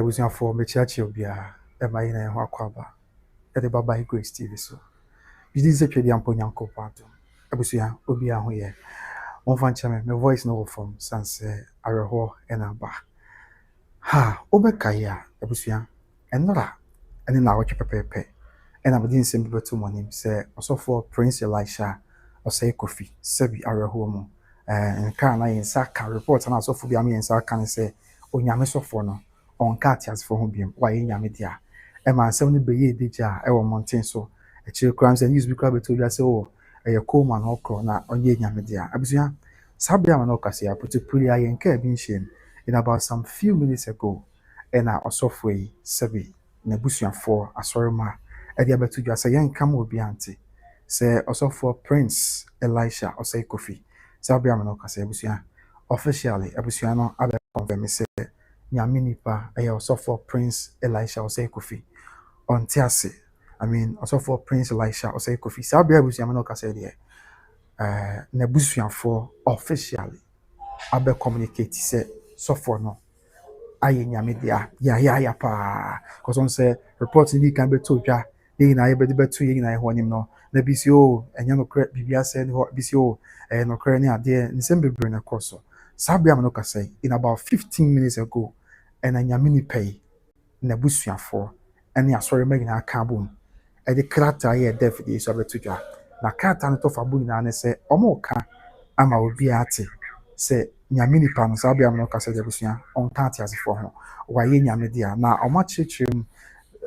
was your for Mechachi Obia, and my name Wakwaba, at the Baba Grace TV. So, this is a Chedian Ponyanko Pato. I was here, Obia here. One fan channel, my voice no from Sanse, Araho, and Aba. Ha, Obekaya, I was here, and Nora, and then I watch Pepe. And I didn't send people to my name, say, also for Prince Elisha, or say Kofi, Sebi Arahomo, and Kana in Saka reports, and also for the Ami and Saka say, O Yamiso for no. On Katias for whom being why in Yamidia. Emma 70 Bay Dija, Ewa Mountain so a chill crimes and use because to just oh, a coal man or corner on Ye Yamidia. Abuzia Sabia Manocasi, I put a pretty eye and care being shame in about some few minutes ago, and I also way Sebi Nebusian for a sorry ma. Eddie Abetu just a young come will be auntie. Say also for Prince Elisha Osei Kofi. Sabia Manocasi, Abusia. Officially, Abusiano Abe confirm say. Nyame nipa also for Prince Elisha Osei Kofi on Teärs. I mean also for Prince Elisha Osei Kofi. Sabia busuama no kasa de na busuafo officially abe communicate say so for no aye nyame dia ya pa cause on say report ni kan be to dwa ye na ye be betu ye na ye ho nim no na bisi o enya no kra bibia say no bisi o no kra ni ade nsem bebre na koso. Sabia no kasa in about 15 minutes ago and a nyamini pay na busuafo ene asori magina aka bom e de krata ye Deäth de so betudwa na krata no to fa bu na ne se omo ka ama obi ate se nyamini pa no Sabia no kasa de busua on ka ate asefo ho wa ye nyame dia na omo chechirem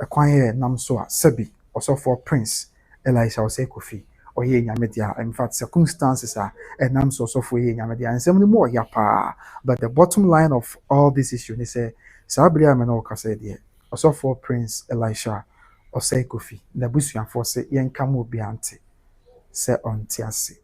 kwan ye nam so a sebi also for Prince Elisha Osei Kofi or ye nyame dia. In fact circumstances are and nam so for ye nyame dia and some more ya pa. But the bottom line of all this issue they say Sabria Mano Kasa dear also for Prince Elisha Osei Kofi na busuafo se yen kam obi ante se on Teärs.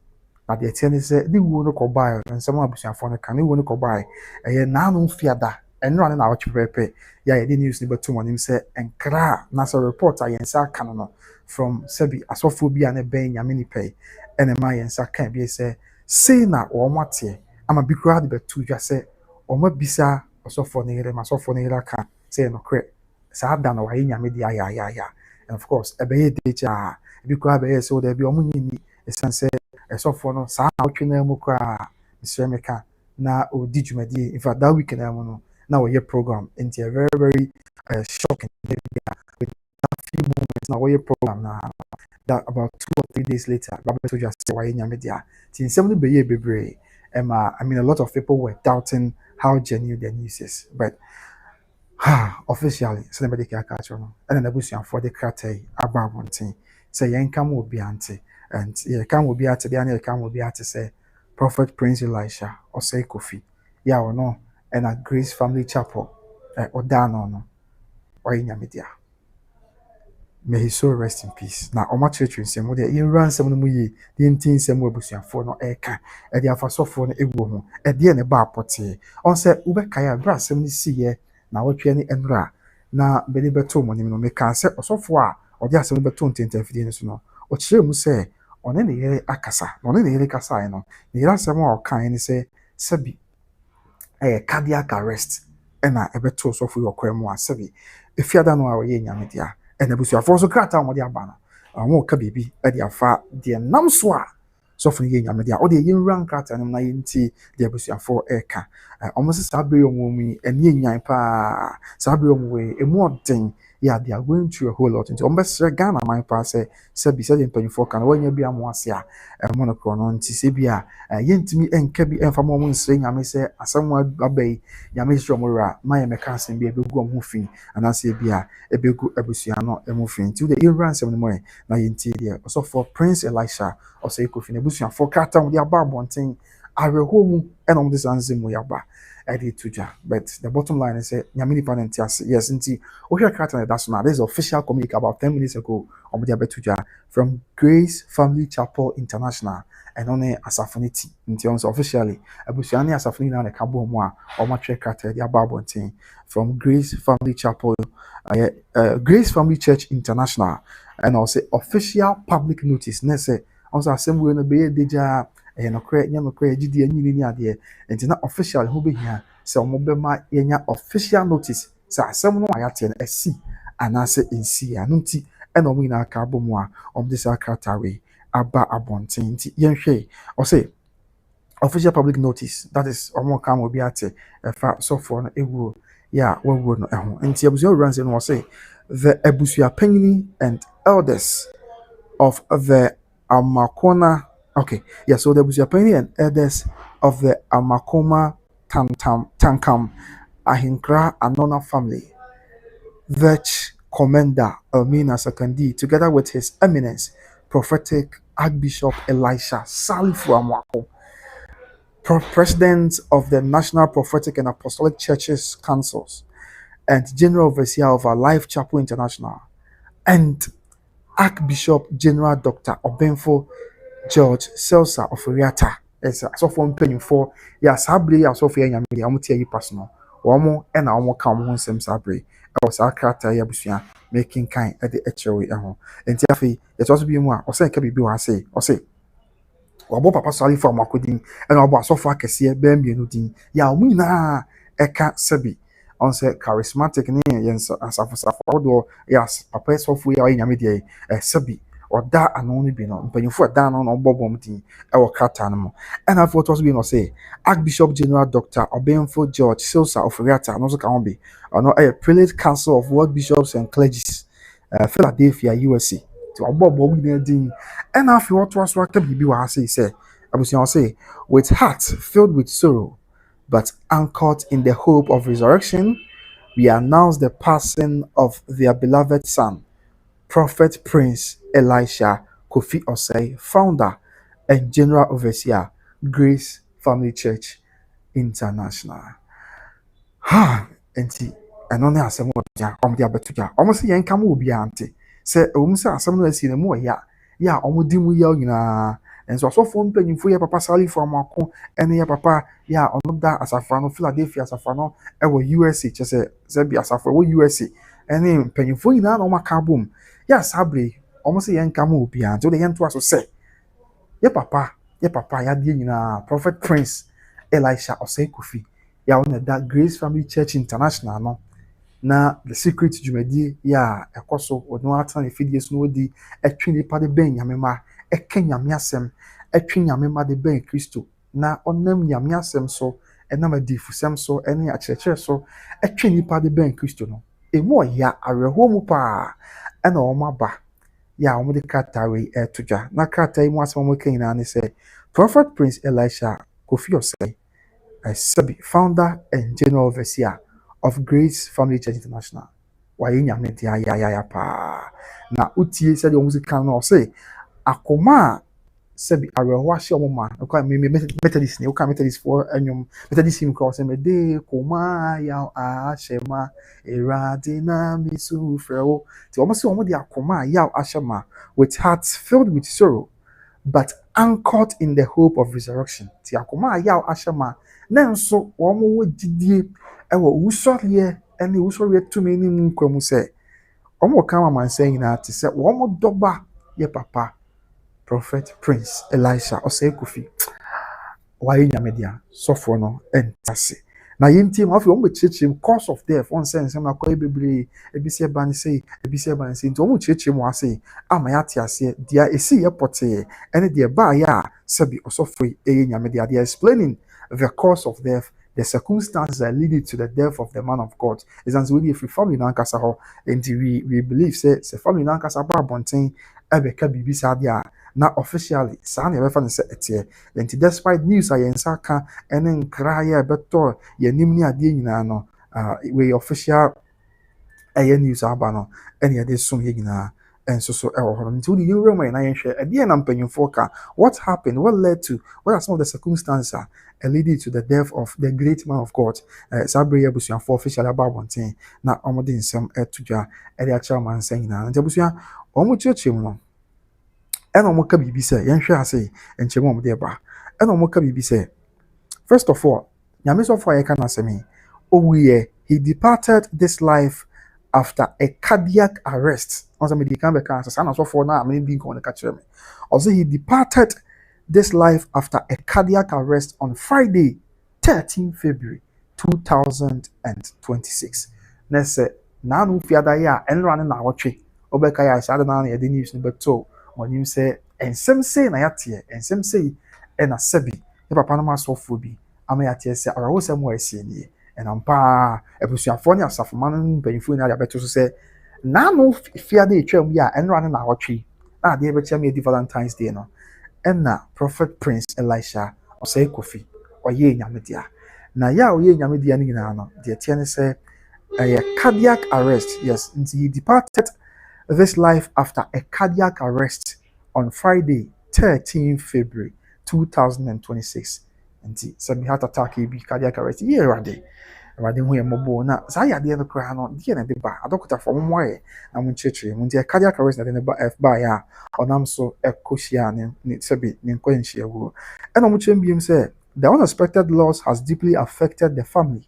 But the ten is the wound ko buy and some abusuafo no kan wound ko buy e na no fiada enro na watch pepe ya ye the news ni beto monim say enkra na so report ayen sa kan no from Sebi asofo bi ane ben nyame ni pay ene ma yen sa kan bi say na o mate ama bi kra de beto dwa say o ma bisa asofo ne yere masofo ne yere kan say no kre sa da no wa nyame dia ya and of course e be ye deja bi kra be say o da bi o munyi esanse asofo no sa awtwe mu kra Mr. na odi dwumadi in fact that weekend no na we program into a very shocking with a few moments now we program na that about 2 or 3 days later Baba to just say why nyame dia tin some be ye bebre I mean a lot of people were doubting how genuine the news is but officially somebody can catch on and then abusian for the krate ababontin say yen kam obi ante and ye kam obi ate dia na kam obi ate say Prophet Prince Elisha Osei Kofi ya no and at Grace Family Chapel Odano no or in Yamidia. May his soul rest in peace. Now, Oma Church in some way, you run some of the intin some webusian for no eka, and the afaso for a woman, at the end a bar potty. On said Ubekaya brass 70 ye, now what you any enra. Now, Benny Beton, no make answer or so far, or just some beton to interfere no. What she must say on any akasa, on any casa, no. The last some more kind say, Sebi. Cardiac arrest and I ever told so for your cremo sebi. If you don't know our ye nyamidia, and the busia for so grata on the abana. I won't kabibi at the afa, dear namswa. So for ye nyamidia, or the yin rank cat and 90 the busia for eka. Almost a sabrio mummy and yin yapa sabrio way, a more thing. Yeah, they are going through a whole lot into almost Ghana, my pass, Sebi said in 24 can when you be a moasia, a monochron on Tisibia, yen to me and kebi and for moments saying, I may say, as someone obey Yamishromura, my mechanism be a big one moving, and I say, Bia, a big Ebusiano, a moving to the Iran 7 more, na interior, also for Prince Elisha, or say Kofi Nebusian for Kata with the above one thing, I will home and on this answer Muyaba. But the bottom line is Yamini Pan Teärs, yes, indeed. Oya Kata that's now. There's official communique about 10 minutes ago on the Betuja from Grace Family Chapel International and on a Asafoniti in terms officially. Abusiani Asafoni na Kabo Moa or Matre Kata the Ababontin from Grace Family Chapel, Grace Family Church International, and also official public notice. Nese also assembly no be deja. No credit, no credit, GD, and you need and not official who be here. So, Mobema, official notice sɛ asɛm no a yɛate no asi anaasɛ nsi a no nti ɛna ɔmo nyinaa ka abɔ mu a ɔmo de saa krataa wei aba abɔnten nti yɛnhwɛ ɔsɛ official public notice, that is ɔmo ka ma obi ate ɛfa sɔfoɔ no ewuo yɛ a wawuo no ɛho nti abusua owura nsɛm no wɔsɛ the abusua panyini and elders of the Amakona, okay, yeah, so the Busiapani and elders of the Amakoma Tankam Ahinkra Anona family, Vech Commander Elmina Sakandi, together with his eminence, prophetic Archbishop Elisha Salifu Amwako, President of the National Prophetic and Apostolic Churches Councils, and General Overseer of our Life Chapel International, and Archbishop General Dr. Obenfo George Selsa of Riata. As a software penny for ya sabri, a software yammy, amutia personal, Omo and our come on some sabri. I was our character yabusia making kind at the HOA. And Tiafi, it was be more, or say, can be or say, ɔbɔ papa sɔre fam akodin ɛna ɔbɔ asɔfo akɛseɛ bɛn mmienu din yɛ a wɔn nyinaa ɛka sɛbi ɔn sɛ charismatic ne yɛn asafosafo ahodoɔ yɛ papa sɔfo yɛ a ɔyɛ nyame deɛ sɛbi ɔda ano no bi no mpanyinfo ɛda ano na ɔbɔ bɔm din ɛwɔ krataa no mu ɛna afɔ ɔtɔ so bi na ɔsɛ Archbishop General Dr. Obenfo George Silsa of Riata no nso ka ho bi ɔno ɛyɛ Prelate Council of World Bishops and Clergies Philadelphia USA. And after what was what say, Abusua say, with hearts filled with sorrow, but anchored in the hope of resurrection, we announce the passing of their beloved son, Prophet Prince Elisha Osei, founder and general overseer, Grace Family Church International. Ha! Enti, ɛno ne asɛm wɔ gya ɔmo de abɛto gya ɔmo sɛ yɛn ka mo obi ante sɛ ɔmo sɛ asɛm no asi ne mu ɔyɛ a ɔmo di mu yɛ nyinaa nso asɔfoɔ mpanyinfo yɛ papa salifo amako ɛne yɛ papa yɛ a ɔmo da asafra no Philadelphia asafra no ɛwɔ USA kyɛ sɛ bi asafo ɛwɔ USA ɛne mpanyinfo nyinaa na ɔmo aka abom yɛ asabre ɔmo sɛ yɛn ka mo obi ante ɔde yɛn to aso sɛ yɛ papa yɛadeɛ nyinaa Prophet Prince Elisha Osei Kofi yɛ ɔno da Grace Family Church International no na the secret dwumadie ya ɛkɔ so ɔno atena ne fidie so no odi ɛtwe nipa de bɛn nyame ma ɛka nyame asɛm ɛtwe nyame ma de bɛn Kristo na ɔnam nyame asɛm so ɛnam adifusɛm so ɛne akyerɛkyerɛ so ɛtwe nipa de bɛn Kristo no emu ɔya awerɛhoɔ mu paa ɛna wɔn aba ya wɔn de krataa wei ɛto dwa na krataa yi mu asɛm wɔn ka nyinaa ne sɛ Prophet Prince Elisha Kofi Osei Sebi, founder and general overseer of Grace Family Church International. Why nyame dia ya pa. Na utie said the music can no say akoma sebi arewa hye omoma. Okay, me Methodist ne, okay Methodist for anyum Methodist him call say me de koma ya ashema erade na misu freo. Ti omo say omo de akoma ya ashema with hearts filled with sorrow but anchored in the hope of resurrection. Ti akoma ya ashema nanso wɔn wɔ didie ɛwɔ wusɔreɛ ɛne wusɔreɛ tumi ne mu nkwamu sɛ wɔn wɔ kan amansa nyinaa te sɛ wɔn dɔba yɛ papa Prophet Prince Elisha Osei Kofi wɔayɛ nyamedea sɔfoɔ no ɛntase na yɛntie mu afei wɔn bɛkyerɛkyerɛ mu cause of death wɔn sɛ nsɛm akɔyɛ bebree ebi sɛ ɛba ne sɛ nti wɔn kyerɛkyerɛ mu ase ama yɛate aseɛ deɛ esi yɛ pɔtee ɛne deɛ baayɛ a sɛbi ɔsɔfo yi ɛyɛ nyamedea deɛ explaining the cause of death, the circumstances that leading to the death of the man of God. Is as we if family nankasa ho, and we believe say family nankasa ba bonten ebeka bibi sadia na officially sa na ebefa ne se etie. And despite news ayensa ka ene nkra ya beto ye nimni ade nyina no we official news aba no ene ye de som ye nyina and so until the room and I share again I'm paying for what happened, what led to, what are some of the circumstances leading to the death of the great man of God. Sabri Abusian for official about one thing, not almost some to ja Elia Chairman saying now, and Jabusia almost church him no. And Omoka Bibi say, Yan shall say, and Chemom deba. And Omoka Bibi say, first of all, Yamis of fire can answer me. Oh, yeah, he departed this life after a cardiac arrest. Also, he departed this life after a cardiac arrest on Friday, 13 February 2026. na sɛ naano fiada yɛ a ɛnra ne na awɔtwe wobɛka yɛ a saa de na yɛde news no bɛtɔ wɔnim sɛ nsɛm sei na yɛateɛ nsɛm sei ɛna sɛbi ne papa no ma asɔfoɔ bi ama yɛateɛ sɛ awerɛwosɛm wɔ asie nie ɛnam paa abusuafoɔ ne asafoma no mpanyinfoɔ nyinaa de abɛto so sɛ naano fiada etwam yi a ɛnra ne na awɔtwe na adeɛ bɛkyɛ me di Valentine's Day no ɛna Prophet Prince Elisha Osei Kofi ɔyɛ nyamedea na yɛ a ɔyɛ nyamedea no nyinaa no deɛ teɛ ne sɛ ɛyɛ cardiac arrest yes nti he departed this life after a cardiac arrest on Friday 13 February 2026 nti sɛ heart attack bi cardiac arrest yɛ Awurade hu yɛ mmɔbɔ na saa yadeɛ no koraa no deɛ na de ba adɔkotafoɔ mo mmoayɛ na mo nkyerɛkyerɛ mu nti cardiac arrest na de ne ba yɛ a ɔnam so ɛkɔhyia ne sɛbi ne nkɔnhyia wuo ɛna mo kyerɛ mbiem sɛ the unexpected loss has deeply affected the family,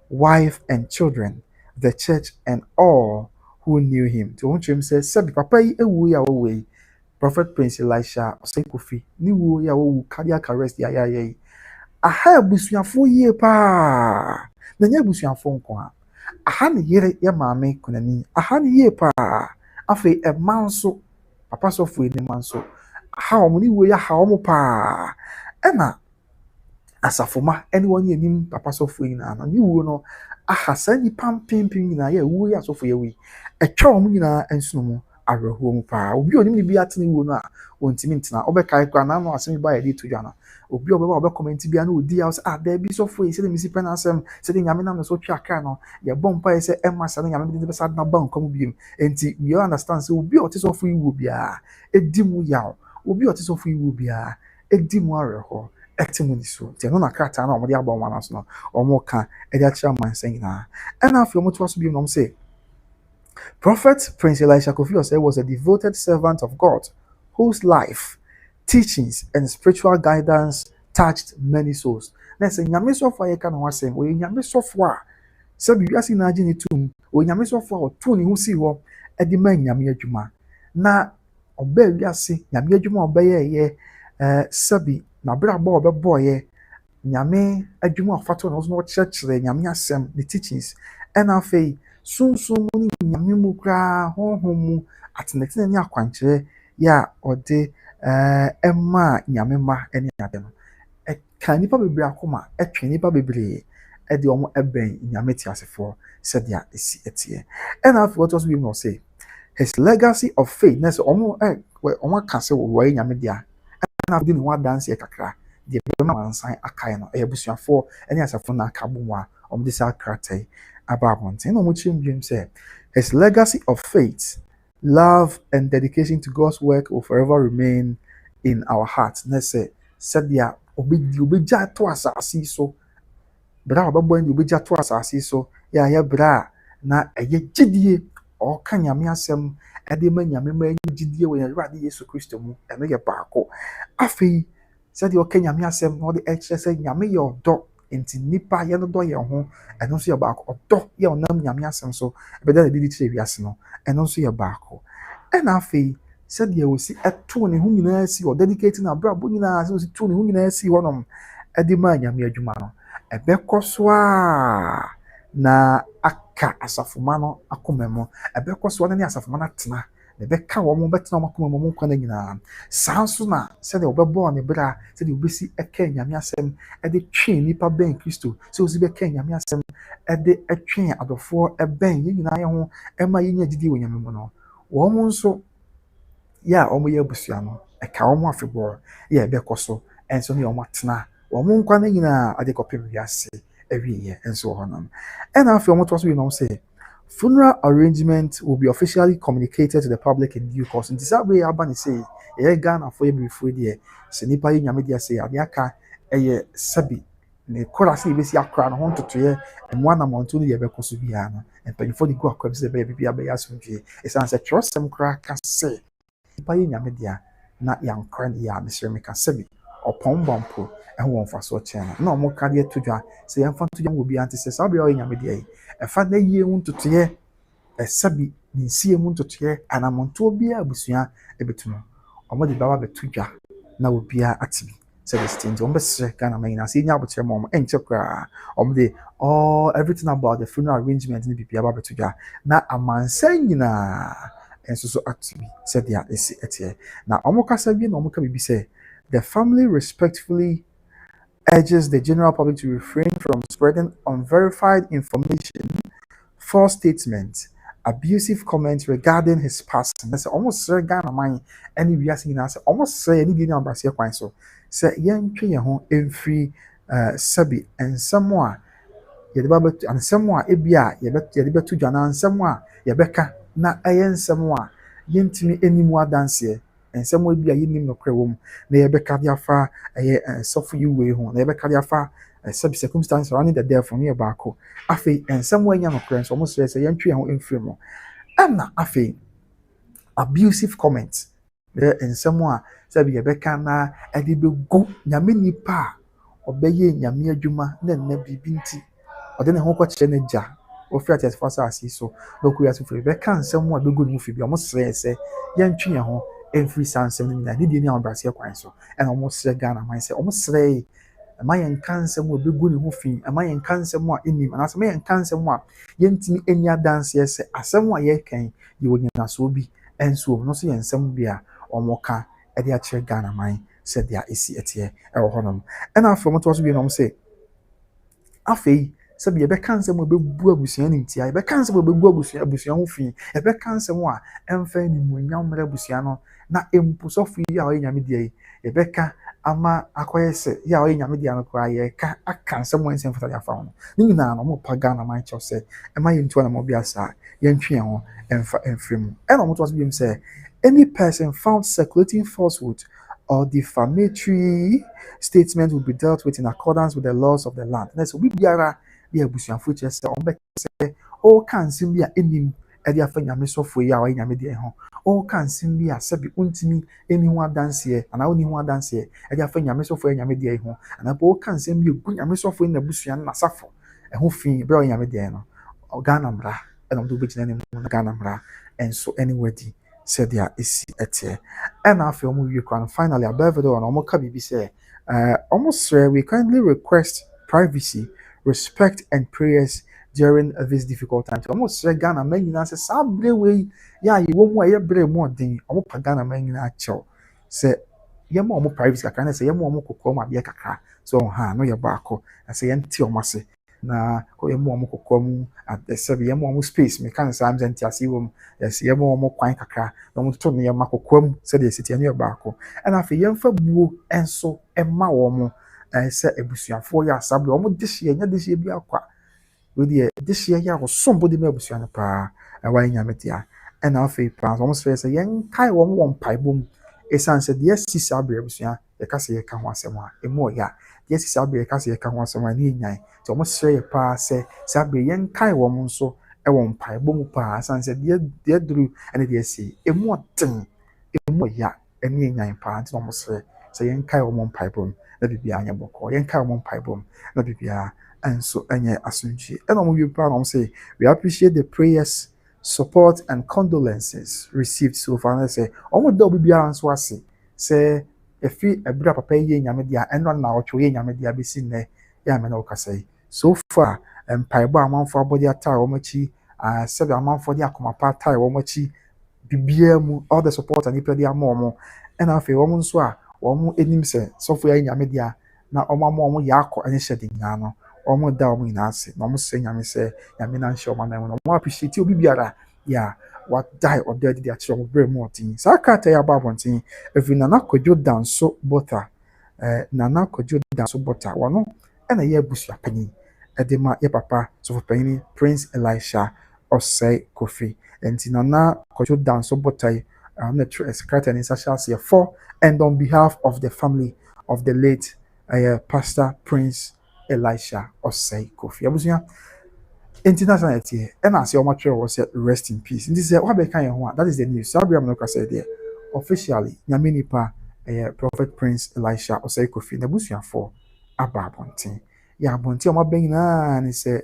wife and children, the church and all who knew him. To wɔn kyerɛ sɛ sɛbi papa yi ewu yi a wɔwɔ yi Prophet Prince Elisha Osei Kofi ne wuo yi a wɔwu cardiac arrest yɛayɛ yi aha abusuafoɔ yie paa na nyɛ abusuafoɔ nko a aha ne yere yɛ maame kunani aha ne yie paa afei ɛma nso papa sɔfo yi ne ma nso aha wɔn ne wuo yi aha wɔn paa ɛna asafoma ɛne wɔn yɛ nim papa sɔfo yi nyinaa no ne wuo no aha saa nipa mpempem nyinaa yɛ wuo yi asɔfo yɛ wi ɛtwa wɔn nyinaa nsono mu awerɛhoɔ mu paa obi a onim ne bi atene wuo no a wɔntumi ntena ɔbɛkae koraa n'ano asɛm ba yɛ de to dwa no obi a ɔbɛba ɔbɛkɔmɛnti bia na odi a ɔsɛ daabi sɔfo yi sɛdeɛ mesi pɛ n'asɛm sɛdeɛ nyame nam ne so twa kaa no yɛbɔ mpaeɛ sɛ ɛma sa no nyame de bɛsa de n'aba nkwa mu biem enti we all understand sɛ obi a ɔte sɔfo yi wuo biara ɛdi mu yaw obi a ɔte sɔfo yi wuo biara ɛdi mu awerɛhoɔ ɛte mu niso nti ɛno na krataa na ɔmode abɔ ɔmo ano so no ɔmo ka ɛde akyerɛ amansa nyinaa ɛna afei ɔmo toa so biem na ɔmo sɛ Prophet Prince Elisha Kofi Osei was a devoted servant of God whose life, teachings, and spiritual guidance touched many souls. Na sɛ nyame sɔfo a yɛka na wasɛm ɔyɛ nyame sɔfo a sɛ biribiase na agye ne tum ɔyɛ nyame sɔfo a ɔtoo ne ho sii hɔ ɛde ma nyame adwuma na ɔbaa wiase nyame adwuma a ɔbɛyɛɛyɛ sɛbi n'abrabɔ a ɔbɛbɔɔyɛ nyame adwuma a ɔfa to no so na ɔkyerɛkyerɛ nyame asɛm ne teachings ɛna afei sunsun mu ne nyame mu koraa honhom mu atenatena ne akwankyerɛ yɛ a ɔde ɛma nyame ma ne ade no ɛka nipa bebree akoma ɛtwe nipa bebree ɛde ɔmo ɛbɛn nyame te asefoɔ sɛdeɛ esi ɛteɛ ɛna afei wɔtɔ so bi mu ɔsɛ his legacy of faith na sɛ ɔmo aka sɛ wɔyɛ nyame dea ɛna afei de ne ho adanseɛ kakra deɛ bɛma wansan akae no ɛyɛ busuafoɔ ɛne asafoɔ na aka bɔ mu a ɔmo de saa krataa about one thing. His legacy of faith, love, and dedication to God's work will forever remain in our hearts. Let's say, said ya obija to asasi so, bra obabo ndi obija to asasi so, ya bra na eye gidie o kan nyame asem ade ma nyame ma gidie wo Awurade Yesu Kristo mu eno ye baako. Afei, said ya o kan nyame asem no de say nyame ye odo enti nipa ye no do ye ho eno nso ye baako odo ye onam nyame asem so ebeda na didi kire wiase no eno nso ye baako ena afei said ye osi eto ne ho nyina si o dedicate na bra bo nyina so osi to ne ho nyina si honom ede ma nyame adwuma no ebekoso a na aka asafoma no akomemo ebekoso na ne asafoma na tena na beka wo mo betena mo akomemo mo nkwa na nyina sanso na said obebo ne bra said obesi eka nyame asem ede twe nipa ben Kristo so osi beka nyame asem ede etwe adofo ben ye nyina ye ho ema ye nya didi wo nyame mo no wo mo nso ya o mo ye busua no eka wo mo afebor ye ebekoso enso ne o mo atena wo mo nkwa na nyina ade kopem wiase ewiye enso honam ena afi o mo to so bi no say funeral arrangement will be officially communicated to the public in due course. Nti sabe abani say e Ghana for you before there se nipa yi nyame dia say ade aka eye sabi ne kora say be si akra no ho totoye emu ana monto no ye be koso bia no empanifo di go akwa bi se be bia be asomdwe esan se trosem kra ka say nipa yi nyame dia na yankra ne ya mesere me ka sabi opon bompo ehwo mfa so chen na omo ka de todwa se yemfa todwa wo bia ante se sabe o nyame dia yi efa na yie hu totoye esabi nsie mu totoye anamonto bia abusua ebetuno omo de bawa betudwa na obia atibi said this thing to Ghana man see nya botre mom enche kra de all everything about the funeral arrangement ni bibia ba beto na amansa nyina enso so actually said there is etie na omo kasa bi na omo ka bibi say the family respectfully urges the general public to refrain from spreading unverified information, false statements, abusive comments regarding his passing. That's almost say Ghana man any we are seeing as almost say any dinner ambasia kwan so. Say yen twe yen ho emfiri sabi ensɛm a yɛde ba betu ansɛm a ebia yɛde betu dwana ansɛm a yɛbɛka na ɛyɛ nsɛm a yɛntimi animu adanseɛ nsɛm a ebia yɛnim no kora wom na yɛbɛka de afa ɛyɛ sɔfo yi wei ho na yɛbɛka de afa sabi circumstances surrounding the death no yɛ baako afei nsɛm a anya no kora nso ɔmo sɛ yɛntwe yɛn ho emfiri mu ɛna afei abusive comments nsɛm a sabi yɛbɛka na ɛde bɛgu nyame nipa a ɔbɛyɛ nyame adwuma na nna biribi nti ɔde ne ho kɔkyerɛ ne gya ofiri atɛsfo asase so na ɔkɔ yɛasofo bɛka nsɛm a bɛgu ne mu fi bi ɔmo srɛ sɛ yɛntwe yɛn ho ɛmfiri saa nsɛm no nyinaa ne deɛ ne ahobrɛaseɛ kwan so ɛna ɔmo srɛ Ghana man sɛ ɔmo srɛ ɛma yɛnka nsɛm a bɛgu ne ho fi ɛma yɛnka nsɛm a ɛnim anaasɛ ɛma yɛnka nsɛm a yɛntumi ani adanseɛ sɛ asɛm a yɛkan yɛwɔ nyinasoɔ bi ɛnso no so yɛ nsɛm bi a ɔmo ka ɛde akyerɛ Ghana man sɛ deɛ ɛsi ɛteɛ ɛwɔ hɔnom ɛna afei ɔmo to so bi na ɔmo sɛ afei sɛbi yɛbɛka nsɛm a bɛbu abusua no ntia yɛbɛka nsɛm a bɛbu abusua ho fi yɛbɛka nsɛm a ɛmfa animuonyam mmrɛ abusua no na mpo sɔfo yi a ɔyɛ nyame deɛ yi yɛbɛka ama akɔyɛ sɛ yi a ɔyɛ nyame deɛ no koraa yɛka aka nsɛm a nsɛm fatade afa ho no ne nyinaa no ɔmo pa Ghana man kyɛw sɛ ɛma yɛntu anamɔ bi asa yɛntwe yɛn ho ɛmfa ɛmfiri mu ɛna ɔmo to so bi mu sɛ any person found circulating falsehood or defamatory statement will be dealt with in accordance with the laws of the land. Na so bi biara bi abusuafo kyerɛ sɛ ɔmbɛka sɛ ɔka nsɛm bi a ɛnim ɛde afa nyame sɔfo yi a ɔyɛ nyame deɛ ho ɔka nsɛm bi a sɛbi ɔntimi ɛni ho adanseɛ anaa ɔni ho adanseɛ ɛde afa nyame sɔfo yɛ nyame deɛ ho anaa ɔka nsɛm bi egu nyame sɔfo yi na abusua no nasafo ɛho fi bɛrɛ ɔyɛ nyame deɛ no Ghana mmara ɛna ɔmo bɛgyina ne mu na Ghana mmara ɛnso ɛne wadi sɛdeɛ esi ɛteɛ ɛna afei ɔmo wie kwan finally abɛɛfɛdɛ ɔmo ka biribi sɛ ɔmo srɛ we kindly request privacy respect and prayers during this difficult time. Almost say Ghana man nyina say saa bere we ya yɛwɔ mu a yɛ bere mu ɔden ɔmo pa Ghana man nyina kyɛw sɛ yɛma ɔmo privacy kakra na sɛ yɛma ɔmo kokɔ mu adeɛ kakra so ha no yɛ baako na sɛ yɛnte ɔmo ase na kɔ yɛma ɔmo kokɔ mu sɛ yɛma ɔmo space me kan saa mzɛ nte ase wɔ mu yɛsɛ yɛma ɔmo kwan kakra na ɔmo to no yɛma kokɔ mu sɛ deɛ sitia no yɛ baako ɛna afei yɛmfa buo ɛnso ɛma wɔn sɛ abusuafoɔ yɛ asabere ɔmo de hyeɛ nya de hyeɛ bi akwa wɔde de hyeɛ yɛ ɔsom bɔ de ma abusua no paa ɛwɔ ayɛ nyame tia ɛna afei paa ɔmo sɛ sɛ yɛnkae wɔn wɔ mpaebɔ mu ɛsiane sɛ deɛ si saa abere abusua yɛka sɛ yɛka ho asɛm a ɛmu ɔyɛ a deɛ si saa abere yɛka sɛ yɛka ho asɛm a ne yɛnyan nti ɔmo srɛ yɛ paa sɛ saa abere yɛnkae wɔn nso ɛwɔ mpaebɔ mu paa ɛsiane sɛ deɛ duru ɛne deɛ si ɛmu ɔden ɛmu ɔyɛ ɛne yɛnyan paa nti na ɔmo srɛ sɛ yɛnkae wɔn mpaebɔ mu na bibia anya bɔkɔ yɛnkae wɔn mpaebɔ mu na bibia ɛnso ɛnyɛ asomdwie ɛna ɔmo wie paa na ɔmo sɛ we appreciate the prayers support and condolences received so far na sɛ ɔmo da obi biara nso ase sɛ efi ɛbira papa yi yɛ nyame deɛ ɛno na ɔtwe yɛ nyame deɛ besi nnɛ yɛ amena ɔkasa yi so far mpaebɔ amanfo abɔde ataa wɔn akyi sɛbi amanfo de akoma pa ataa wɔn akyi bibia mu all the support a nipa de ama wɔn ɛna afei wɔn nso a wɔn anim sɛ sɔfo yɛ nyame deɛ na wɔn ama wɔn yɛ akɔ ɛne hyɛ de nyinaa no wɔn da wɔn nyinaa ase na wɔn sɛ nyame sɛ nyame na nhyɛ wɔn anan mu na wɔn appreciate obi biara yɛ wadae ɔdɔ adi de akyerɛ wɔn bere mu ɔten saa krataa yɛ abɔ abɔnten efiri nana kwadwo danso bɔta nana kwadwo danso bɔta wɔn ɛna yɛ abusua panyin ɛde ma yɛ papa sɔfo panyin Prince Elisha Osei Kofi nti nana kwadwo danso bɔta yi na krataa ne nsa hyɛ aseɛ for and on behalf of the family of the late Pastor Prince Elisha Osei Kofi abusua international etie ɛna ase ɔmo atwerɛ wɔ sɛ rest in peace nti sɛ wabɛka yɛn ho a that is the news saa abraham no kasa deɛ officially nyame nipa Prophet Prince Elisha Osei Kofi na abusuafoɔ aba abɔnten yɛ abɔnten ɔmo abɛn nyinaa ne sɛ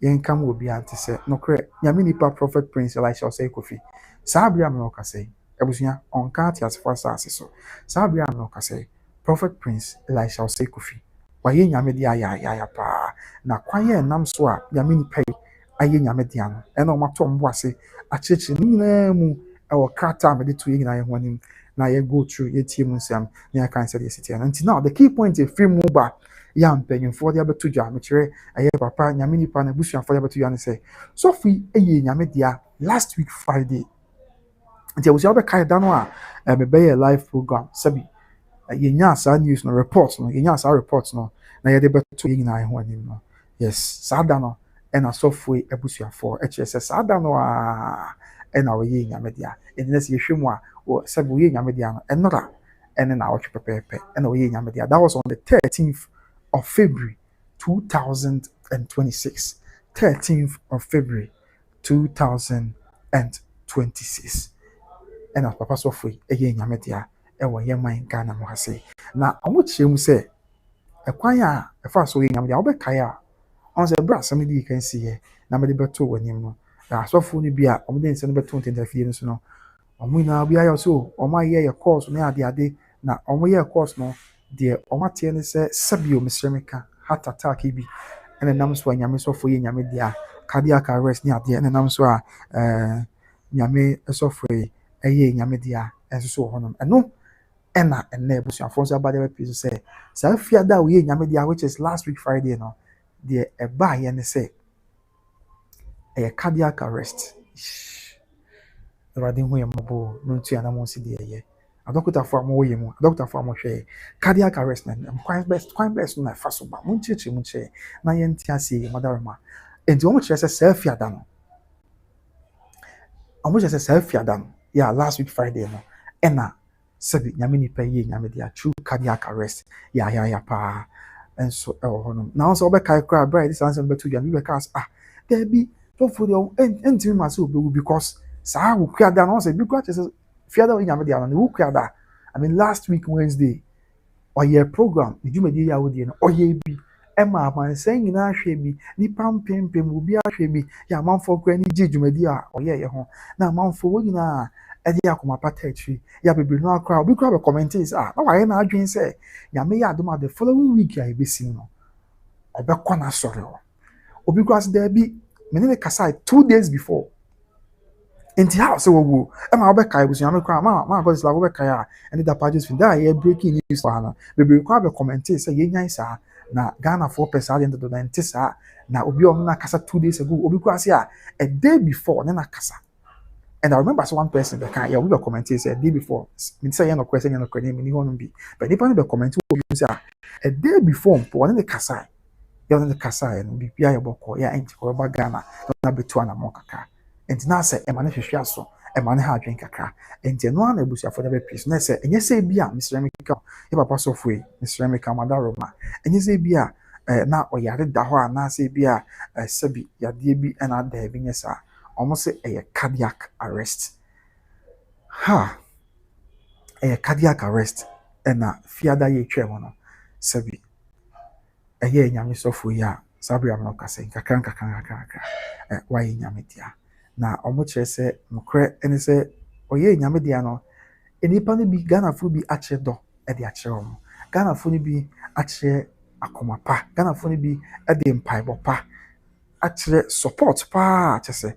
yɛnka mu obi ante sɛ nokorɛ nyame nipa Prophet Prince Elisha Osei Kofi saa abraham no kasa yi abusua ɔnka ate asefo asase so saa abraham no kasa yi Prophet Prince Elisha Osei Kofi. Waye nyame dia ya pa. Na kwan ye nam so a nyame ni pay aye nyame dia no. E na omato mbo ase acheche ni nyina mu e wo krata me de to ye nyina ye ho anim na ye go through ye tie mu nsam na kan say the city. And now the key point is free move ba ya mpanyimfo de abeto dwa me kire aye papa nyame ni pa na busuafo de abeto dwa ne say so fi eye nyame dia last week Friday. Nti abusia be kai da no a me be ye live program sabi yenya saa news no report no yenya saa report no na yɛde bɛto yɛ nyinaa ho anim no yes saa da no ɛna sɔfoe abusuafoɔ ɛkyerɛ sɛ saa da no a ɛna ɔyɛ nyame dea ɛnti na sɛ yɛhwɛ mu a sɛ ɔyɛ nyame dea no ɛnora ɛne na ɔtwe pɛpɛɛpɛ ɛna ɔyɛ nyame dea that was on the 13th of February 2026 13th of February 2026 ɛna papa sɔfoe ɛyɛ nyame dea ɛwɔ yɛ man Ghana mu ha sei na ɔmo kyerɛ mu sɛ ɛkwan a ɛfa so yɛ nyame deɛ wobɛkae a ɔno sɛ ɛberɛ asɛm no di kan si yɛ na mede bɛto w'anim no asɔfoɔ no bi a ɔmo de nsɛm no bɛto ntɛntɛfie no so no ɔmo nyinaa bi ayɛ so ɔmo ayɛ yɛ course no ade na ɔmo yɛ course no deɛ ɔmo ateɛ ne sɛ sɛbio mesrɛ meka heart attack bi ɛna nam so a nyame sɔfoɔ yɛ nyame deɛ cardiac arrest ne adeɛ ɛna nam so a nyame sɔfoɔ yi ɛyɛ nyame deɛ ɛnso so wɔ hɔnom ɛno ɛna ɛnna ebusuafo nso aba de bɛpɛ so sɛ saa fiada a woyɛ nyame deɛ which is last week Friday no deɛ ɛbaa yɛ ne sɛ ɛyɛ cardiac arrest awurade hu yɛ mmɔbɔ no ntua na mo nsi deɛ ɛyɛ adɔkotafoɔ a mowɔ yɛ mu adɔkotafoɔ a mohwɛ cardiac arrest na kwan best na ɛfa so ba mo nkyerɛkyerɛ mu kyerɛ na yɛnte ase yɛ mɔdaroma enti wɔn kyerɛ sɛ saa fiada no wɔn kyerɛ sɛ saa fiada no yɛ last week Friday no ɛna sɛbi nyame nipa yɛ nyame de true cardiac arrest ya paa nso ɛwɔ hɔ nom na nso ɔbɛkae koraa bra yɛde saa nsɛm bɛto dwa bi bɛka sɛ daabi tɔfo deɛ ɛntimi ma sɛ ɔbɛwu because saa wo kuada no sɛ bi koraa kyerɛ sɛ fiada ɔyɛ nyame de ano ne wo kuada I mean last week Wednesday ɔyɛ program ne dwumadie yɛ awodie no ɔyɛ bi ɛma amansan nyinaa hwɛ bi nipa mpempem obi ahwɛ bi yɛ amanfoɔ koraa ne gye dwumadie a ɔyɛ yɛ ho na amanfoɔ wɔ nyinaa ɛde akoma pata akyiri ya bebree no akora obi kora bɛ commentate na wayɛ na adwene sɛ nyame yɛ adom a the following week a yɛbɛsi no ɔbɛkɔ na sɔre hɔ obi kora sɛ daabi mene ne kasa 2 days before nti ha sɛ wɔwuo ɛma wobɛkae busuame kora ma gɔdesla wobɛkae a ɛne da pages fin da a yɛ breaking news wɔ ha no bebree kora bɛ commentate sɛ yɛnyan saa na Ghanafoɔ pɛ saa deɛ ntodo na nte saa na obi a ɔno na kasa 2 days ago obi kora sɛ a day before ne na kasa. And I remember so one person that can we were commenting say a day before. Me say no question no question me ho no bi. But the person be commenting say a day before one the kasai. You know the kasai no bi bia yeboko ya enti ko ba Ghana na betu ana mo kaka. Enti na say e ma ne hwehwe so e ma ne ha adwen kaka. Enti no ana ebusuafo da be peace na say enye say bia Mr. Emeka e papa sofo Mr. Emeka madaroma. Enye say bia na oyare da ho ana say bia sabi yade bi na da bi nyesa. Almost say a cardiac arrest. A cardiac arrest. And fiada ye tremono. Sabi. A ye nyami sofu ya. Sabi amnoka say kakranka. Why nyamitia. Na almost say mukre and say oye nyamidiano. Enipani bi Ghana fu bi ache do e de ache omo. Ghana fu ni bi ache akoma pa. Ghana fu ni bi e de mpaibo pa. Ache support pa ache say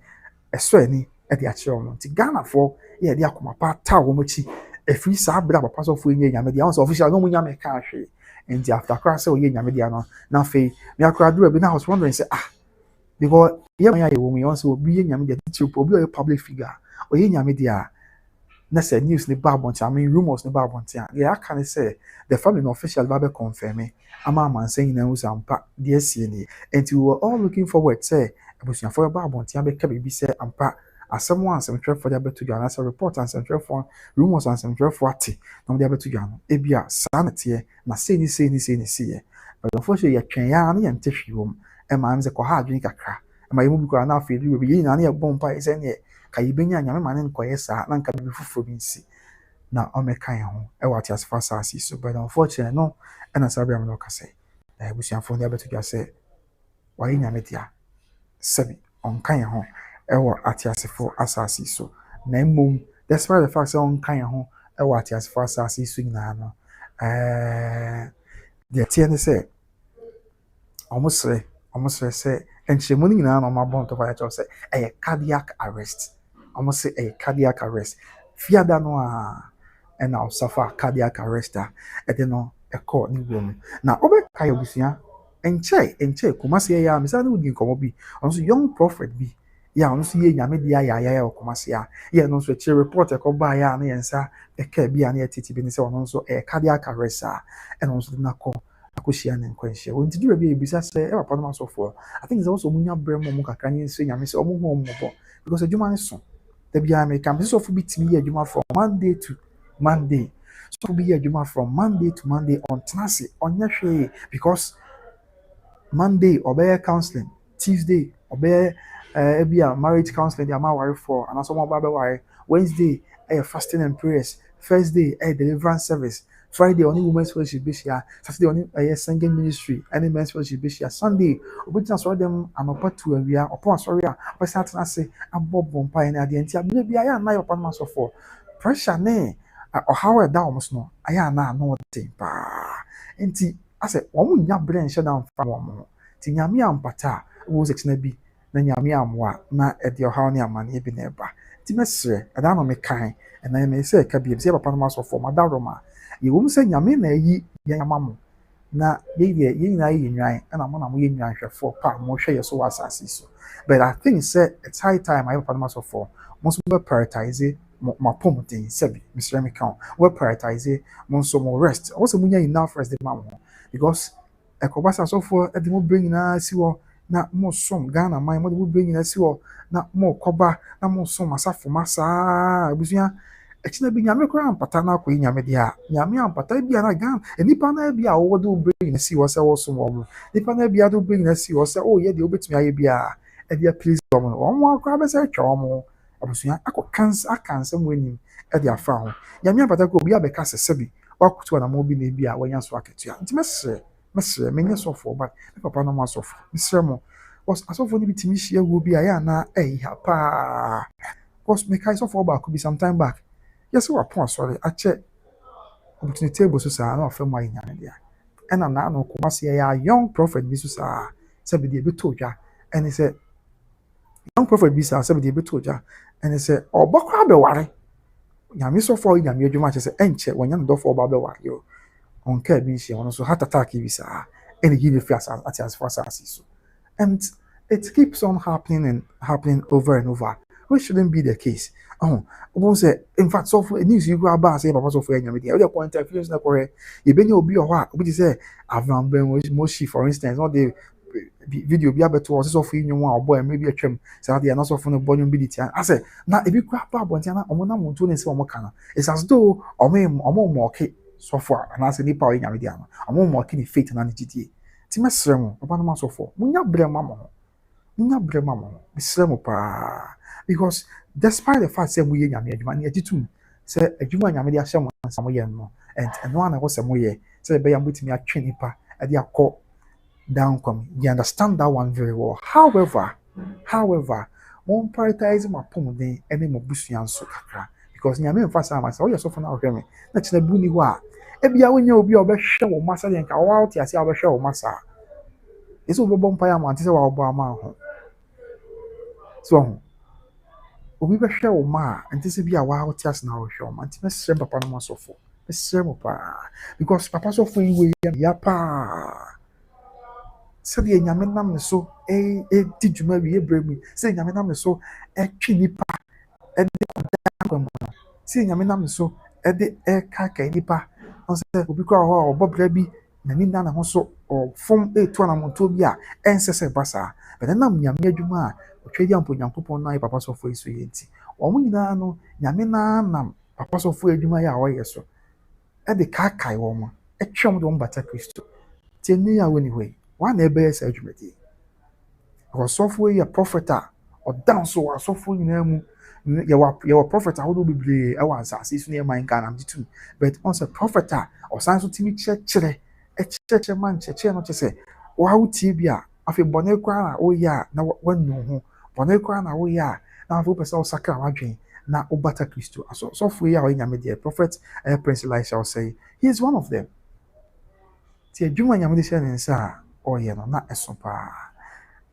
ɛsɔ ani ɛde akyerɛ wɔn nti Ghanafoɔ yɛ ɛde akoma pa taa wɔn akyi efiri saa abira papa sɔfoɔ yi nyɛ nyame deɛ wɔn sɛ official no mu nyame ka ahwɛ nti after kora sɛ ɔyɛ nyame deɛ no na afei me akora duro bi na I was wondering sɛ because yɛ man yɛ wɔ mu yɛ wɔn sɛ obi yɛ nyame deɛ titiri obi ɔyɛ public figure ɔyɛ nyame deɛ na sɛ news ne ba abɔnten I mean rumors ne ba abɔnten a yɛ aka ne sɛ the family no official ba bɛ confirm ama amansan nyinaa wusa ampa deɛ sie nie nti we were all looking forward sɛ abusuafoɔ ba abɔnten abɛka biribi sɛ ampa asɛm a asɛmtwerɛfoɔ de abɛto dwa anaasɛ report asɛmtwerɛfoɔ rumors asɛmtwerɛfoɔ ate na wɔde abɛto dwa no ebia saa na teɛ na sei ne siyɛ but unfortunately yɛtwɛn ya ne yɛnte hwee wɔ mu ɛma am sɛ kɔha adwene kakra ɛma yɛn mu bi koraa na afei de bi yɛn nyinaa ne yɛbɔ mpa yɛ sɛ neɛ ka yɛbɛnya nyame ma ne nkɔyɛ saa na nka biribi foforɔ bi nsi na ɔmɛka yɛn ho ɛwɔ ateasefo asase so but unfortunately no ɛna saa bɛrɛ no ɔkasɛ abusuafoɔ de abɛto dwa sɛ wɔayɛ nyame dea sɛbi ɔnka yɛn ho ɛwɔ ateasefo asase so na mmom despite the fact sɛ ɔnka yɛn ho ɛwɔ ateasefo asase so nyinaa no deɛ teɛ ne sɛ ɔmo srɛ sɛ nkyɛmu no nyinaa na ɔmo abɔ ntɔkwa kyerɛw sɛ ɛyɛ cardiac arrest. Ɔmo sɛ ɛyɛ cardiac arrest. Fiada no a ɛna ɔsafa cardiac arrest a ɛde no ɛkɔɔ ne wura mu. Na ɔbɛkae abusua nkyɛe Kumasi yɛ a mesa ne wodi nkɔmmɔ bi ɔno nso young prophet bi yɛ a ɔno nso yɛ nyame de ayɛ wɔ Kumasi a yɛ no nso akyire report ɛkɔbaa yɛ a ne yɛn nsa ɛka bi a ne yɛtete bi ne sɛ ɔno nso ɛyɛ cardiac arrest a ɛna ɔno nso de no akɔhyia ne nkwanhyia. Wɔnti dwuma bi a ebisa sɛ papa no asɔfoɔ I think sɛ wɔsɔ ɔmo nya brɛ mu ɔmo kakra ne nso nyame sɛ ɔmo ho ɔmo mmɔbɔ because adwuma ne so da biara meka mpɛ sɛ sɔfo bi tumi yɛ adwuma from Monday to Monday sɔfo bi yɛ adwuma from Monday to Monday ɔntena ase ɔnyɛ hwee because Monday ɔbɛyɛ counseling, Tuesday ɔbɛyɛ ebi a marriage counseling de ama awarefoɔ anaasɛ ɔmo aba abɛware, Wednesday ɛyɛ fasting and prayers, Thursday ɛyɛ deliverance service, Friday ɔne women's fellowship bɛhyia, Saturday ɔne ɛyɛ singing ministry ɛne men's fellowship bɛhyia, Sunday ɔbɛgyina asɔre dɛm anɔpa tu awia ɔpɔ asɔre a ɔbɛsan atena ase abɔ mpaeɛ ne adeɛ nti abere bi ayɛ ana yɛ ɔpa no asɔfoɔ pressure ne ɔhaw a ɛda wɔn so no ayɛ ana ano ɔden paa nti asɛ wɔn nya brɛ nhyɛ da mfa wɔn ho nti nyame ampata a wɔwɔ sɛkyina bi na nyame amoa na ɛde ɔhaw ne amanneɛ bi na ɛba nti mɛsrɛ ɛda na mekan ɛna mɛ sɛ ɛka biem sɛ papa no asɔfoɔ madawrɔm a yɛwɔ mu sɛ nyame na ayi yɛn ama mo na yɛn nyinaa yɛ nwan ɛna mo na mo yɛ nwanhwɛfoɔ pa a mohwɛ yɛ so wɔ asase so but I think sɛ it's high time ayɛ papa no asɔfoɔ mo nso bɛ prioritize mo apɔmuden sɛbi mesrɛ me ka wo prioritize mo nso mo rest ɔwɔ sɛ mo nya enough rest de ma mo ho because ɛkɔba sɛ asɔfoɔ ɛde mo brɛ nyinaa si hɔ na mo som Ghana man mo de mo brɛ nyinaa si hɔ na mo kɔba na mo som asafo ma saa abusua ɛkyina bi nyame koraa ampata na akɔyi nyame deɛ a nyame ampata bi a na Ghana nipa na bi a wɔwɔ de wo brɛ nyinaa si hɔ sɛ wɔsom wɔn nipa na bi a de wo brɛ nyinaa si hɔ sɛ yɛ deɛ wobɛtumi ayɛ bi a ɛde aplease wɔn no wɔn koraa bɛsɛ atwa wɔn abusua aka nsɛm wɔ anim ɛde afa ho nyame ampata ko obi abɛka sɛ sɛbi wakoto na mo bi na bi a wɔanya so akatua nti mesrɛ menyɛ sɔfoɔ ba me papa no mo asɔfo mesrɛ mo asɔfoɔ no bi tumi hyia wo bi a yɛ ana ɛyi ha paa because mekae sɔfoɔ baako bi sometime back yɛsɛ wapɔ asɔre akyɛ ɔbɛtumi table so saa na ɔfɛ mu ayɛ nyame deɛ ɛna naano Kumasi yɛ young prophet bi so saa sɛbi deɛ ɛbɛtɔ dwa ɛne sɛ young prophet bi saa sɛbi deɛ ɛbɛtɔ dwa ɛne sɛ ɔbɔ koraa bɛware nyame sɔfoɔ nyame adwuma kyɛ sɛ ɛnkyɛ wɔnya no dɔfoɔ ɔba bɛware yo ɔnka bi nhyia ɔno so heart attack bi saa ɛne yi ne fi ate asefo asase so and it keeps on happening over and over which shouldn't be the case say in fact so news you grab say papa so for nyame dey point interference na correct e be obi o hɔ a obi say Avram Ben Moshi for instance not the video bi abeto so for nyom a obo maybe atwam say dey na so for no bonyo bi ditia I say na e bi grab abontia na omo na monto ne say omo kana it's as though omo okay so for and as nipa o nyame dey ano omo okay ni faith na ne gidie ti mesrɛ mo papa no so for munya brɛ mama mesrɛ mo pa because despite the fact say we ye nyame adwuma na yetitum say adwuma nyame de ahyɛ mo nsa mo yɛ no and no ana wo sɛ mo yɛ say be ya mutimi atwe nipa e de akɔ down come you understand that one very well however one prioritize my pomden ene mo busua nso kakra because nyame mfa sa ma say wo yɛ so for na ohwɛ me na kyena bu ni ho a e bia wonya obi a obɛhwɛ wo masa de nka wo out ase a obɛhwɛ wo masa eso obɛbɔ mpa ya ma ante sɛ wa obɔ ama ho so obi bɛhwɛ wo ma ante sɛ bi a wa out ase na wo hwɛ wo ma ante mesrɛ papa no masofo mesrɛ mo pa because papa sofo yi we ya pa sɛ de nyame nam ne so di dwuma wi ebrɛmu sɛ nyame nam ne so twi nipa de kwam sɛ nyame nam ne so de kaka nipa on sɛ obi kɔ hɔ a ɔbɔ bra bi na ni na ho so fom etu na monto bi a ɛnsɛsɛ basa bɛn nam nyame adwuma a otwa di ampo nyankopɔn na papa sofo yi so yɛ nti ɔmo nyinaa no nyame na nam papa sofo adwuma yɛ a ɔyɛ so de kakai wɔ mo twɛm de wɔn bata Kristo tie ne ya woni hɔ wa na ebe yɛ adwumadi ɔsɔfo yi yɛ prophet a ɔdan so asɔfo nyinaa mu yɛwɔ prophet a wɔdo bebree ɛwɔ asase so ne man Ghana mditum but on sɛ prophet a ɔsan so timi kyerɛkyerɛ man kyerɛkyerɛ no kyerɛ sɛ wa wotie bi a afei bɔne koraa na woyɛ a na wanu ho bɔne koraa na woyɛ a na afo pesa osakra wadwen na obata Kristo so for ya nyame de prophet Prince Elisha Osei, he is one of them. Ti adwuma nyame de hye ne nsa a ɔyɛ no na ɛso paa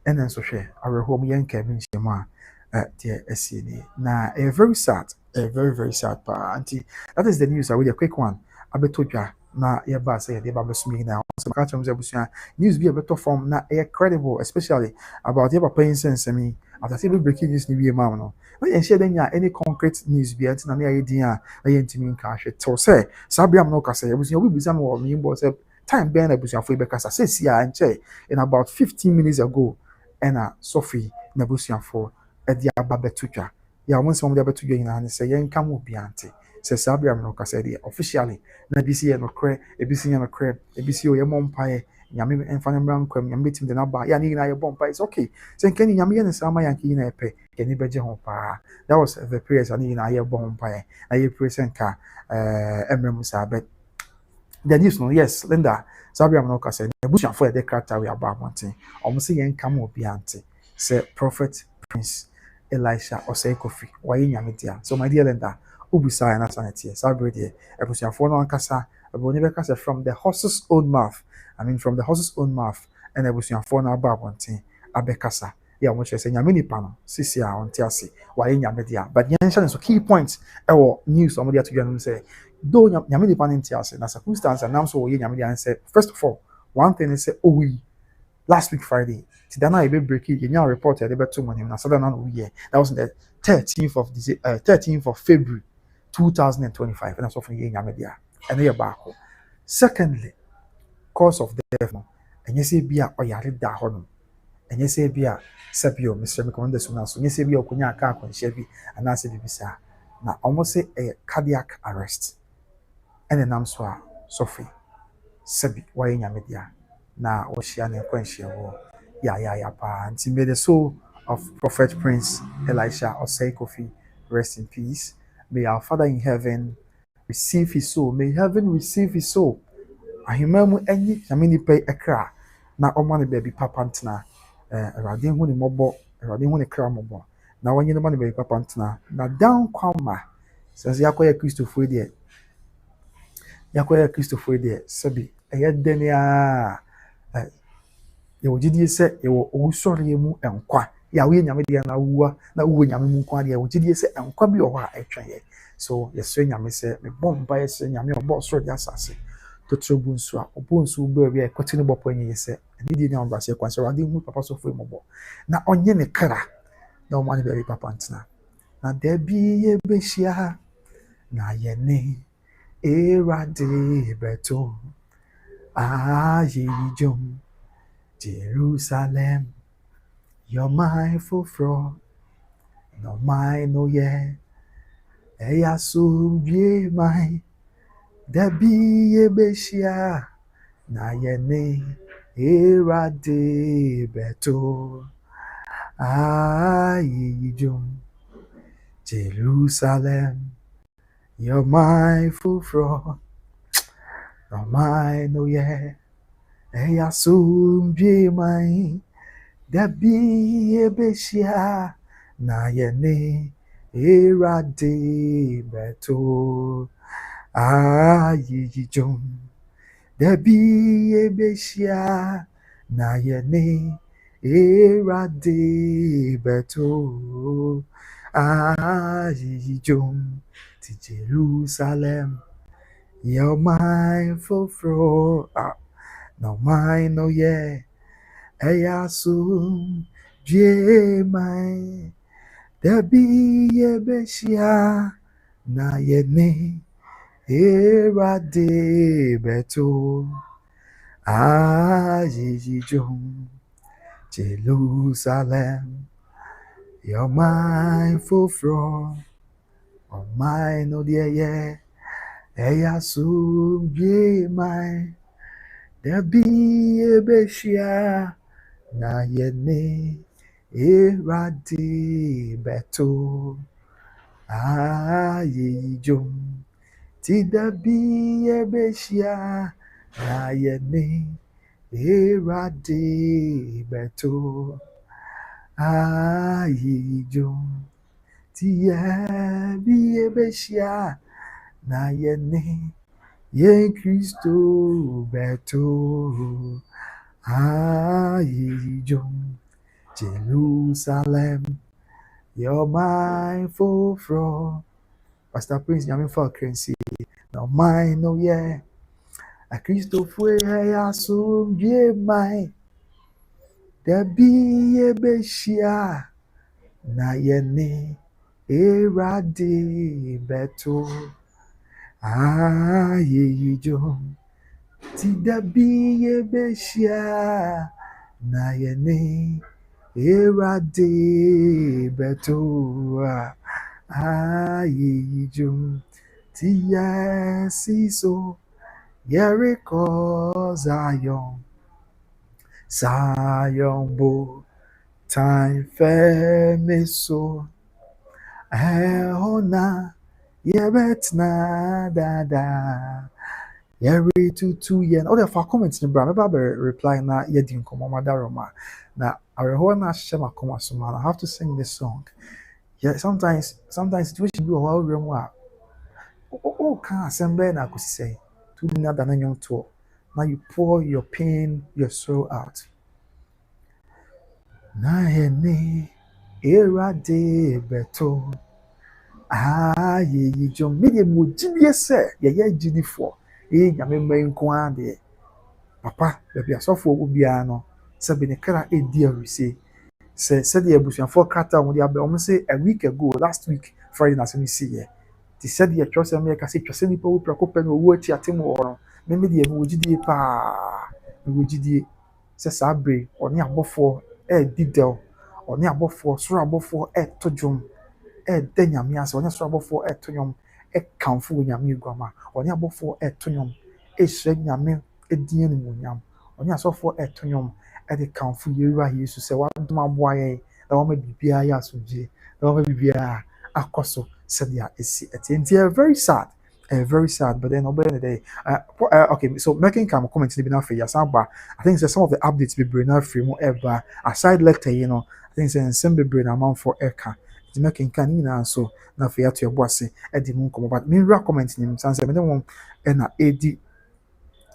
ɛna nso hwɛ awerɛhoɔ mu yɛnka bi nhyɛmu a deɛ ɛsie nie na very sad, very sad paa nti that is the news. I will a quick one abɛtɔ dwa na yɛba sɛ yɛde ba bɛsom yi na so maka kyerɛ m sɛ abusua news bi a ɛbɛtɔ fam na ɛyɛ credible, especially about yɛ papa yi nsɛnsɛm yi after sɛ breaking news ni wie ma wo no na yɛnhyɛ dɛ nya any concrete news bi nti na ne ayɛ din a na yɛntumi nka ahwɛ tew sɛ saa bere a no kasa yɛ abusua obi bisa me wɔ menyimbo sɛ time bɛn na abusuafo yi bɛkasa sɛ si a nkyɛ in about 15 minutes ago ɛna Sophie na abusuafo ɛde aba bɛto dwa yɛ wɔn nsɛm wɔde abɛto dwa nyinaa ne sɛ yɛnka mo bi ante sɛ saa bere a no kasa deɛ officially na bi si yɛ no korɛ ebi si yɛ no korɛ ebi si yɛ mɔ mpaeɛ nyame mfa ne mmra nkwam nyame betim de naba yɛ ne nyinaa yɛ bɔ mpaeɛ sɛ okay sɛ nkɛni nyame yɛ ne saa ma yɛnka nyinaa yɛpɛ yɛni bɛgye ho paa. That was the prayers a ne nyinaa yɛ bɔ ho mpaeɛ na yɛ pray sɛ nka mmerɛ mu saa bɛ the news no yes Linda saa bere a no kasa ne abusuafo yɛ de krataa wɔ aba abɔnten ɔmo sɛ yɛnka mo bi ante sɛ prophet Prince Elisha Osei Kofi wayɛ nyame dia. So my dear Linda ubisa na sanity saa bere deɛ abusuafo no ankasa aboni bɛkasa from the horse's own mouth. I mean from the horse's own mouth and abusuafo no aba abɔnten abɛkasa yɛ ɔmo kyerɛ sɛ nyame nipa no sisi a ɔnte ase wayɛ nyame dia. But yɛnhyɛ no so key points ɛwɔ news ɔmo de ato dwa no sɛ though nyame nipa no nte ase na circumstance nam so wɔyɛ nyame dia sɛ first of all one thing is say owi last week Friday ti dana ebe break it yenya report ya de beto mo nim na sada na no year that was on the 13th of February 2025 and so for ye nyame dia and ye baako. Secondly, cause of death no enye se bia oyare da ho no enye se bia sabio Mr. Mekonde so na so enye se bia okonya aka akwanhia bi ana se bibisa na almost say a cardiac arrest and nam so a Sophie sabi waye nyame dia na wɔhyia ne nkwanhyia wɔ ya pa nti may the soul of Prophet Prince Elisha Osei Kofi rest in peace. May our Father in heaven receive his soul. May heaven receive his soul. Ahimam enyi nyame nipa ekra na ɔma ne baabi papa ntena Awurade hu ne mmɔbɔ Awurade hu ne kra mmɔbɔ na wɔnye ne ma ne baabi papa ntena na down kwama sɛ yakɔyɛ Kristofo deɛ sɛbi ɛyɛ denia yɛwɔ gyidie sɛ yɛwɔ owusɔre mu nkwa yɛ woyɛ nyame deɛ na wuwa na wuwɔ nyame mu nkwa deɛ yɛwɔ gyidie sɛ nkwa bi wɔ hɔ a ɛtwa yɛ so yɛsrɛ nyame sɛ mebɔ mpa yɛsrɛ nyame ɔbɔ soro de asase totoro bu nso a ɔbɔ nso baa bi a ɛkɔte ne bɔpɔ nyɛ sɛ ɛne deɛ ne ɔbrase kwan sɛ Awurade hu papa so foi mɔbɔ na ɔnyɛ ne kra na ɔma ne baabi papa ntena na da bi yɛbɛhyia na yɛne Awurade bɛto ayi dwom Jerusalem, you're my fulfro, no mine, no yeah. Eya so be mine, there be a beshia, na yene, Erade beto, ayijum. Jerusalem, you're my fulfro, no mine, no yeah. Eya so be mine. There be a beshia na yene Erade beto ayijum. There be a beshia na yene Erade beto ayijum. To Jerusalem, you're my fulfro. No mine, no yeah. Eya sum je mai debi yebeshia na yene Erade beto ayijum. Jerusalem, you're my fulfro, oh my no dear yeah. Eya sum je mai debi yebeshia na yene Erade beto ayijum. Ti dabi ebeshia na yene Erade beto ayijum. Tia biye beshia na yene ye Kristo beto ayijom Jerusalem you're mindful from Pastor Prince nyame for currency no mine no yeah a Kristo fue ya sum ye mai there be a beshia na yene erade beto ayijom ti da be a beshia na yene erade beto ayijom ti so Jericho Zion bo time feme so ehona yebetna dada yeri tutu yen all the for comments ni bra me ba reply na yedi nkomo madaroma na areho na hye makoma so man I have to sing this song. Yeah, sometimes situation be o rem a oh can assemble na go say to na da na nyom to now you pour your pain your sorrow out na ene era de beto ye jom me de mo gidie se ye gidi for nyame mman nko ade papa be asofo obia no se be ne kra edi awise se de abusuafo kata mo de abe o say a week ago last week Friday na se me see ye ti se de trust me ka se twese ni pa wo prakopa no wo achi atemu wo no me de mo gidie pa mo gidie se sabre oni abofo didel oni abofo soro abofo to dwom da nyame ase oni soro abofo to nyom kamfo nyame guama oni abofo to nyom ehye nyame edin no nyam oni asofo to nyom de kamfo yewa yesu se wadom aboaye na wo ma bibia ya asuje na wo ma bibia akoso se dia esi enti very sad but then over the day okay so making comment to be now for yasamba I think some of the updates be bring out free more ever aside letter I think some be bring amount for eka the making can na so na for to your boss e di mu komo but me comment nim sanse me dem na edi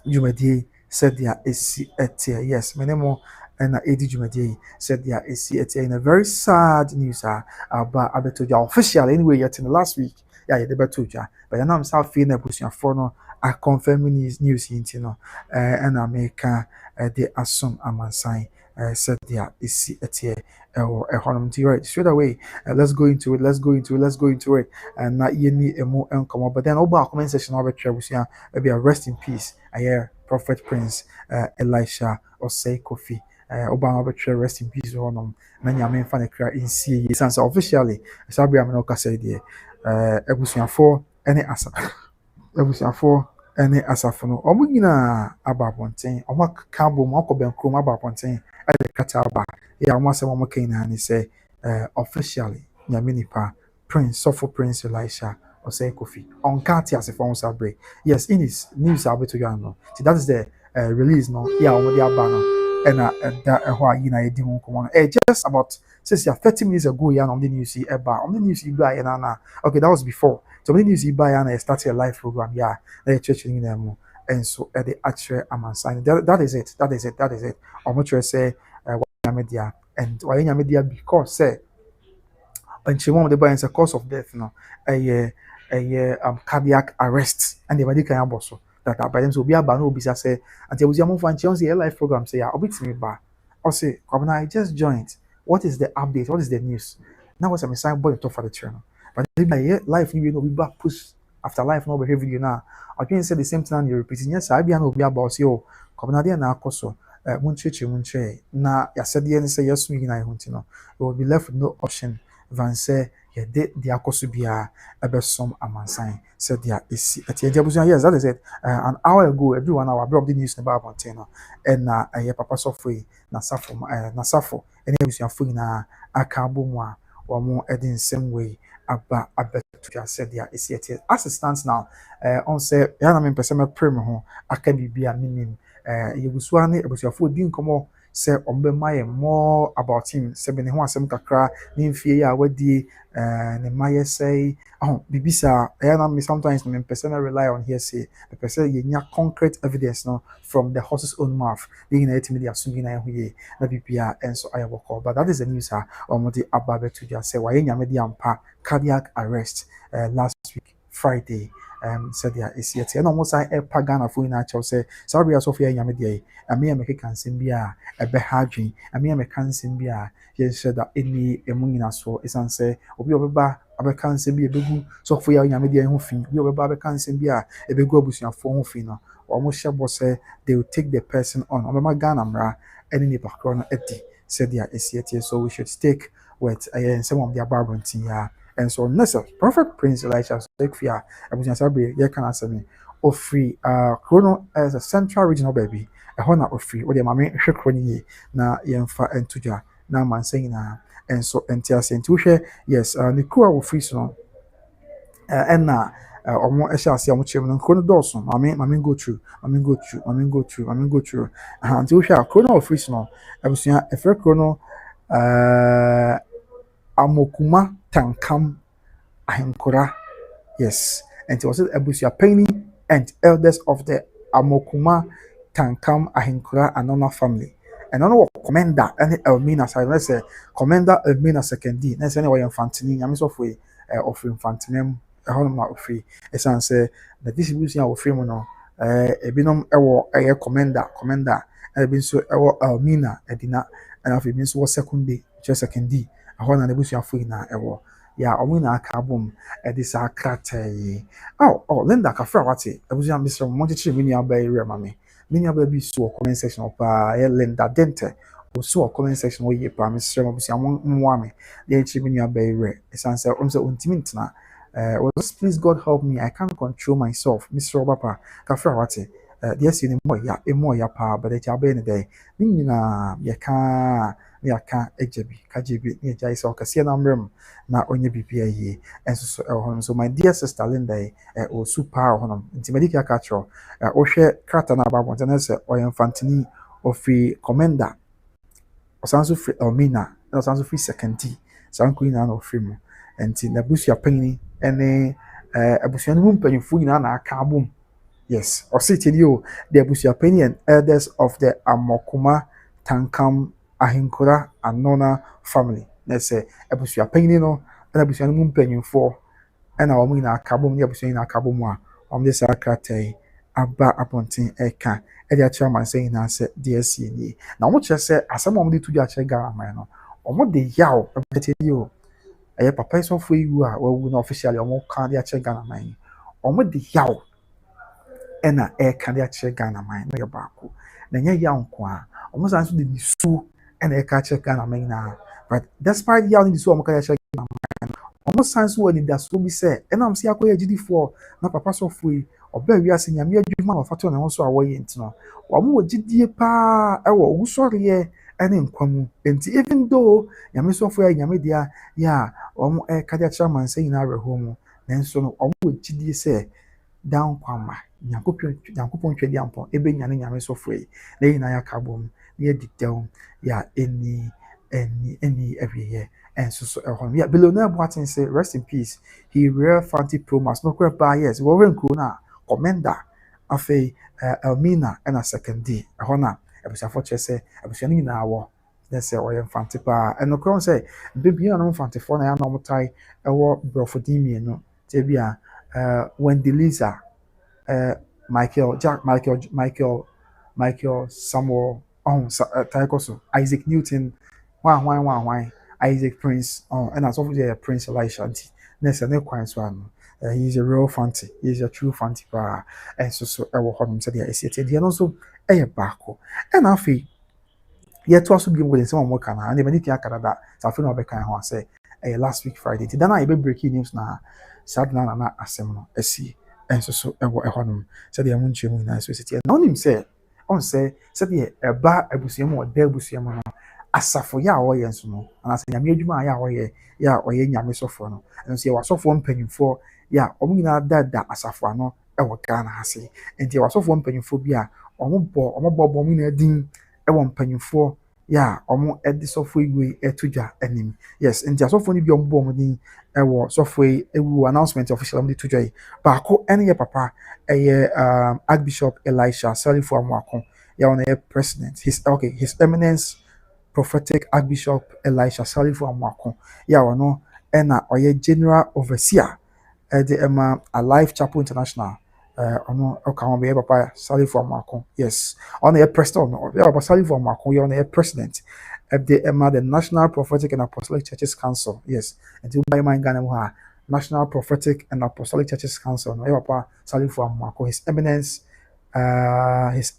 Jumadi said their AC etia. Yes, my name and Edi Jumadi said their AC etia in a very sad news about Abetoja official anyway yet in the last week. Yeah, the Betoja. But I'm South feeling a pushing for no a confirming news you know and America they assume a sign said their AC etia or a honum right straight away. Let's go into it. And not any more uncommon. But then over comment section of it, maybe a rest in peace. I hear Prophet Prince Elisha Osei Kofi. Obama betray rest in peace on na nyame fa ne kra nsie yi sansa officially sabia me no ka say de ebusuafo ene asafo no omo nyina aba bonten omo ka bom akoben krom aba bonten ade kata aba ya omo asem omo kan na ni say officially nyame nipa Prince Elisha Osei Kofi on Kati as a phone sabre. Yes, in his news I'll be to you know. See, that is the release no. Yeah, on the banner and that why you know didn't come on. Just about 30 minutes ago, yeah, on the news on the news buy and okay, that was before. So when the news buy and started a live program, yeah, they church in them and so at the actual sign. That is it. I'm not sure say media and why media because say and she won the boy as a cause of death no a cardiac arrest and the body can also that by them so be about no bisa say and was your fan chance the live program say yeah obit me ba or say come I just joined what is the update what is the news now was a sign boy to for the channel but life you know we back push after life no behave you now I can say the same thing and you repeating yes I be an obi about say oh come na there na akoso munche na ya said the say yes we na hunti no we will be left with no option van say yeah the akoso bia ebesom amansan said yeah is at the yes that is it an hour ago everyone hour brought the news about mountain and papa sofo na safo and ebusuafo na aka bomu a omo edin same way aba to said yeah is it as it stands now on say ya na me pese me pray me ho aka bibia minim yebusuane ebusuafo din komo say ombema more about him say be ne ho asem kakra ne mfie ya wadie ne maye say oh bibisa na me sometimes me personally rely on hearsay the person ye nya concrete evidence no from the horse's own mouth being na etimi dia so bi na ho ye na bibia enso ayaboko but that is the news omodi ababe to just say why nyame dia ampa cardiac arrest last week Friday said yeah is yet and almost I pagana for in actual say sorry as of nyame dia me make kan simbia e be hadwen me make kan simbia ye said that any emunyina so isan say obi obeba abeka nsem bi ebegu so for ya nyame dia ho fi bi obeba abeka nsem bi a ebegu abusuafo ho fi no omo hyebo say they will take the person on obema Ghana mra any ni pakro no edi said yeah is yet so we should stick with some of the ababuntin ya and so necessary prophet prince Elisha Osei abusuan sabre ye kan asemi ofri chrono as a central regional baby ɛhɔ na ofiri wo de mame hwɛ kro ni na yɛmfa entudwa na man saying na enso entiase enti wohwɛ yes ne kro a ofiri so no ɛna ɔmo ɛhyɛ ase ɔmo kyerɛ mu no kro no dɔɔso mame go through nti wohwɛ kro no ofiri so no abusua ɛfrɛ kro no amokuma tankam ahenkora yes and it was abusua penny and elders of the amokuma tankam ahenkora anona family and ono commander any elmina side let's say commander elmina second d let's say we infantini nyame so for of infantinem ehon ma ofri esan say the distribution of free no ebinom ewo commander ebi so ewo elmina edina and afi bi so second d just second d ahona na ebusuafo ina ewo ya omo na aka bom edisa kratai Linda kafra wate ebusuan Mr. Montichi mini abai remame mini abai bi so comment section opa Linda dente o so comment section wo ye pa Mr. Obusuan mo ame ye chi mini abai re esanse onse ontimi ntena please God help me I can't control myself Mr. Obapa kafra wate yes you mo ya pa but e chabe ne dey nyina ya ka ejebi kajebi ni jai so kase na mrem na onye bibia yi enso so my dear sister Linda o super honom nti medical catcher o hwe krata na babo nti se o infantini ofi commander osanso free Elmina osanso free second D sanko ina na ofri mu nti na busu apani ene abusu no mpanyimfo ina na aka abom yes o say tell you the abusu apani and elders of the amokuma tankam ahenkora anona family let's say abusu apani no na abusu no mpanyimfo ena omo ina aka abom ne abusu ina aka abom a omo de sakratai aba apontin eka e dia chairman saying na say Deäth ni na omo che say asem omo de tuju a che ga aman no omo de yaw tell you eye papa so for you a wawu na officially omo kan dia che ga aman omo de yaw ena e kan dia che ga aman no ye baako na nya yaw nko a omo san so de nisu ena e ka che ga aman na but despite yaw ni nisu omo ka che ga aman omo san so wani da so bi say ena am si akoya gidi4 na papa so for yi oba wiase nyame adwuma na fato na ho so awoye ntino omo wogidie pa ewo ogusoriye ene nkwamu enti even though nyame so for ya nyame dia ya omo kadia chairman say na areho mu nanso no omo wogidie say down kwama nyankopon twedi ampon ebe nyame so for yi na yina ya kabom na ye detail ya eni every and so yeah billionaire Boatin say rest in peace he rare fancy promise no kwere ba yes we wen kro na commander afei Elmina and a second D ehona ebusafo che say ebusuani nyina awo na say oye fancy pa and no kro say bibia no fancy for na ya no mutai ewo brofodimie no te bia Wendy Lisa Michael Samuel Taikoso Isaac Newton why Isaac Prince and as of the Prince Elisha next and quite one he's a real fancy he's a true fancy bar and so ewo honum said yeah is and also bako and afi yet also be with some more kana and even if Canada so I no be kan ho say last week Friday then I be breaking news na sad na asem no asi and so ewo honum said yeah munche mu na so sit na onim say on say said yeah eba abusuam o da abusuam no asafo ya wo ye nso no anase nyame adwuma ya wo ye ya oye nyame sofo no enso ye wasofo mpanyimfo ya omo nyina da asafo ano e wo Ghana ase enti ye wasofo mpanyimfo bi a omo bo mo nyina din e wo mpanyimfo yeah ɔmo ɛde sɔfo igwe ɛto dwa anim yes nti asɔfo no bi ɔmo bɔ ɔmo din ɛwɔ sɔfo yi ewu announcement official ɔmo de to dwa yi baako ɛne yɛ papa ɛyɛ Archbishop Elisha Salifo Amoako yɛ ɔno yɛ president his eminence prophetic Archbishop Elisha Salifo Amoako yɛ ɔno ɛna ɔyɛ general overseer ɛde ɛma Alive Chapel International ɔno ɔka ho bɛyɛ papa Salifo Amoako yes ɔno yɛ president ɔno yɛ papa Salifo Amoako yɛ ɔno yɛ president ɛde ɛma the National Prophetic and Apostolic Churches Council yes nti wobɛyɛ man Ghana mu ha National Prophetic and Apostolic Churches Council no yɛ papa Salifo Amoako his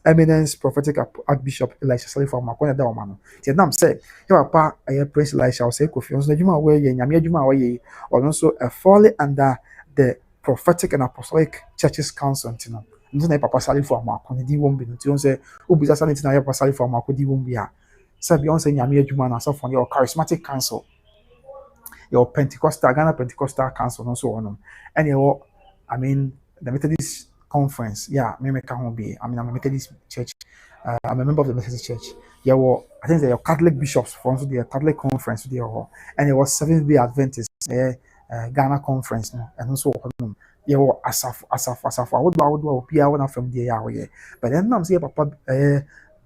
eminence prophetic Archbishop Elisha Salifo Amoako na da ɔma no nti ɛnam sɛ yɛ papa ɛyɛ Prince Elisha Osei Kofi ɔno nso adwuma a wɔyɛ nyame adwuma a wɔyɛ ɔno nso falling under the Prophetic and Apostolic Churches Council nti no nti na yɛ papa Salifo Amoako ne di wɔm bi no nti ɔno sɛ obisa sa ne nti na yɛ papa Salifo Amoako di wɔm bi a sɛ bi ɔno sɛ nyame adwuma na asɔfo no yɛ charismatic council yɛ Pentecostal Ghana Pentecostal Council no nso wɔ no ɛna yɛwɔ I mean the Methodist Conference yeah me ka ho bi I mean I'm a Methodist church I'm a member of the Methodist church yɛwɔ I think they're Catholic bishops for also the Catholic conference there and it was Seventh-day Adventist Ghana conference no and also yɛwɔ asafo awodoɔ obiara wɔn afam deɛ yɛ a wɔyɛ but then nam sɛ yɛ papa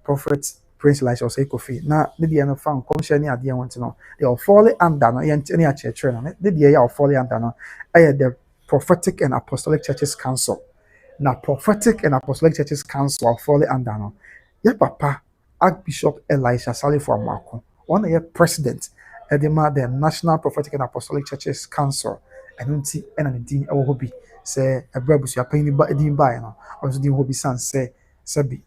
prophet Prince Elisha Osei Kofi na ne deɛ no fa nkɔmhyɛ ne adeɛ wɔn ti no deɛ ɔfɔle under no yɛn ne akyerɛkyerɛ no ne deɛ yɛ ɔfɔle under no ɛyɛ the Prophetic and Apostolic Churches Council na Prophetic and Apostolic Churches Council ɔfɔle under no yɛ papa Archbishop Elisha Salifo Amoako ɔno yɛ president ɛde ma the National Prophetic and Apostolic Churches Council ɛno nti ɛna ne din ɛwɔ hɔ bi sɛ ɛbrɛ abusua panyin ba din baeɛ no ɔnso din hɔ bi san sɛbi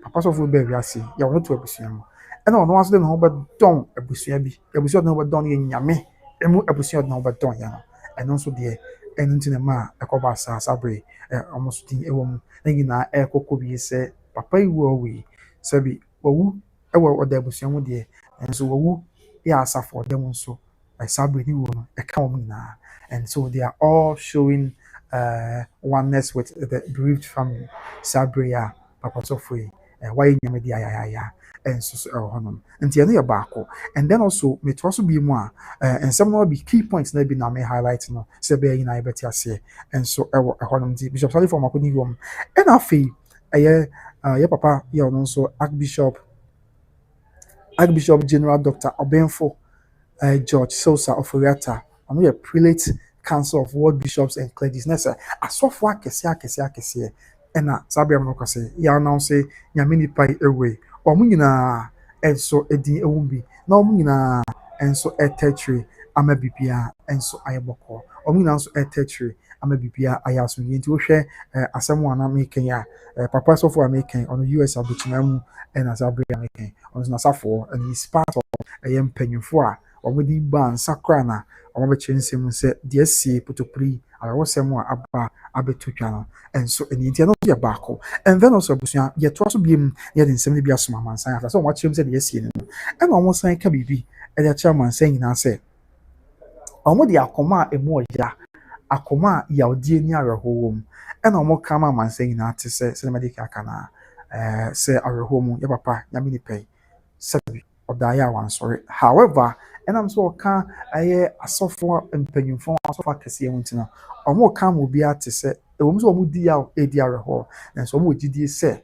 papa sɔfo bɛɛ wiase yɛ ɔno to abusua mu ɛna ɔno nso de ne ho bɛdɔn abusua bi abusua de ne ho bɛdɔn no yɛ nyame emu abusua de ne ho bɛdɔn yɛ no ɛno nso deɛ ɛno nti na ma ɛkɔba asabere ɔmo so din ɛwɔ mu na nyinaa ɛkɔkɔ bi sɛ papa yi wɔ wi sɛbi wawu ɛwɔ ɔda abusua mu deɛ nso wawu yɛ asafo ɔda mu nso sabere ni wɔ no ɛka wɔn nyinaa and so they are all showing oneness with the bereaved family sabere a papa sɔfo yi why nyame di ayayaya and so honom nti ɛno yɛ baako and then also me to also be more and some will be key points na bi na me highlight no sɛ be nyina yɛbɛte ase and so ɛwɔ honom nti Bishop Salifo Amoako ni wom and afei ɛyɛ yɛ papa yɛ ɔno nso Archbishop General Dr. Obenfo George Sosa of Oriata ɔno yɛ prelate council of world bishops and clergy na sɛ asɔfo akɛseɛ ɛna sabia mo kwase ya announce nyame nipa ewe ɔmo nyinaa ɛnso edin ewu bi na ɔmo nyinaa ɛnso ɛtɛtri ama bibia ɛnso ayɛ bɔkɔ ɔmo nyinaa nso ɛtɛtri ama bibia ayɛ asomdwe nti wohwɛ asɛm a na meken a papa sɔfo a meken ɔno US abotuma mu ɛna sabia meken ɔno na safo and is part of ɛyɛ mpanyinfo a ɔmo di ba nsakra na ɔmo bɛkyerɛ nsɛm sɛ deɛ sie potopuri awɔsɛm a aba abeto twa no enso enitia no yɛ baako and then also abusua yɛ to so biem yɛ de nsɛm no bi asoma mansan after so ɔmo akyerɛ sɛ deɛ sie no ɛna ɔmo san ka bibi ɛde akyerɛ mansan nyinaa sɛ ɔmo de akoma a emu ɔya akoma a yawdie ni awerɛho wɔ mu ɛna ɔmo ka ma mansan nyinaa te sɛ medika aka na sɛ awerɛho mu yɛ papa nyame ni pɛi sɛ ɔdaeɛ a wansɔre however ɛnam so ɔka ɛyɛ asɔfo mpanyinfo asɔfo akɛseɛ ho ntina ɔmo ka mo bia te sɛ ewom so ɔmo di a edi awerɛho na so ɔmo gyidie sɛ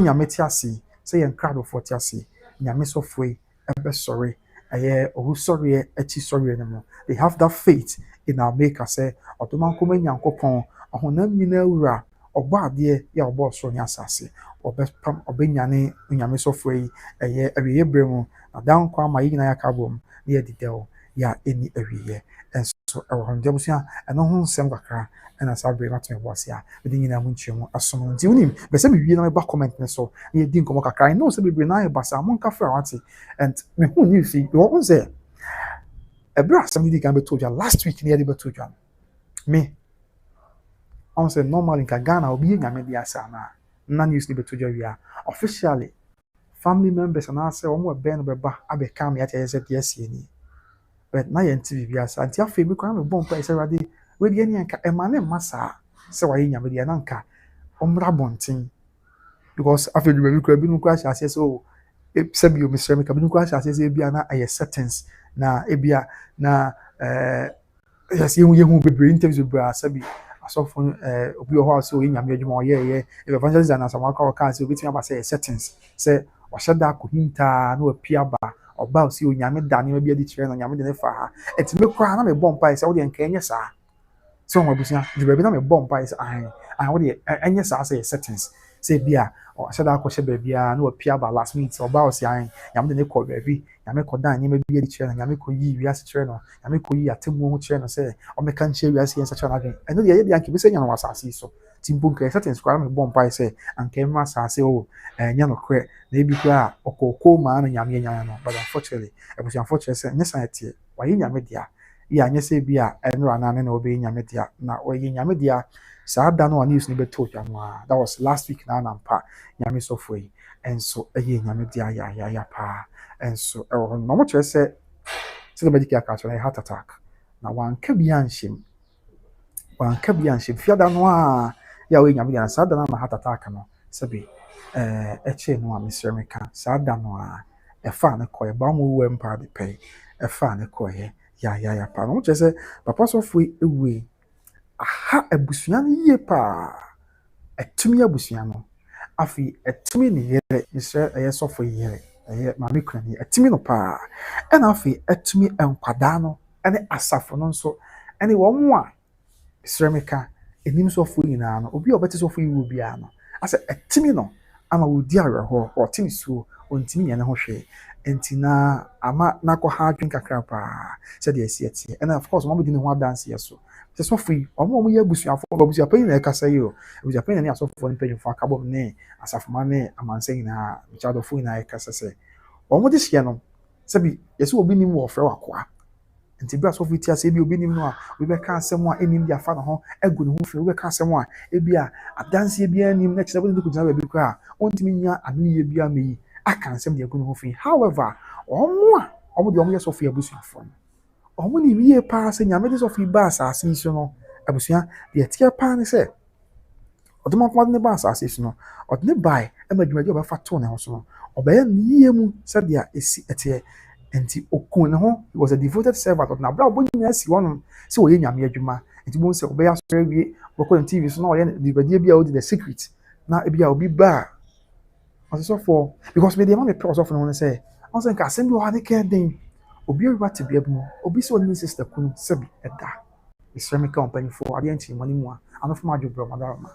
nyame te ase sɛ yɛn kradofo te ase nyame sɔfo yi ɛbɛsɔre ɛyɛ ɔhusɔreɛ akyi sɔreɛ no mu they have that faith in our maker sɛ ɔdɔm ankɔma nyankopɔn ɔhonam nyinaa wura ɔbɔ adeɛ yɛ ɔbɔ ɔsoro ne asase ɔbɛnyane nyame sɔfo yi ɛyɛ awieyɛ berɛ mu na dankwa ama yi nyinaa yɛaka bom ne yɛ didɛw yɛ ɛni awieyɛ ɛnso ɛwɔ hɔ ndeɛ busua ɛno ho nsɛm kakra ɛna saa berɛ mato ɛbɔ ase a mede nyinaa mu nkyerɛ mu asom nti wonim bɛsɛ mewie na meba comment ne so na yɛdi nkɔmmɔ kakra I know sɛ bebree na ayɛ basa monka frɛ a wate and mehu news yi wɔn sɛ ɛberɛ asɛm di kan bɛtɔ dwa last week ne yɛde bɛtɔ dwa me ɔn sɛ normally nka Ghana obi yɛ nyame de asa na news ne bɛtɔ dwa wia officially family members and I say wɔn bɛn no bɛba abɛka me akyɛ sɛ deɛ sie ni but na yɛn ti bibi asa nti afei bi kwan me bɔ mpa sɛ wade we deɛ ne nka ɛma ne masa sɛ wɔyɛ nyame deɛ na nka ɔmmra bɔnten because afei de bi kura bi no kura hyɛ sɛ o Sabi o Mr. Meka bi nkwa asase se bia na aye settings na ebia na yes yehu bebre interviews bebre sabi asofo obi o ho so nyame adwuma o ye evangelist na sama ka o kan se obetimi aba say settings say o hyeda ko hinta na o pia ba oba o se o nyame da ne bia di kire na nyame de ne fa ha etime kwa na me bom pa say o de nka enye saa so mo busia di bebre na me bom pa say wo de enye saa say settings say bia o hyeda ko hye bia na o pia ba last minute oba o se nyame de ne ko baabi nyame ko dan nyame bia di kire na nyame ko yi wiase kire no nyame ko yi atemu ho kire no say o me kan kire wiase yensa kire na adwen eno de ye de anke bi say nya no wasase so timbo nkre settings kwa me bom pa say anke ma asase o nya no kre na ebi kwa okoko ma na nyame nya no but unfortunately say nya sanete wa yi nyame dia ya nya say bia enro anane na obe nyame dia na o yi nyame dia saa da no news ni beto twa no that was last week na nampa nyame so foi enso eye nyame dia ya pa enso no mo kire say the medical catch on a heart attack na wan ka bia nhim fiada no a ya we nyame dia saa da na heart attack no sabi eche no a Mr. Meka saa da no a efa ne koye ba mo we mpa de pay efa ne koye ya pa no mo kire say papa so foi ewe aha abusua no yie pa etumi abusua no afi etumi ne yere Mr. Sofo yere mami kunani etimi no pa ena afi etimi enkwada no ene asafo no nso ene wo mo a Mr. enim so fo nyina no obi obeti so fo yiwo bia no ase etimi no ama wo di awerho o timi so ontimi nyane ho hwe entina ama nakọ ha adwen kakra pa se de esi etie ena of course mo di ne ho dance yeso se so fo omo ye busuafo busuapo ni na ekasa yi o busuapo ni asofo ni pejun fo akabom ne asafo ma ne amanse nyina chadofo nyina ekasa se omo de hye no sabi yeso obi nim wo frɛ wakoa nti bia so fiti ase bi obi nim no a obi be ka asɛm a enim dia fa no ho egu ne ho fi obi be ka asɛm a ebia adanse bia nim na kyerɛ bo kugina ba bi kra ontimi nya anoye bia meyi aka asɛm de egu ne ho fi however omo de omo yeso fi abusuafo no omo ni wie pa se nyame de so fi ba asase so no abusua de tie pa ne se odoma kwa ne ba asase so no odne bai emadwuma de oba to ne ho so no obeye niye mu se de esi etie enti okun ne ho he was a devoted servant of na bra obo nyina si wono se oye nyame adwuma enti bo se obeya so wie boko TV so na oye de badie bia odi the secret na ebia obi ba so for because me dey ma me pro so for no say on say ka asem bi o ha ne ka den obi obi te bia bu obi se oni sister kunu se bi eda Mr. company for ade anti money mu a anofo ma dwobro madama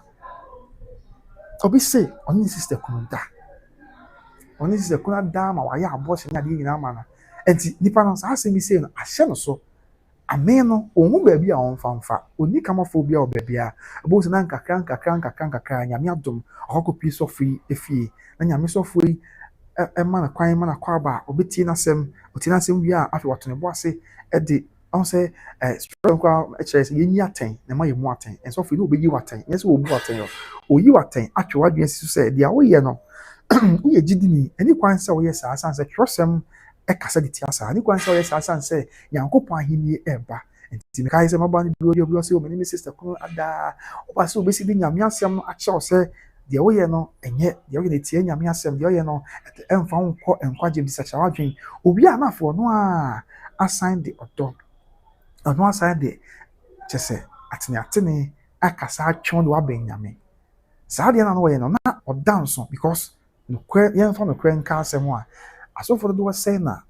obi se oni sister kunu da oni sister kunu da ma wa ya abortion na de nyina ma na enti nipa no sa asem se no ahye no so amen no ohun ba bia on famfa oni kamafo bia obabia abo se na nkakra nyame adom okopi so free efie na nyame so free ma na kwan ma na kwa ba obeti na sem oti na sem bia afi wato ne bo ase e on say strong kwa hs yenyi aten na ma yemu aten enso free no obeyi waten yes obu aten yo oyi waten atwe wadwen sisu se dia wo ye no wo ye gidini eni kwan se wo ye sa asan se twosem ekasa de tiasa ani kwan se oye sasan se yankopon ahini eba enti me kai se maba ni bi obi se o me ni sister kunu ada oba se obesi di nyame asem no ache o se de oye no enye de oye de tie nyame asem de oye no emfa nko enkwaje bi sacha wadwen obi anafo no a assign de odo no assign de chese atene akasa atwon de waben nyame saa de na no oye no na odanso because no kwe yemfa no kwe nka asem a asofo do say na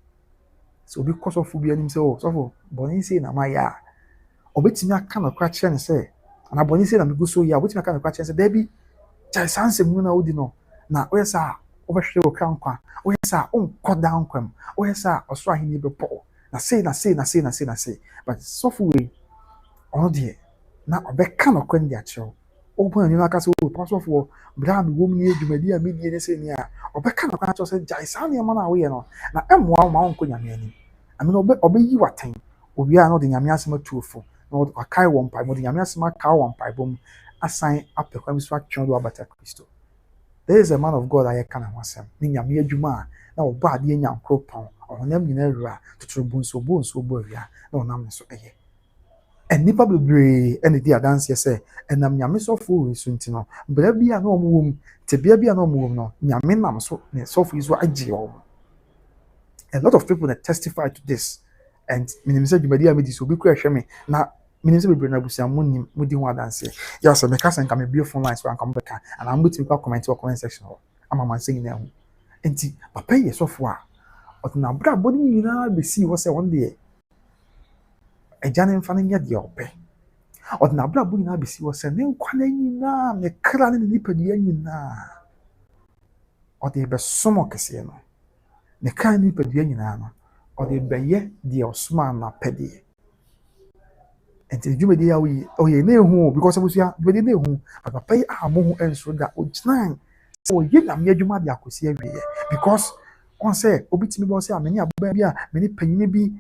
so obi kosofo bi anim say o sofo boni say na maya obetimi aka na kwa kire ne say na boni say na miguso ya obetimi aka na kwa kire say da bi chai sanse mu na odi no na oyesa obehwe o kan kwa oyesa on koda nkwam oyesa osoro ahini be po na say but sofo we ono de na obeka na kwa ndi a kire obo ani na ka say o pasofo bra mi wom ni adwumadi a medie ne say ni a obeka na kwa cho say jai san ne ma na we no na emwa ma onko nyame ani amina obe yi waten obi a no de nyame asema tuofo na akai wo mpai mo de nyame asema ka wo mpai bom asan apekwa mi so atwon do abata Kristo. There is a man of God I can wasem ni nyame adwuma na oba ade nyankropon onam nyina rura tuturubu nso bo awia na onam ne so eye And nipa bebree and the adanse say and nam nyame sofo we so ntino bra bia na omo wom te bia bia na omo wom no nyame nam so ne sofo yi so agye omo. A lot of people that testify to this and minim say dwumadi a me di so bi kura hwe me na minim say bebree na busia mo nim mo di ho adanse ya so me ka sen ka me bio phone lines so anka mo beka and am butimi kwa comment or comment section ho ama man say nyina ho enti papa yi sofo a otuna bra body nyina be si wo say one day agya ne mfa no nyɛ deɛ ɔpɛ ɔde n'abrabɔ nyinaa bɛsi hɔ sɛ ne nkwa no nyinaa ne kra ne ne nipadua nyinaa ɔde bɛsom ɔkɛseɛ no ne kra ne nipadua nyinaa no ɔde bɛyɛ deɛ ɔsoma n'apɛdeɛ nti dwumadi a ɔyɛ ne ehu because abusua dwumadi ne ehu papa yi a mo ho nsoro da ogyina sɛ ɔyɛ nyame adwuma de akɔsi awieɛ because ɔn sɛ obi tumi bɔ sɛ amene aba bi a mene panyin bi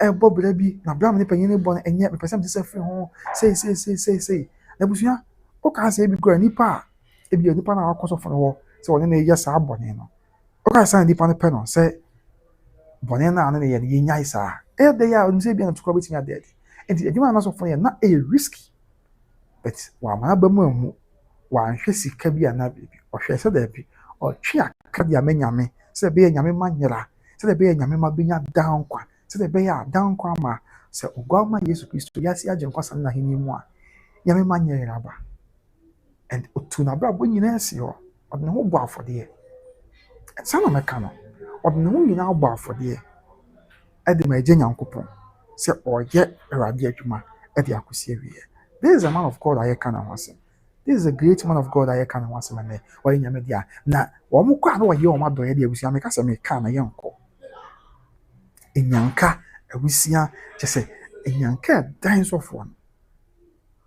ɛbɔ bra bi na bra mene panyin bɔ no ɛnyɛ mepɛ sɛ mte sɛ firi ho sei na abusua ɔka sɛ ebi kura nipa a ebi nipa na akɔ sɔfo no hɔ sɛ ɔne ne yɛ saa bɔne no ɔka sɛ nipa no pɛ no sɛ bɔne na ne yɛ ne yɛnyae saa ɛyɛ dɛ a ɔnim sɛ bi na tokɔ bɛtumi ada adi nti adwuma na sɔfo no yɛ na ɛyɛ risky but wamana ba mu amu wanhwɛ sika bi ana biribi ɔhwɛ sɛ daabi ɔtwe aka de ama nyame sɛ ɛbɛyɛ nyame ma nyera sɛ ɛbɛyɛ nyame ma bɛnya dankwa sɛ ɛbɛyɛ a dankwa ma sɛ ɔgwa ma yesu kristo yɛase agye nkwa sane n'ahenni mu a nyame ma nyera aba and otu na bra bo nyina asi hɔ ɔde ne ho bɔ afɔdeɛ saa na mɛka no ɔde ne ho nyinaa bɔ afɔdeɛ ɛde ma agye nyankopɔn sɛ ɔyɛ awurade adwuma ɛde akɔsi awieɛ. This is a man of God I can answer. This is a great man of God I can answer. Man, why in Yamedia? Now, one more can over here on my door. We see, I make us a can a young co. In Yanka, we see, just say, in Yanka, dines of one.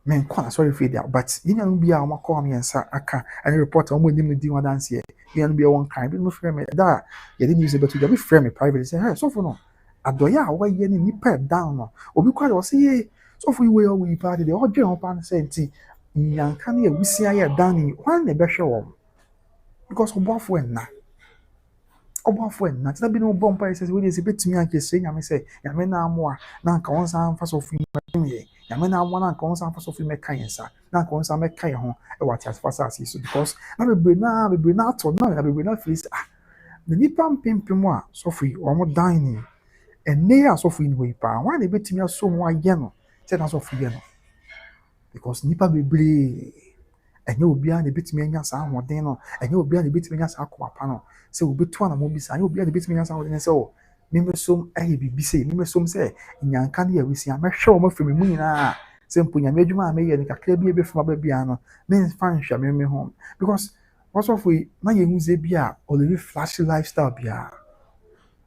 Men, quite sorry for that, but you know, be our call me and say, I can, and report on when you do one dance here. You can be one kind, but no frame that. You didn't use it, but you be frame it privately. Say, hey, so for no. Adoya, why you need pep down? Or be quite or say, so if we were we party, the odd general pan senti, Yankani, we see I Danny, one the best show because of both when not. Obof when not been no bumper says, we is a bit to me and saying, I may say, Yamena more, Nanka on some first of me, Yamena one and on some first of me, Kayansa, Nanka on some Kayan, and what as fast as he so because I will bring out or no, I will bring out face. The Nippon Pimpimoa, Sophie, or more dining, and near Sophie in way pound, why they bet me so more yellow. Said as of yellow because nipa bebree enye obi a na betimi anya saa hoden no enye obi a na betimi anya saa kwapa no se obi to na mo bi sa enye obi a na betimi anya saa hoden se o memesom aye bibi se memesom se nyanka na ya wisi amehwe o mafemi mu nyina se mpo nyame adwuma a meyɛ ne kakra bi ebefuma ba bia no me fan hwa me home because what of we na ye hu ze bia o live flashy lifestyle bia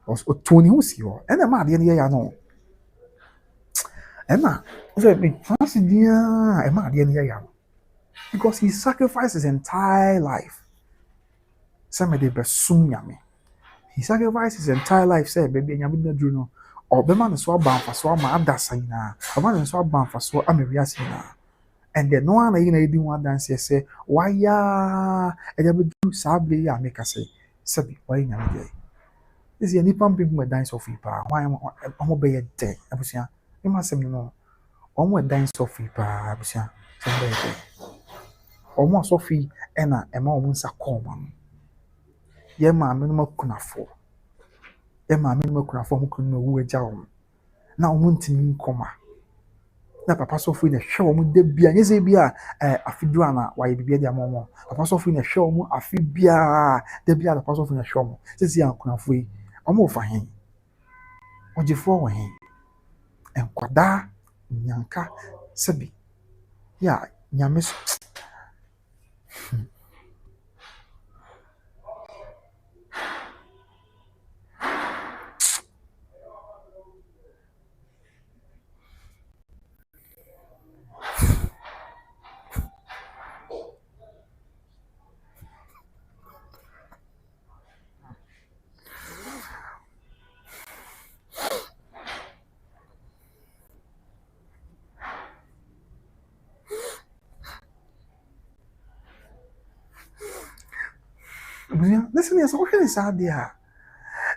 o toni hu si ho ena ma de ne ya no Emma, me fancy dear Emma because he sacrificed his entire life. Somebody besum yame. He sacrificed his entire life, say baby and yamina juno. Or the man is so bound for so ma dasina. A man is so bound for so ameriasina. And then no one even one dance say, why ya and you do sably ya make us say, Sabi, why yammy. This is a nippon people dance of people. Why am I obey a day? I was ya. You must know. Omo dan sofi pa abusua sɛbɛɛbɛ omo sofi ɛna ɛma omo nsa kɔma no yɛ maame no makunafo mo kunu no wu agya omo na omo ntimi nkɔma na papa sofi na hwɛ omo de bia nyɛ sɛ bia afidu ana wayɛ bibia de ama omo papa sofi na hwɛ omo afi bia de bia papa sofi na hwɛ omo sisi ankunafo yi omo fa hen ogifo wɔ hen enkwada nyanka sabi ya nyame listen yes what is sad there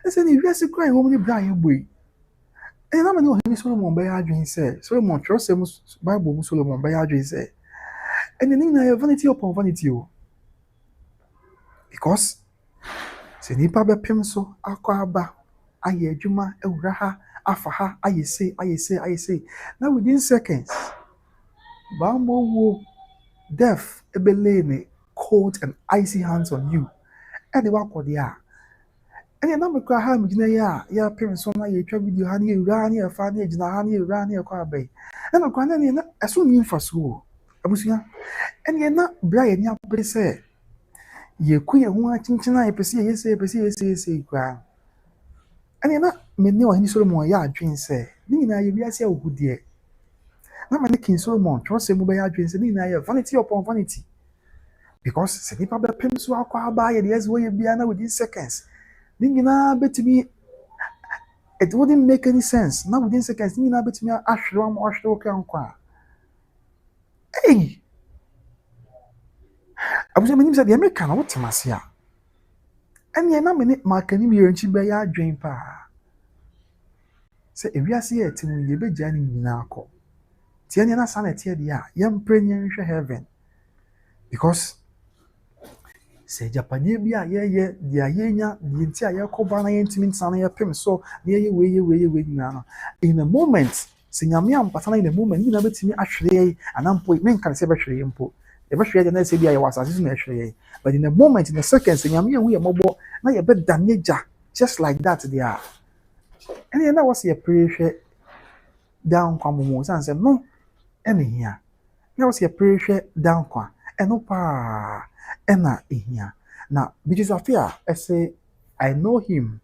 listen if you are crying how many blind boy And I'm not any Solomon by Adrian said, Solomon trust him Bible Solomon by Adrian said. And then I have vanity upon vanity. Because sɛ nipa bɛpem so akɔ aba ayɛ adwuma awura ha afa ha ayɛ sei na within seconds bambo wo death ebele ne cold and icy hands on you ɛde wakɔ de a ɛyɛ na mekura ha megyina yi a yɛapem so na yɛtwa video ha ne yɛwura ha ne yɛfa ne yɛgyina ha ne yɛwura ha ne yɛkɔ aba yi ɛna kora na neɛ na ɛso nni mfaso o abusua ɛneɛ na berɛ a yɛni abere sɛ yɛku yɛn ho akyenkyen a yɛpɛ sɛ yɛyɛ sei koraa ɛneɛ na mene ɔhene Solomon yɛ adwen sɛ ne nyinaa yɛ wiase awohudeɛ na mene King Solomon twerɛsɛm mu bɛyɛ adwen sɛ ne nyinaa yɛ vanity upon vanity because sɛ nipa bɛpem so akɔ aba yɛ deɛ ɛsɛ wɔyɛ biara na within seconds ne nyinaa bɛtumi it wouldn't make any sense na within seconds ne nyinaa bɛtumi ahwere ama ahwere wo kra nkɔ a ei abusua menim sɛ deɛ meka na wotem ase a ɛneɛ na mene makani mmiɛnkyi bɛyɛ adwen paa sɛ ewiase yɛ ɛte mu yɛbɛgyaa ne nyinaa akɔ tie ne na saa na ɛteɛ deɛ a yɛmpere ne yɛnhwɛ heaven because sɛ agyapadeɛ bi a yɛyɛ deɛ yɛnya deɛ nti a yɛkɔba na yɛntumi ntena na yɛpem so na yɛyɛ wei nyinaa no in a moment sɛ nyame ampata na in a moment ne nyinaa bɛtumi ahwere yɛn anaa mpo menka ne sɛ bɛhwere yɛn mpo yɛbɛhwere yɛn na sɛ bi a yɛwɔ asase so na ɛhwere yɛn but in a moment in a second sɛ nyame yɛhu yɛ mmɔbɔ na yɛbɛdane agya just like that deɛ a ɛne na wɔsɛ yɛpere hwɛ da nkwa momo sane sɛ no ɛne hia na wɔsɛ yɛpere hwɛ da nkwa ɛno paa ɛna ehia na because I fear I say I know him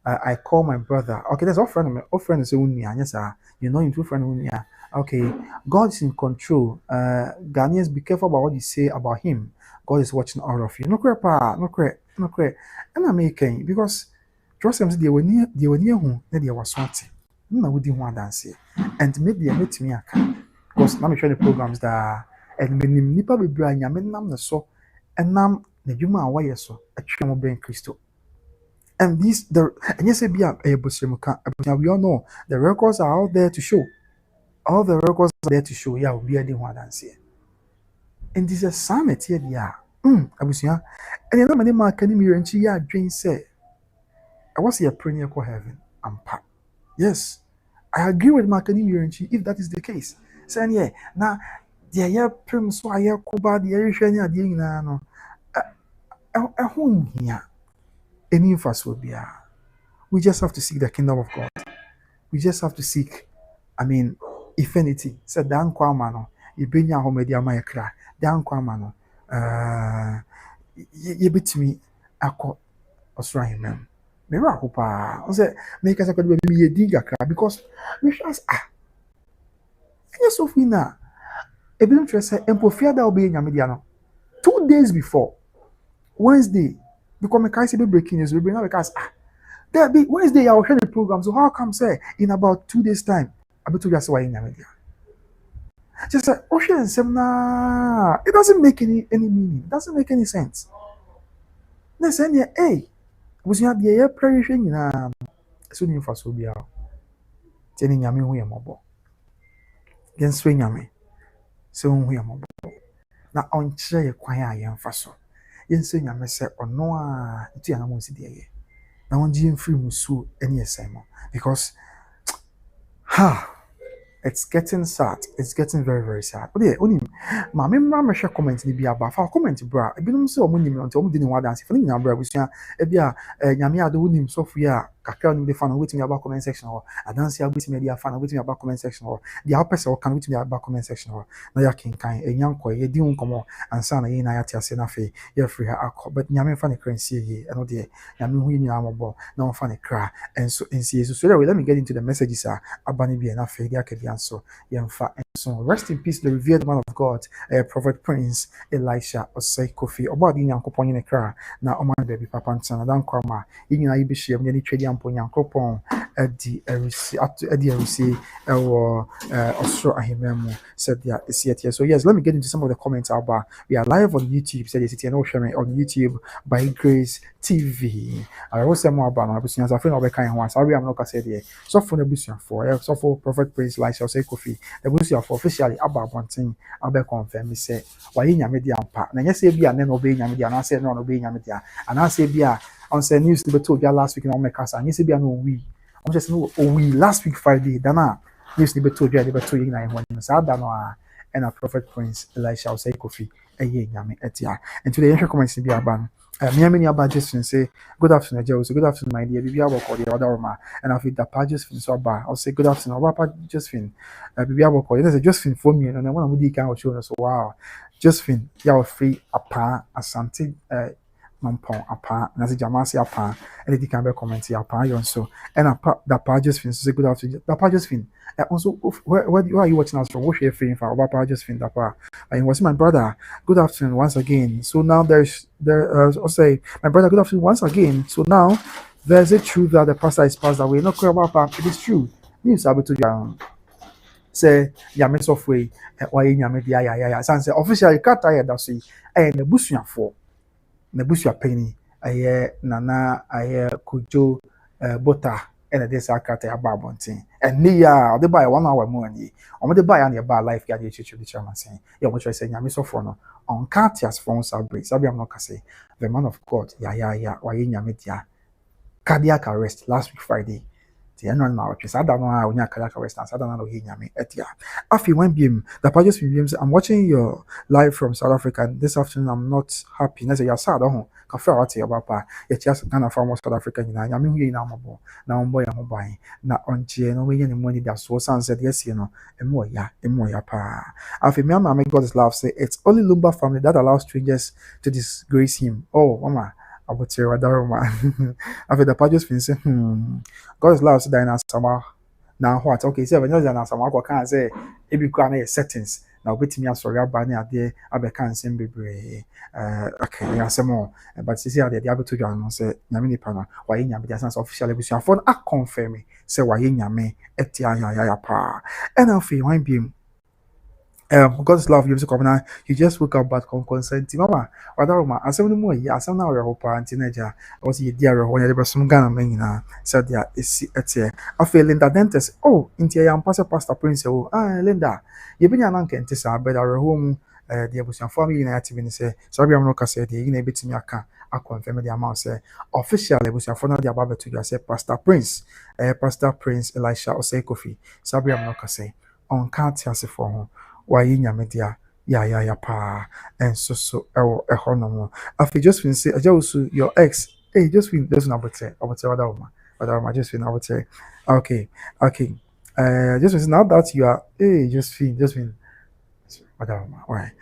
I call my brother okay there's a friend say unia yes sir you know him through friend unia okay God is in control Ghanaians be careful about what you say about him God is watching all of you no correct and I'm making because trust him they were near who they were swanty na we didn't want dance and maybe I met me because let me show the programs that and when nipa be bra nyame nam na so enam na dwuma a wayɛ so atwe mo ben Christo and these the and yes be a bosemuka we all know the records are out there to show all the records are there to show yeah we are the one dance and this is summit here dia abusia and na mane ma kani miranchi ya adwen say I was here praying for heaven ampa yes I agree with Makani Miranchi if that is the case saying yeah na deɛ yɛpem so a yɛkɔba deɛ yɛhwɛ ne adeɛ nyinaa no ɛho nhia ɛni mfasoɔ biara we just have to seek the kingdom of God we just have to seek infinity sɛ daa nkɔ ama no yɛbɛnya ahomadi ama yɛ kra daa nkɔ ama no yɛbɛtumi akɔ ɔsoro ahemman mu mɛwura ho paa sɛ mɛka sɛ kɔde bɛmi yɛdin kakra because mehwɛ as ɛnyɛ sɔfo na ebinom try say empofia da obe nyame dia no 2 days before Wednesday because me kai say be breaking news we bring now because there be Wednesday I will share the program so how come say in about 2 days time abeto just why nyame dia just say ocean sem na it doesn't make any meaning it doesn't make any sense na say hey busia dia ye pray hwe nyina so ni mfa so bia teni nyame hu ye mobo gen so nyame so hu ye mobo na onkyere ye kwan a ye mfa so yen so nyame se ono a tu ya na mo si de ye na onji mfiri musu eni esemo because it's getting sad. It's getting very, very sad. But yeah, only my mama share comment ni bia ba fa comment bra. Ebinom se omo nim nti omo di ni wa dance. Fa ni na bra busua e bia nyame ado wonim sofu ya kakra no de fa no wetimi aba comment section ho. Adanse abutimi dia fa no wetimi aba comment section ho. Dia opese o kan wetimi aba comment section ho. Na ya kenkan enyanko ye di nkomo ansa na ye na ya tiase na fe ye free her akọ. But nyame fa ne kransie ye. Eno de nyame hu nyina amobọ na on fa ne kra. Enso ensie so let me get into the messages abani bia na fe dia ke so rest in peace the revered man of God Prophet Prince Elisha Osei Kofi obadi nyankopon ne kra na oman baby papa ntana dan kwama yinyina yi bihye me ni twedi ampo nyankopon edi erusi ewo osro ahememu said they are here. So yes, let me get into some of the comments about. We are live on YouTube. Said yes, no sharing on YouTube by Grace TV. I was say more about now because I feel like kind one. Sorry, I'm not gonna say there. So for the business for so for Prophet Prince Elisha Osei Kofi. The business for officially about one thing. I be confirm me say why in media ampa. Na yes say be an no be media. Na say no be media. And I say be on say news to be told last week in on make us. And yes say be no we. I'm just no we last week Friday. Dana news to be told you. They be told you na one. So I don't know. And a Prophet Prince Elisha Osei Kofi. Nyame etia. And today you comments be aban. Me and about just say good afternoon, Joe. So good afternoon, my dear. Bibi abo call the other room. And after the pages fin so ba. I'll say good afternoon. Papa Josephine. Bibi abo call. There's a Josephine for me. And then when I'm with can show us. Wow. Josephine. Ya free apa asante mampon apa. Nasi jamasi apa. And the can be comment apa yon so. And apa the pages fin so say good afternoon. The pages fin. Also, where are you watching us from? What's your feeling for? Papa just fin dapa. And was my brother. Good afternoon once again. So now I'll say my brother. Good afternoon once again. So now there's a truth that the pastor is passed away. No care about it is true. News able to say yame software. Why yame ya. Say officially cut tired that say and the busuya for the busuya penny. Nana kujo butter. And this I cut a bar bunting. And near they buy 1 hour more. Or they buy on your bar life. Get you to the chairman saying, yeah, what I say, Yami so for no on Katia's phone outbreak. Sabi I'm not gonna say the man of God, why in Yamitia cardiac arrest last week Friday. The annual marriage. I don't know how you cardiac arrest. I don't know Yami etia. Afi when beam the pages with I'm watching your live from South Africa. And this afternoon I'm not happy. I say you're sad, kafe ati abapa ye just Ghana from South Africa nyina nyame hu yina amabo na ombo ya ho ban na onche no we ne money da so san said yes you know emo ya pa afi me ama God's love say it's only Lumba family that allows strangers to disgrace him. Oh mama abotere wadaroma afi the pages fin say God's love say na sama na what okay say when you na sama kwa kan say e bi kwa na settings na obetimi asori aba na ade abeka nsem bebre okay ya semo but see how they able to join say nyame nipa na wa ye nyame sense officially be for a confirm say wa ye nyame etia ya pa and afi wan bi God's love you come now you just woke up but consent mama wadaroma asem no mo ya asem na we hopa antineja was ye dia we honya de some Ghana man nyina said dia esi etie afi Linda Dentist oh intia ya mpase Pastor Prince oh Linda ye binya na nkente sa beda we home the abusian family na active ni say sabi am no ka say the na betimi aka confirm the amount say official abusian for na the above to you say Pastor Prince Elisha Osei Kofi sabi am no ka say on can't as for home why nyame dia ya pa and so ehonomo afi just fin say ajusu your ex hey just fin there's no about other just fin about okay just fin now that you are hey just fin why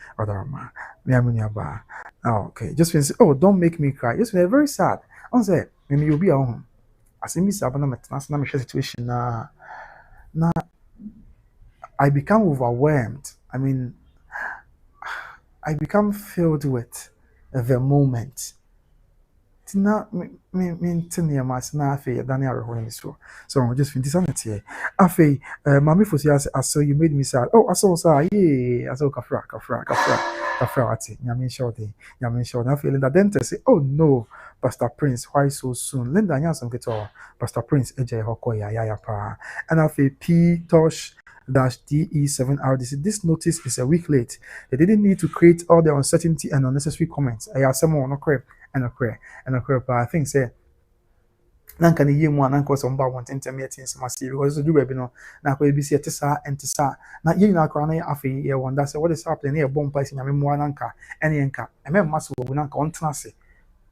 okay just fin say oh don't make me cry just fin very sad on say maybe you be at home as me say abana metna na me situation na I become overwhelmed. I mean, I become filled with the moment. Tina me tinia mas na afe Daniel Rohoni so. So I'm just finishing it here. Afe, mami fosi as so you made me sad. Oh, I saw yeah, I saw kafra ati. Nyame shorty. Now feeling that dentist say, oh no, Pastor Prince, why so soon? Linda nyasam keto. Pastor Prince eje hoko ya pa. And afe P Tosh DE7RDC. This notice is a week late. They didn't need to create all the uncertainty and unnecessary comments. I have someone no crap and a crap. But I think say nanka ni yemu ananka so mba want intermediate must because do we no na ko ebisi etisa entisa na ye na akra na afi ye wonder say what is happening here bomb price nyame mu ananka ene enka eme maso wo nanka ontena se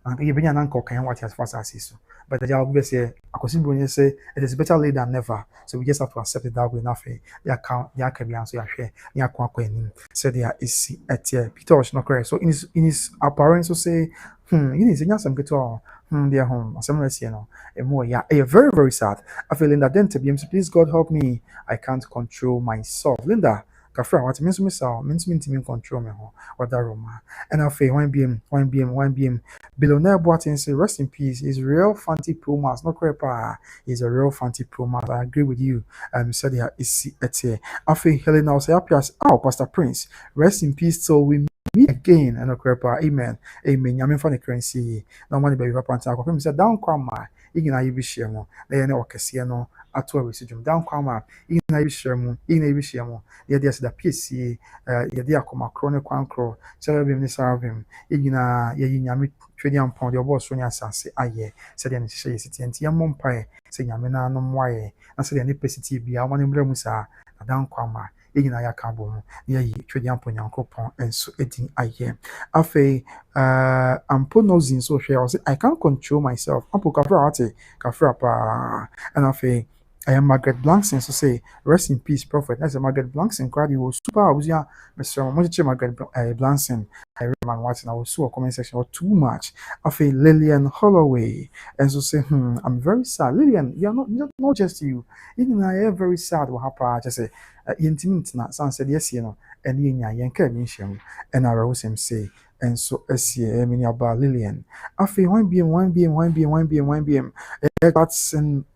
and ye benya nanka kan what as fast as so but the job be say akosi bronye say it is better late than never, so we just have to accept it that way nothing ya can be answer ya share ya kwa enim say there is etie Peter was not correct so in his appearance so say you need to some get all their home some rest you know and more yeah very very sad I feel Linda then to be please God help me I can't control myself Linda kafra what means me saw means me control me ho or that Roma. And I feel 1 BM. Billionaire Boatin say rest in peace. He's real fancy pro mass, no crepa. He's a real fancy pro mass. I agree with you. Said yeah, it's here. I feel Helen now say appears. Oh, Pastor Prince, rest in peace. So we meet again and a crepa. Amen. Amen. Yamin for the currency. No money baby papa and talk. Said down kwama. Igina yibi share mo. Na yene okese no ato residuum down kwama. Igina yibi share mo. Igina yibi share mo. Ye dey the PCA. Ye dey akoma krone kwankro. Cherubim ni sarabim. Igina ye nyame twedi ampon de obo so nya asase aye. Said ye nhye ye siti enti ye mompae. Say nyame na no mwaye. Na said ye ne pesiti bia wani mra mu sa down kwama. Igina ya kabo mo. Ye yi twedi ampon yankopon enso edin aye. Afei ampo nozin so hwe I say I can't control myself. Ampo kafra pa and afei I am Margaret Blankson so say rest in peace prophet. That's a Margaret Blankson crowd you was super abusia Mr. Mojiche Margaret Blankson. I remember watching I was so comment section or too much. Afei Lillian Holloway and so say I'm very sad. Lillian, you're not just you. Even I am very sad what happened. Just say intimate na son said yes you know and yen yanka mention and I rose him say and so SCA mini about Lillian. After 1 BM.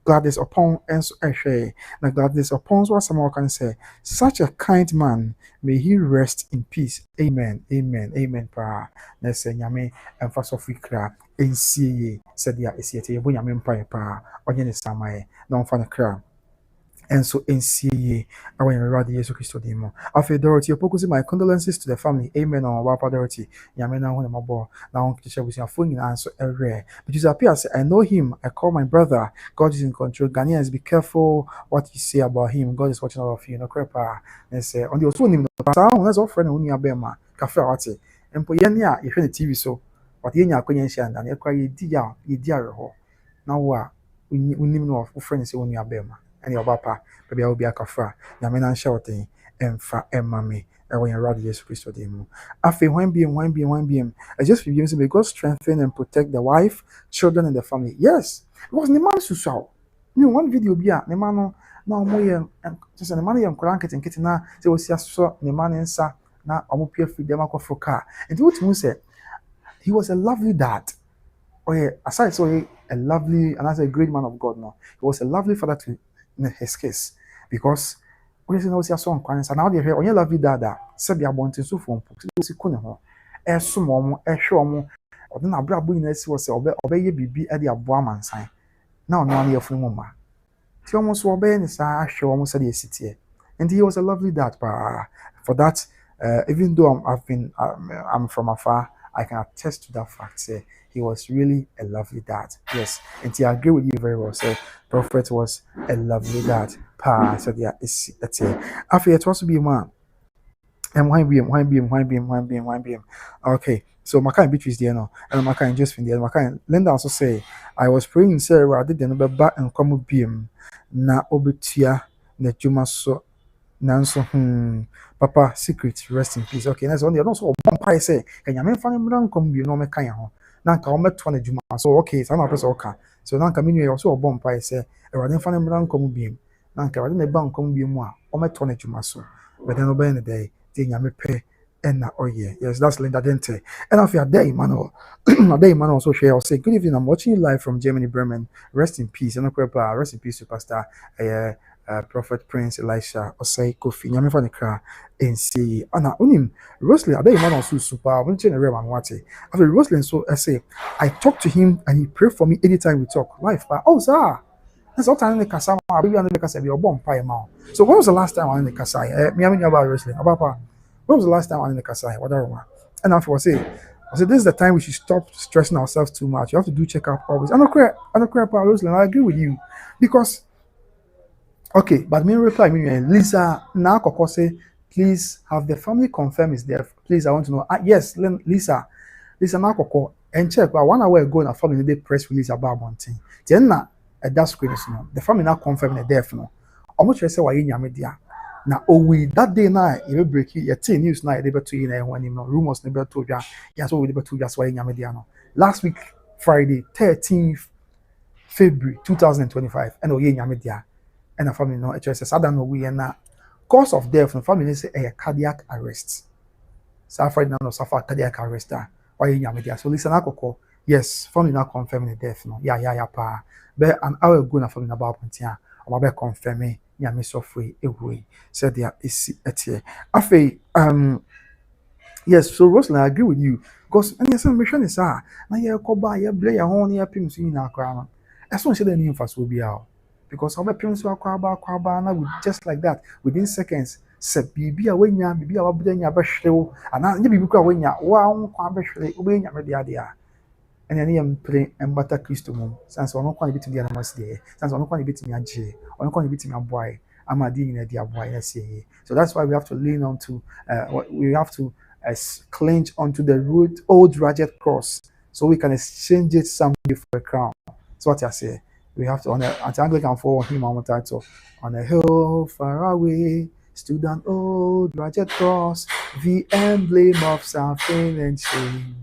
Gladys upon and so na Gladys upon what someone can say. Such a kind man, may he rest in peace. Amen. Pa. Let's say Yame and first of Fikra and see said ya is yet a Yamin pa or Yenny Samae, non fan a crab. And so NCA, I want to read the Jesus Christ demo. After Dorothy, opposing my condolences to the family. Amen. On Papa Dorothy, Yamena when I'm aboard. Now to share with your phone answer a rare. But you appears I know him. I call my brother. God is in control. Ghanaians, be careful what you say about him. God is watching all of you. No crepa. And say on the also name that's all friend when you are Bema. Cafe Wati. And po yenya, you the TV so. But yenya konyensia and you cry ye dear ho. Now what? We name no friends say when you are Bema. And your papa, baby, I will be a kafra. Yamena shouting, and fa and mammy, and when you're ready, Jesus Christ, demo. After 1 BM. I just feel may God strengthen and protect the wife, children, and the family. Yes, it was the man who saw. You know, one video be a man no more and just a money and cranket and kitchen. They was just so the man and sa now I will pay for them for car. And what he said, he was a lovely dad. Oh, yeah, aside so a lovely and as a great man of God. No, he was a lovely father to his case because we say no see so nkwan sa na de hwe onye love dada se bia bontin so fom si kone ho e so mo e hwe omo ode na bra bo nyina si wo se obe ye bibi e de abo amansan na ono an ye funu ma ti omo so obe ni sa hwe omo se de sitie and he was a lovely dad for that even though I'm from afar I can attest to that fact say he was really a lovely dad. Yes, and I agree with you very well. So, Prophet was a lovely dad. So yeah, it's after it was to be a man. And 1 BM. Okay, so Makai Beatrice there now, and Makai just fin there. Makai Linda also say, I was praying, sir, I did the number back and come with BM. Na obetia na juma so nanso papa secret rest in peace. Okay, that's on the also bomb say, and you mean funny mran come be no me kan ho. Na nka o meto na juma so okay, so na person okay. So na nka menu also bomb say, e wade funny mran come be. Na nka wade na ban come be mu a o meto na juma so. But then obey the day, the nyame pe and oh yeah, yes, that's Linda Dente. And after a day, Emmanuel, a day, Emmanuel also share. I'll say, good evening. I'm watching you live from Germany, Bremen. Rest in peace. And rest in peace, Superstar. Prophet Prince Elisha Osei Kofi. Nyame fa ne kra NC. Ana unim Roslyn. A day, Emmanuel so super. I'm going to read man what. After Roslyn, so I say, I talk to him and he pray for me anytime we talk live. But oh, sir. That's all time in the casa. Baby, and the casa be a bomb pie mouth. So when was the last time I in the casa? Me, I mean about wrestling. About when was the last time I in the casa? Whatever. And after I said, this is the time we should stop stressing ourselves too much. You have to do checkup always. I don't care about wrestling. I agree with you because okay, but me reply me Lisa now say please have the family confirm his death. Please, I want to know. Yes, Lisa now and check. But 1 hour ago, na family they press release about one thing. Then na at that screen no the family now confirm the death no. Omo chere say wa ye nyame dia. Na we that day na e break your team news na e dey beto you na when no rumors na beto dwa. Yeah, so we dey beto just wa ye nyame dia no. Last week Friday 13th February 2025 and o ye nyame dia. And a family no chere say sada no we na cause of death, no family say a cardiac arrest. Suffer now no suffer cardiac arrest. Why you media? So listen, alcohol. Yes, family now confirming the death. No, yeah, pa. But an hour ago, na family about pointia. I'm about confirming. Yeah, me so free. Away. Said there is a Afe, yes, so Rosalind, I agree with you. Because and yes, I'm mission is now you koba, you play your own ear pins in our crown. As soon as the name first will be out. Because our parents were kwaba, now just like that, within seconds, said be a winya, be a wabden ya basho, and now you be when ya wow, kwabashly, obeying your media. And then I'm playing and butter Christo mum. Sans on quite bit to the animals there. Sans on quite bit in your J, on quite bit in your boy. I'm a dean a dear boy, I say. So that's why we have to lean on to, we have to cling onto the root, old rugged cross, so we can exchange it someday for a crown. That's what I say. We have to, on an Anglican for him on the title. On a hill far away, stood an old rugged cross, the emblem of suffering and shame.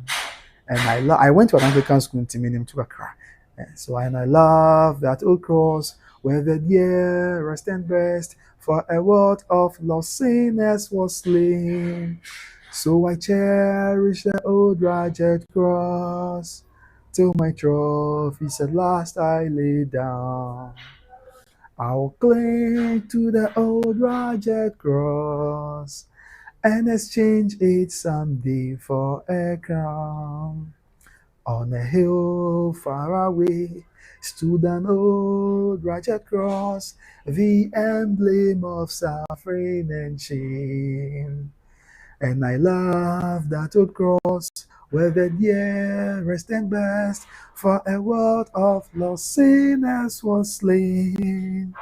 And I went to an Anglican school to mean him to Accra. So and I love that old cross where the dearest and best for a world of lost sinners was slain. So I cherish the old rugged cross till my trophies at last I lay down. I'll cling to the old rugged cross and exchange it someday for a crown. On a hill far away stood an old rugged cross, the emblem of suffering and shame. And I love that old cross where the dearest and best for a world of lost sinners was slain.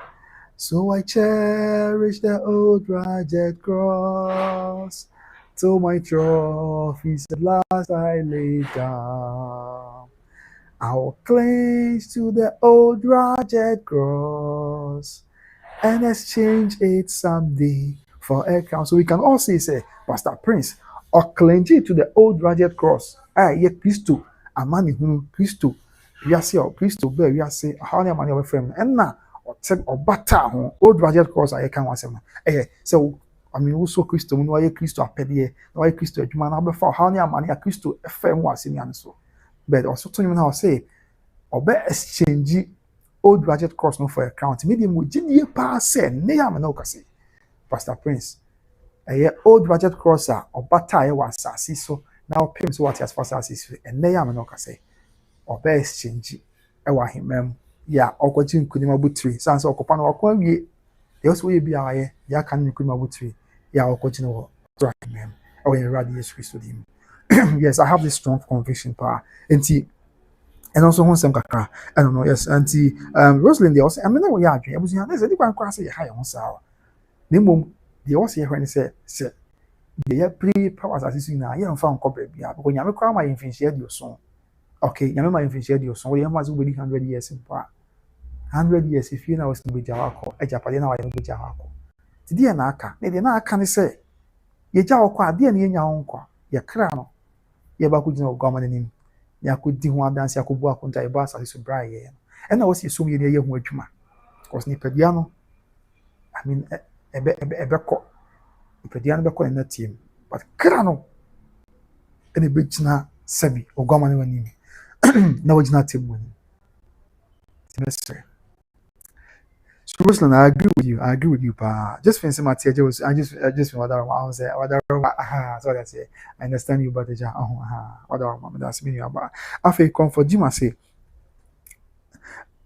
So I cherish the old rugged cross till my trophies at last I lay down. I'll cling to the old rugged cross and exchange it someday for a crown. So we can all say, Pastor Prince, or cling to the old rugged cross. Ye Christo, a man who Christo, we say, or Christo, we say, how many money of friend, and now, or butter, old rugged cross, I can't want some. So, I mean, also Christo, no, I Christo, a pedie, no, I Christo, a man, before how many money a Christo, a friend was in the answer. But also, to you now say, or be exchange old rugged cross no for a crown. Medium would genie pass, nay, I'm no case. Pastor Prince, a old rugged crosser or battah was sassy, so now pims what as fast as is, and nay, I'm no case. Or be exchange, I want him, yeah, or what you could not tree, sans or copan or quam ye. They also will be a ya can you could not tree, ya or continue, right, ma'am, or in radius with him. Yes, I have this strong conviction power. And also one some kakra. I don't know, yes, auntie Rosalind, they also I mean we are I was young, there's a different class high on sour. The mum, they also hear when they say, they pre powers as you know, you don't found copy when you have my infant your song. Okay, you my infant your song, you must wait 100 years in part. 100 years if you know was to be Jawako, a Japan, I will be Jawako. The dear Naka, maybe now can say, ye Jawako, dear near your uncle, your crown, your Bakujino government him. Ya could do one dance, ya could walk on a bus as a bride. And I was assuming the young witchman. Because Nipediano, I mean, a beco, Nipediano beco in the team. But Crano, any bitch na Sebi or Goman winning. No, it's not team winning. Semester. So, Ruslan, I agree with you, pa. Just fancy my teachers, I just whether I was there, whether so that's it. I understand you, but whatever, that's meaning about. I feel comfort, Jim, I say.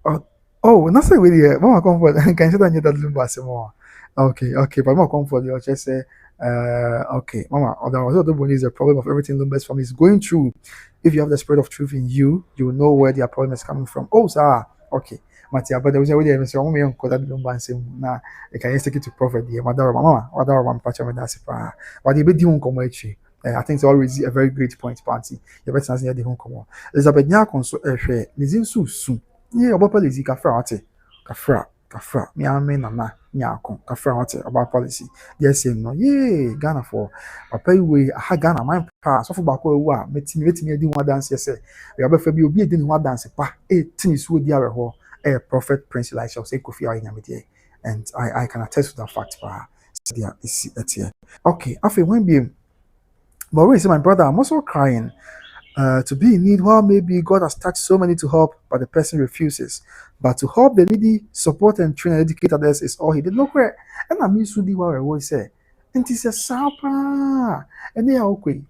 Nothing with you. More comfort. Can you tell me that lumba more? Okay, but more comfort. You just say, okay, Mama. Otherwise, Odobroni is the problem of everything Lumba's family is going through. If you have the spirit of truth in you, you will know where their problem is coming from. Oh, sir. Okay. Matia, but there was a way they say, "Oh, me uncle that Lumba and say, nah, I can take it to prophet here. Mama, patch me that's pa. But they be the home come I think it's always a very great point, party. You better say the home come. Elizabeth Nyakon so Nizin soon. Yeah, about policy kafra. Me ame nana nyakon kafra wate about policy. Yes, no. Yeah, Ghana for papa we ha Ghana man pa so for bako ewu a metimi edi ho dance say. We abefa bi obi edi ho dance pa tin so di aweho prophet Prince Elisha Osei Kofi Anyamide. And I can attest to that fact pa. dia isi etie. Okay, after when be but wait, say my brother, I'm also crying. To be in need, while maybe God has touched so many to help, but the person refuses. But to help the needy, support and train and educate others is all he did. Look where, and I mean, so the what I always say, and it's a sapa, and they are okay.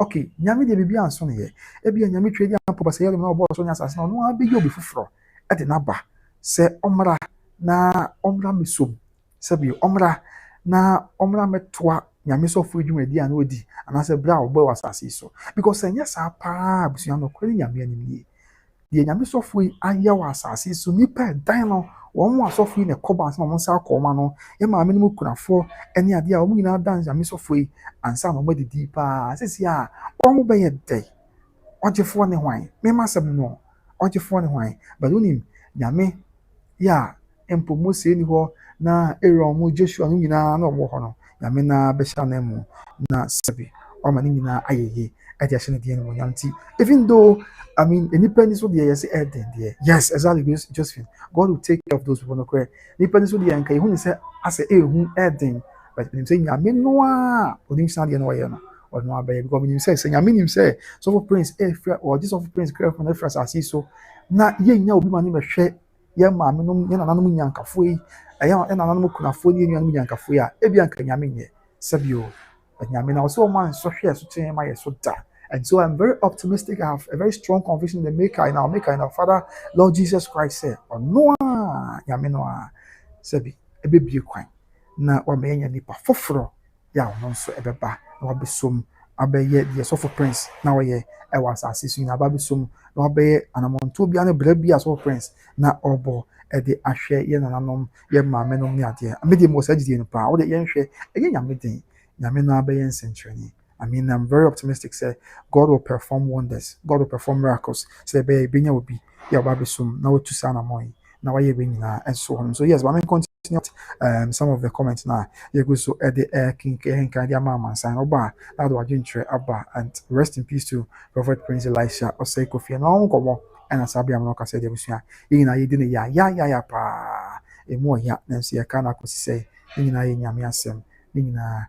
Okay, nyame de bibi anso ne ye. Ebi nyame twedi ampo ba se yele na obo so nya asase na no abi yo bi foforo. E de naba. Se omra na omra misom. Se bi omra na omra metoa nyame so fu edwumadi an odi. Anase bra obo wasase so. Because sɛ saa paa abusua no kwari nyame anim yie deɛ nyame sɔfo yi ayɛ wɔ asase so nipa ɛdan no wɔn mu asɔfo yi na ɛkɔba ansa na wɔn nsa akɔ ɔma no yɛ maame no mu kunafoɔ ɛne adeɛ a wɔn nyinaa dan nyame sɔfo yi ansa na wɔn adidi paa sisi a wɔn bɛyɛ dɛ ɔgyefoɔ ne hwan mɛma asɛm no ɔgyefoɔ ne hwan bɛn onim nyame yɛ a mpo mose ni hɔ na aaron mu joshua no nyinaa na wɔn wɔ hɔ no nyame na bɛhyɛ na mu na sɛbi ɔma ne nyinaa ayɛ yie. Even though I mean any penny so there yes exactly Josephine God will take care of those people no cry any penny so there nka who say as a who Eden but him say nyame no a onim san there no way no or no abey because him say nyame him say so for prince or this of prince cry from the first as so na ye nya obi ma no hwɛ ye maame no ye nananom nyankafo yi ɛyɛ nananom kunafo ni nuanom nyankafo yi a ebi anka nyame nyɛ sabio but nyame na so man so hwɛ so ten ma yɛ so da. And so I'm very optimistic. I have a very strong conviction in the Maker, in our Father, Lord Jesus Christ said, or Noah, Yamenoa, Sebi, a baby quine. Na or may any nipa fofro, ya non so ebeba, no be sum, abe ye, the sofa prince, now ye, I was assisting a baby sum, no be, and I'm on two biano brebi as well prince, na obo, at the ashe, yen and anom, yen ma menom near, I made the most educated pa, all the yen share, again yamidin, Yamena be yen century. I mean, I'm very optimistic. Say God will perform wonders. God will perform miracles. Say, "Be will be yeah, baby soon. Now to sana moi. Now I bring and so on." So yes, but I mean, continue some of the comments now. You go so at the air king kind of mama sign oba. Now do I drink abba and rest in peace to Prophet Prince Elisha Osei Kofi and all come and as I am not say the busia. You know, you didn't ya pa. A more ya Nancy I can't say. You know, in Yamiasem. You know,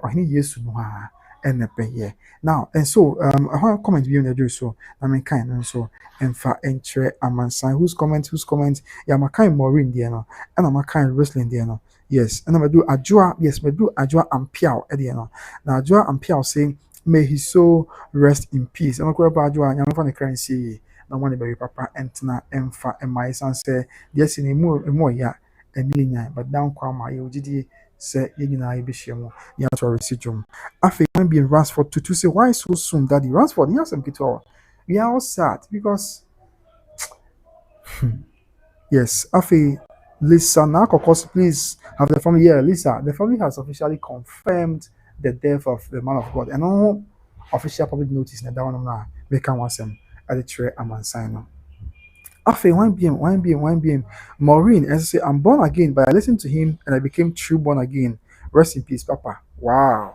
I need yes to know. And now and so I want to comment beyond the do so I mean kind and so and for entry amansan whose comment yeah my kind Maureen there no and I'm a kind wrestling there no yes and I'm do ajua yes me do ajua and piao there no now ajua and piao saying may his soul rest in peace and I'm going ajua I'm from the currency no one baby papa and na emfa and my son say yes in more yeah and but down kwa my you say you know I be shame you have to receive I feel when being Ransford to say why so soon, Daddy Ransford. Yes, I'm getting we are all sad because yes, I feel Lisa now, cause please have the family. Yeah, Lisa, the family has officially confirmed the death of the man of God, and no official public notice. That one now we can want them at the tray and sign. After 1 p.m. Maureen, as I say, I'm born again, but I listened to him and I became true born again. Rest in peace, Papa. Wow.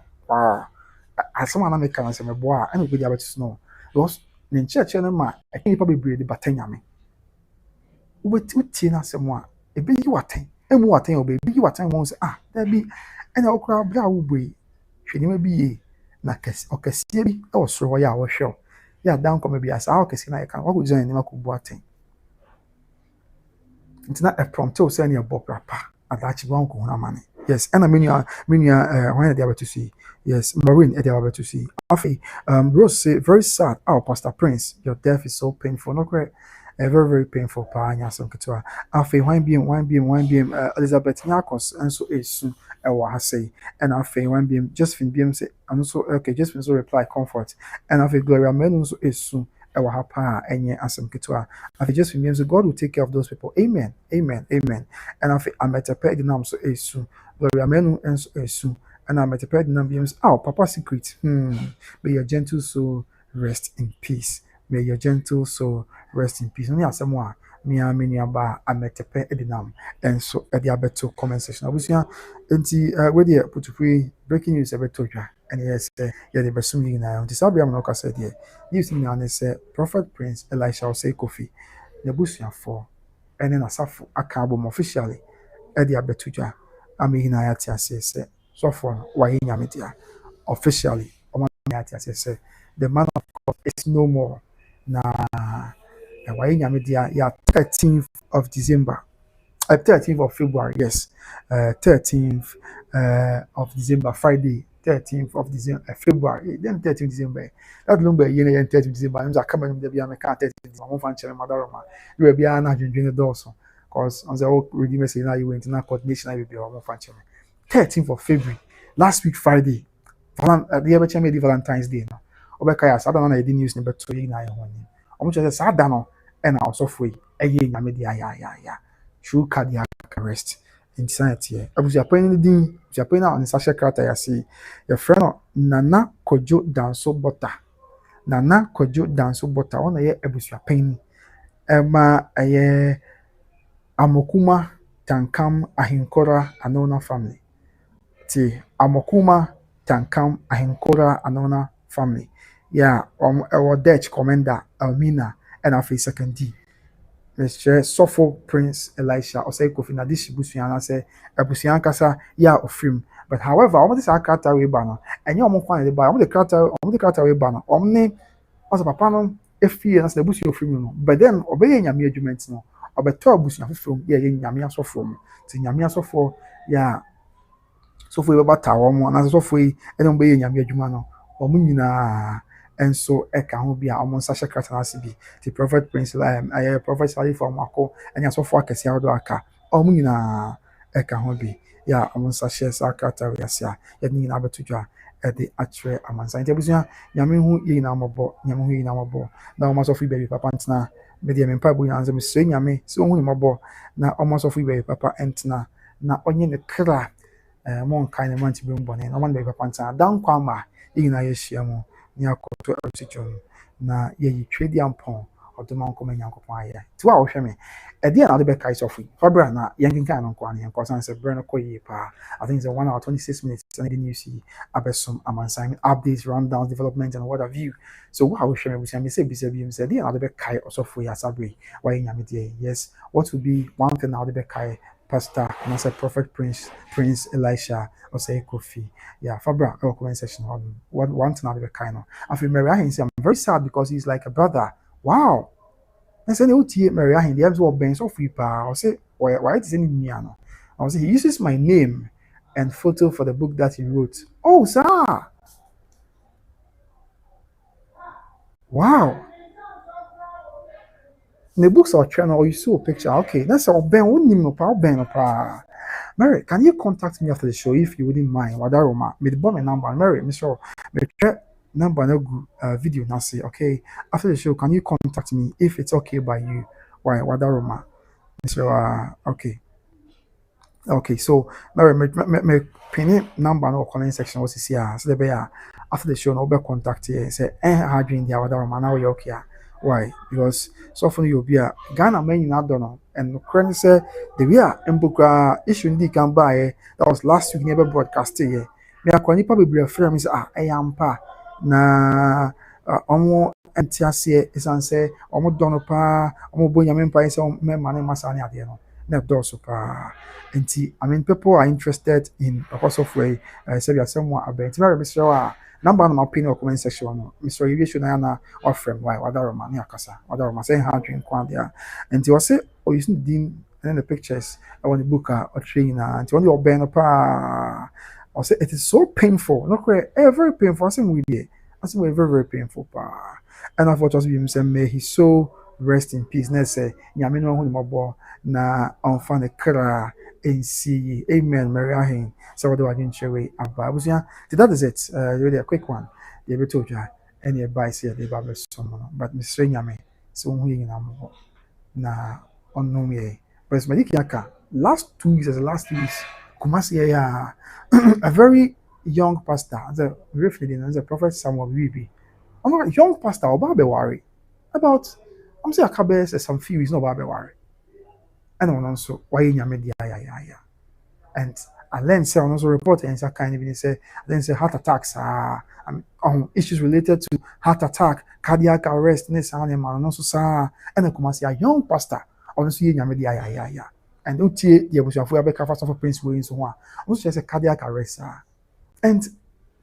As someone I make can say, my boy, I'm going to snow. Because in church, I think probably breed the batanya me. What Tina someone, a big you attain, and what thing will be big you attain once. There be, and I'll cry brow way. She never be na kesi or kesi, or so, yeah, or sure. Yeah, down come maybe as our kesi, I can walk join the Makubuating. It's not a prompt to send your bob rapper at that one corner money. Yes, and I mean, when they are to see. Yes, Maureen, they are to see. Afi, Rose say, very sad. Oh, Pastor Prince, your death is so painful. No great. Very, very painful. Pa, nya some ketua. Afi, 1 p.m. Elizabeth Nyakos, and so is soon. I say, and afi, 1 p.m. Josephine BM say, and also okay, Josephine so reply comfort, and afi Gloria Men so is soon. Our pa, and yeah, asem ketua. I just remember God will take care of those people. Amen. And I met a pet name so soon. Gloria menu and so soon. And I met a pet name. Oh, Papa secret. May your gentle soul rest in peace. May your gentle soul rest in peace. Only someone. Me and me nearby. I met a pet name. And so at the abeto comment section. I was here. And where they put free breaking news about Toja. And yes, yeah, the best you now. This I'll be a said here. You see now, they say Prophet Prince Elisha Osei Kofi. The for and then Asafo Akabum officially Eddie Abetuja. I mean, I say, so for why nyame officially the man of God is no more. Na why nyame yeah 13th of December. 13th of February, yes. 13th of December, Friday, 13th of December, February, then 13th December. That number, 13th December. I'm just coming to be a mechanic 13th December. I'm going to mother of my. You will be an agent during the doors. Because on the old redeemer saying now you went to now coordination, I will be a 13th of February, last week, Friday. The other time, Valentine's Day. No, Obekaya, I don't know, I didn't use number 2 in I want. I'm just sad, no, and I also free. A year, yeah. True cardiac arrest insanity. Abusuapɛn no din abusuapɛn a ɔne nsa hyɛ krataa ase yɛfrɛ no Nana Kodwo Danso Bɔta. Nana Kodwo Danso Bɔta ɔno yɛ abusuapɛn ɛma ɛyɛ Amokuma Tankam Ahenkora Anona family. Ti Amokuma Tankam Ahenkora Anona family. Yeah, ɛwɔ Dutch commander Elmina ɛna afei second D. Mr. Sofo Prince Elisha Osei Kofi na this busua say abusua kasa ya ofrim, but however omo this character we ba no enye omo kwan de ba omo the character we ba no omne oso papa no efie na say busua ofrim no, but then obeye nyame adwument no obeto abusua foforo ye nyame asofo mo ti nyame asofo ya sofo we ba ta omo na sofo yi ene obeye nyame adwuma no omo nyina enso eka ho bia omo nsa hye krata na bi the prophet prince prophet sali for mako enya so for akese awodo aka omo nyina eka ho bi ya omo nsa hye sa krata we asia ye nyina betudwa e de atre amansa ntia nyame hu yi na mobo na omo so fi baby papa ntena me de me mpa bu nyanze me so nyame so hu ni mobo na omo so fi baby papa entena na onye ne kra mon kan ne manti bi mbone na omo baby papa ntena dan kwama yi na ye hia mo ni akoto article na ye twedi ampon odoma nkoma nyankopon aye ti wa wo hwe me e dia na de be kai sofu fabra na yankin kan no kwa ne ko san se bre no koyi pa. I think it's 1 hour 26 minutes and the news abesom amansan updates rundowns development and what have you. So what wo hwe me busia me say say dia na de be kai osofu ya sabre why nyame die. Yes, what would be one thing na de be kai Pastor and I said Prophet Prince Elisha Osei Kofi. Yeah, Fabra, our comment section on one thing out of the kind of. I feel Mary Ahin say I'm very sad because he's like a brother. Wow. I said Mary Ahin, the episode Ben so free pa. I say why is any Miano? I say he uses my name and photo for the book that he wrote. Oh, sir. Wow. In the books or channel, you saw a picture. Okay, that's all Ben. Wouldn't even know Ben. Mary, can you contact me after the show if you wouldn't mind? Wadaroma, me the bomb number. Mary, Mr. Me number no video now say okay. After the show, can you contact me if it's okay by you? Why Wadaroma? Mr. Okay. Okay, so Mary, me pin number no comment section was here. So the bear after the show, no be contact here. Say how doing the Wadaroma now you okay? Why? Because so often you'll be a Ghana man in Adono and currently say the we are Mbuka issue in can buy that was last week never broadcast here. Me akwani pa bebre frame is I am pa na omo entiase isan say omo dono pa omo bonya me pa say me mane masane ade no na do so pa enti I mean people are interested in because of way say we someone about very Mr. Number no pin or comment section no Mr. Elisha na offer why wadaroma ni akasa wadaroma say how drink kwan there and you say oh you din and the pictures I want the book or train and you want your ben pa I say it is so painful no very painful I say we there I say very painful pa and I thought just be him say may he so rest in peace na say nyame no hu ni mobo na onfa ne kra NC amen Mary Ahin so what do I didn't share about that is it really a quick one they be told you any advice here they babble someone but Mr. Nyame so who you na unknown me but it's Medikaka last 2 weeks as the last 2 weeks Kumasi yeah a very young pastor the reflecting as a prophet Samuel Wibi I'm a young pastor about be worry about I'm saying Akabe says some few weeks no about be worry and also why Nyame yeah and I learned say also report and kind of say then say heart attacks issues related to heart attack, cardiac arrest, and also and come say a young pastor honestly Nyame yeah. and utie the abusuafo abeka fa so prince wey so ho a wo so say cardiac arrest and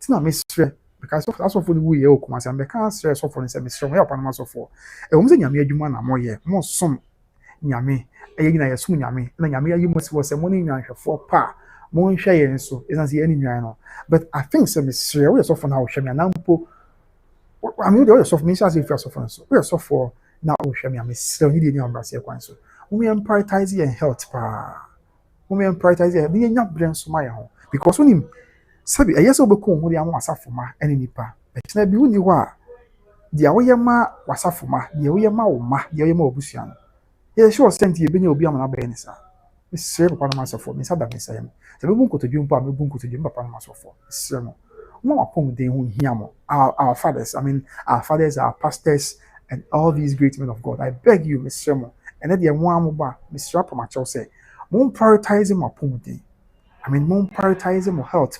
tina mesrɛ because asɔfo no wuyɛ okuma sɛ mbɛka asrɛ sɔfo no sɛ mesrɛ mo yɛ ɔpanoma sɔfo ɛwɔ mo sɛ nyame adwuma na moyɛ mo som nyame ɛyɛ nyina yɛsom nyame na nyame ayi mo si wɔ sɛ mo ne nyanhwɛfoɔ pa mo nhwɛ yɛn so ɛsan sɛ yɛne nwan no but I think sɛ mesrɛ woyɛ sɔfo no a wohwɛ me anampo I mean woyɛ sɔfo menhyɛ ase firi asɔfo no so woyɛ sɔfo na wohwɛ me a mesrɛ ne deɛ ni ambraseɛ kwan so mo yɛn prioritize yɛn health paa mo yɛn prioritize yɛn ne yɛnya brɛ nso ma yɛn ho because wonim sabi ɛyɛ sɛ wobɛkɔ ho de ama asafo ma ɛne nipa ɛkyena bi woni hɔ a deɛ woyɛ ma wasafo ma deɛ woyɛ ma wo ma deɛ woyɛ ma wabusua no yɛ sure sɛ nti yɛbɛnya obi amana bɛyɛ ne saa mesrɛ papa no masɔfoɔ mensa da mensa yɛ m sɛ bɛbu nkotodwe mpo a bɛbu nkotodwe m papa no masɔfoɔ mesrɛ mo mo wapɔmuden ho hia mo our fathers our pastors and all these great men of God I beg you mesrɛ mo ɛnɛ deɛ mo a mo ba mesrɛ apamakyɛw sɛ mo prioritize mo apɔmuden I mean, more prioritizing more health,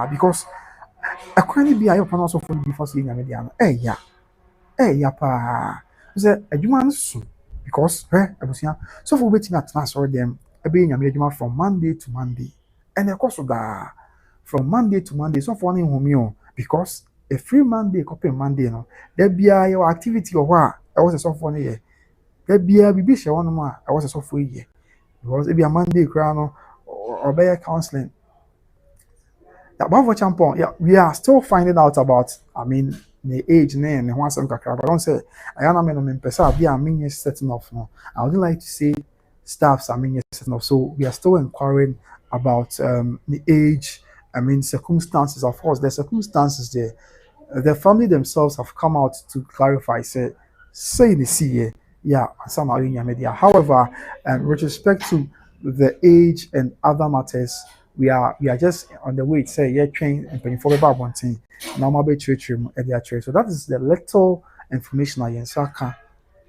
because I can't be a panel of phone before seeing a median. Yeah, pa. Say, a human soon, because, I was here. So for waiting at last or them, a being a medium from Monday to Monday. And of course, from Monday to Monday, so for one home, because a free Monday, copy Monday, no, there be your activity or what I was a software year. There be a baby one more, I was a software year. Because it be a Monday crown or better counseling. About for champion, yeah, we are still finding out about. I mean, the age name and once I'm kakra. But don't say I am a person. Be a mean setting off. No, I would like to say staffs are mean setting off. So we are still inquiring about the age. I mean, circumstances. Of course, the circumstances there. The family themselves have come out to clarify. Say the see, yeah, some are in your media. However, with respect to the age and other matters. We are just on the way to say train and paying for about one thing. Normal be trade. So that is the little information I Saka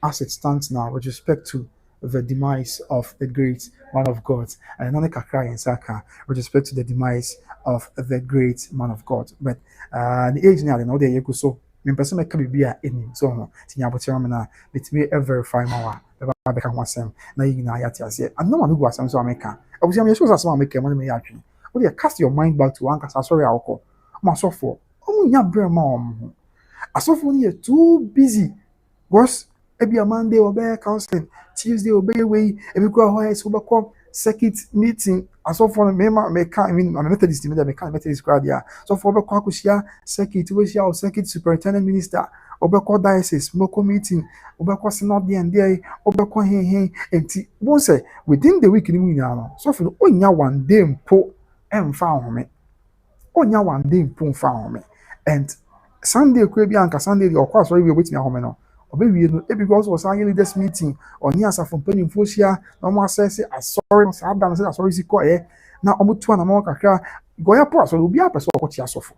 as it stands now with respect to the demise of the great man of God. And another kakra in Saka with respect to the demise of the great man of God. But the age now, know they so me person make be a any so tinya botira me na let me verify my bɛka ho asɛm na yɛ nyinaa yɛate aseɛ anam a megu asɛm so a meka abusua meyɛ sure sɛ asɛm a meka ma ne meyɛ atwene wode cast your mind back to ankasa asɔre a wokɔ ma asɔfoɔ ɔmo nya berɛ ma ɔmo ho asɔfoɔ no yɛ too busy because ebi a Monday ɔbɛyɛ counseling Tuesday ɔbɛyɛ wei ebi kura hɔ ayɛ sɛ wobɛkɔ circuit meeting asɔfoɔ no meka I mean I'm a Methodist me meka Methodist kura deɛ a asɔfoɔ ɔbɛkɔ akɔhyia circuit wobɛhyia wo circuit superintendent minister obekɔ diocese moko meeting obekɔ synod there obekɔ hen enti won say within the week ni mu nyina no so for onya one day mpo emfa home onya one day mpo mfa home and Sunday kura bi anka Sunday de okɔ asɔre bi obetimi ahome no obewie no e because was an leaders meeting oni asafo mpanimfo hia na mo assess asɔre no sa dan say asɔre si kɔ na omo tu na mo kakra goya po asɔre obi apɛ sɛ ɔkɔ tia asɔfo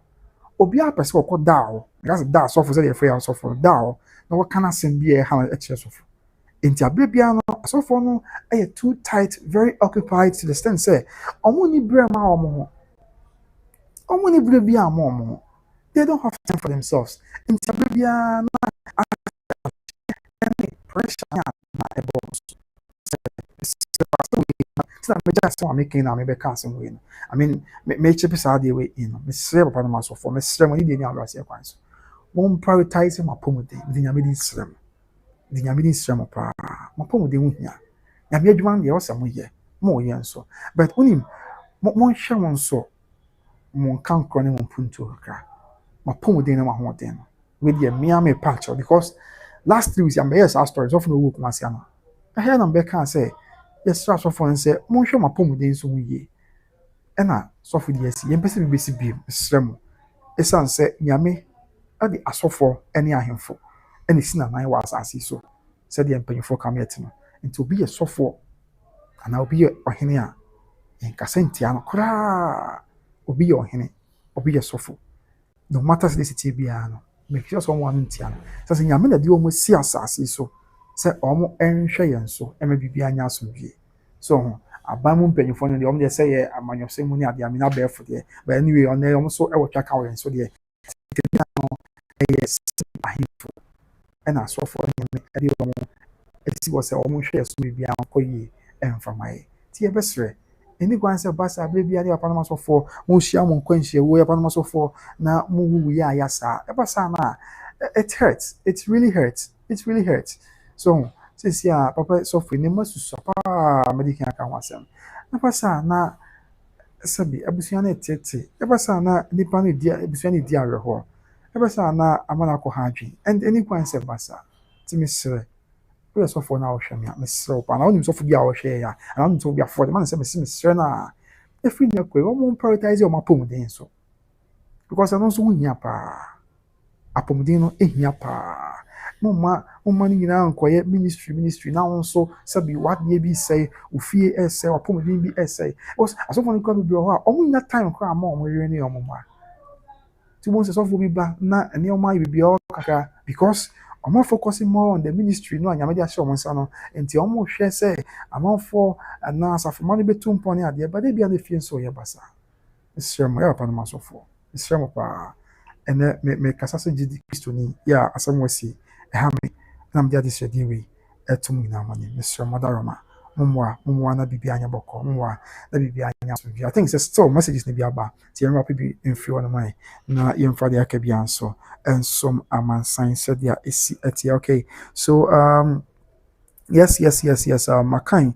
obi apɛ sɛ ɔkɔ daawo because da asɔfo sɛ yɛfrɛ yɛ asɔfo daawo na wɔka na asɛm bi ha ɛkyerɛ asɔfo enti abere bia no asɔfo no ɛyɛ too tight very occupied to the extent sɛ ɔmo ni brɛ ma ɔmo ho ɔmo ni brɛ bia ma ɔmo ho they don't have time for themselves enti abere bia na pressure na ɛbɔ so na meja asɛm a making na mebɛka asɛm wei no I mean mekyɛ pɛ saa deɛ wei no mesrɛ papa no masɔfoɔ mesrɛ mo ne deɛ ni awurase kwan so mo prioritize my pomode de nyame di nsrem pa mo pomode ho hia nyame adwuma deɛ wɔsɛ mo yɛ mo yɛ nso but unim mo nhwɛ mo nso mo kan kro ne mo punto kakra mo pomode na mo hoden no we deɛ me patch because last 3 weeks I'm yes our stories of no work masia no I hear them back and say yes so for say mo hwɛ mo pomode nso ho yie ɛna so for the yɛsi yɛmpɛ sɛ bibesi bi srem esan sɛ nyame ade asɔfo ɛne ahemfo ɛne sina nan wɔ asase so sɛ deɛ mpanyinfo kam yɛte no nti obi yɛ sɔfo ana obi yɛ ɔhene a nkasa ntia no koraa obi yɛ ɔhene obi yɛ sɔfo no matter sɛ sitie bia no make sure someone ntia no sɛ nyame na de ɔmo si asase so sɛ ɔmo ɛnhwɛ yɛn so ɛma bibia nya asomdwie so aban mu mpanyinfo no deɛ ɔmo deɛ sɛ yɛ amanyɔsɛ mu ne ade amina bɛɛfo deɛ but anyway ɔno ɔmo so ɛwɔ twaka wɔ yɛn so deɛ yes ahemfo ɛna asɔfo nyame ɛde ɔmo esi wɔ sɛ ɔmo hwɛ so bibia akɔ yie ɛmfama yɛ ti ebesre eni kwan sɛ basa bia de papa no masofo mo hia mo nkwanhyia wo ya papa no masofo na mo wu ya ya saa ebasa na it hurts, it really hurts, it really hurts. So since ya papa sofo ni masusu pa medical aka ho asɛm ebasa na sabi abusua na tete ebasa na nipa no di abusua no di awerɛhɔ ebasa na amana akɔ ha adwen and eni kwan sɛ basa ti mesrɛ we sofo na wohwɛ me a mesrɛ pa na onim sofo bi a wohwɛ ya na onim sofo bi afɔ de man sɛ mesrɛ na every na kɔ wo mo prioritize o mapomden so because I don't so hia pa apomden no ehia pa mama ni nyina nkoye ministry na won so sabi what ye bi say ofie ese apomden bi ese because asofo no kwa bi ho a omo nyina time kwa ama omo yere ne omo ma ti mo se sofo bi ba na ene omo ayi bi o kaka because omo focusing more on the ministry no anyame dia show omo nsa no enti omo hwe se amanfo na asafo ma no betum pon ne ade ba de bia na fie so ye basa Israel ya pa no masofo Israel pa ene me kasa se gidi Kristo ni ya asem wasi ha me na me dia se di wi etum nyina mani Israel madaroma mumwa na bibi anya boko mumwa na bibi anya so I think it's still messages ni bi aba ti enwa pe bi mfi won mai na yemfa de aka bi anso ensom amansan said dia esi etia okay so yes Makan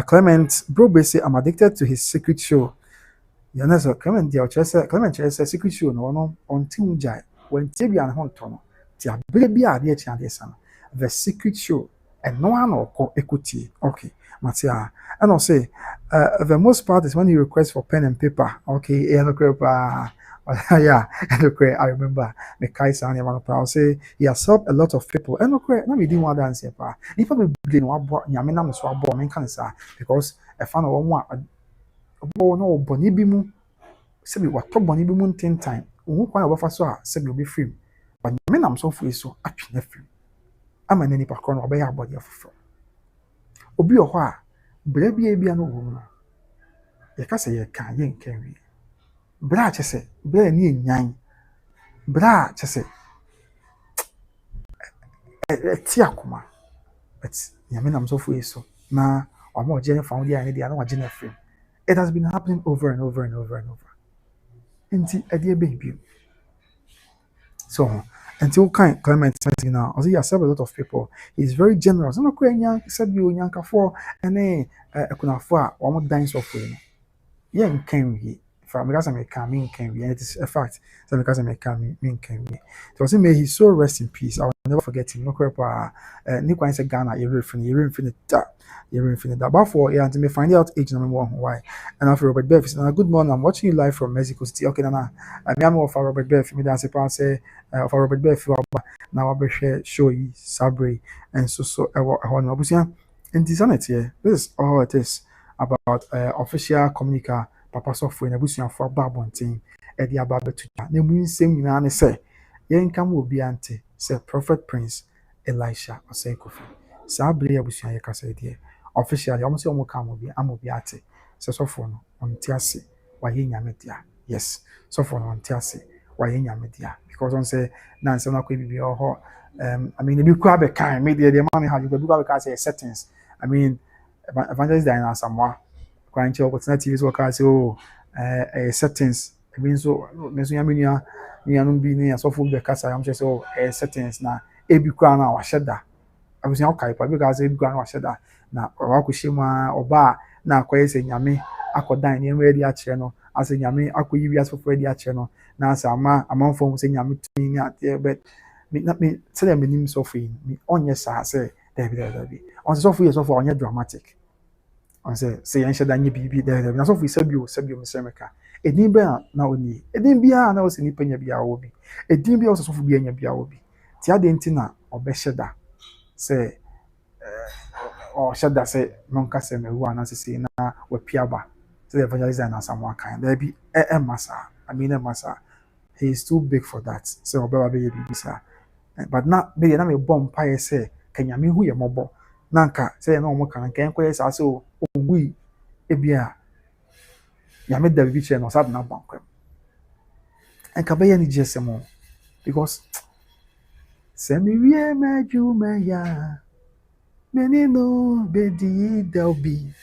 Clement Brobe say I'm addicted to his secret show. Yana so Clement dia Clement say secret show no no on team jai when tibia na honto no ti abere bi a de chia de san the secret show and no one or equity okay Matia and I'll say the most part is when you request for pen and paper okay yeah I remember the Kaisa and I'll say he has helped a lot of people and okay na me didn't want to answer pa if I be no abo nyame na so abo men kan sa because a fan of one abo no boni bi mu sebi wato boni bi mu ntentan wo kwan obafa so a sebi obi film but nyame nam so fu so atwe film ama nani pa kro no obeya abode afofo obi o ho a bra bia no wo mu no ye ka se ye kan ye nkan wi bra che se bra ni enyan bra che se ti akoma but nyame nam so fu so na omo je found dia ni dia na waje na film it has been happening over and over and over and over nti ade baby so until kind Clement says now also he has served a lot of people he's very generous no kwanya sabi onyankafo ene ekunafo a omo dance of we no ye nkan wi for me because me can me nkan wi and it is a fact so because me can me nkan wi so say may he so rest in peace I will never forget him no kwepa ni kwan say Ghana you refin that but for yeah until me find out age number one why and after Robert Beff said good morning I'm watching you live from Mexico City okay na me am of Robert Beff me dance pa say of Robert Beff now I share show yi sabre and so I want to busia in this is all it is about official communica papa software na busia for babontin e dia ba betuja na mu nsem nyina ne say yen kam obi ante say Prophet Prince Elisha Osei Kofi sabre ya busia ye kasa die officially almost omo kam obi amobi ate say software no onti ase wa ye nyame dia yes software no onti ase wa ye nyame dia because on say na nsem na kwa bibi ho I mean ebi kwa be kan me the man how you go kwa be kan say settings I mean evangelist Diana Samoa kwanche opportunity is work say oh settings I mean so me so yamenya no bi ni asofo be kasa am say oh settings na ebi kwa na wa sheda abusia okay pa because ebi kwa na wa sheda na wa ko shema oba na akoye se nyame akodan ni enwe di a kire no ase nyame akoyi wi asofo di a kire no na asa amanfo se nyame tumi ni ate bet me say them nim so free me onye sa say David on so free so for onye dramatic on say yen sheda nye bibi David na so free sabio mesemeka edin be na oni edin bia na o se ni panya bia wo bi edin bia o so free bia nya bia wo bi ti ade ntina obe sheda say or sheda say nonka se me wu na say na we piaba say the evangelist na Samoa kan there be massa I mean massa he is too big for that so obe be bibi sa but na me na me bomb pie say kanyame hu ye mobo na nka say na omo kan kan kwese ase o ngui ebia nyame da bibi che no sad na bankwem enka be ye ni gsm because se mi wie maju me ya menino bedi delbi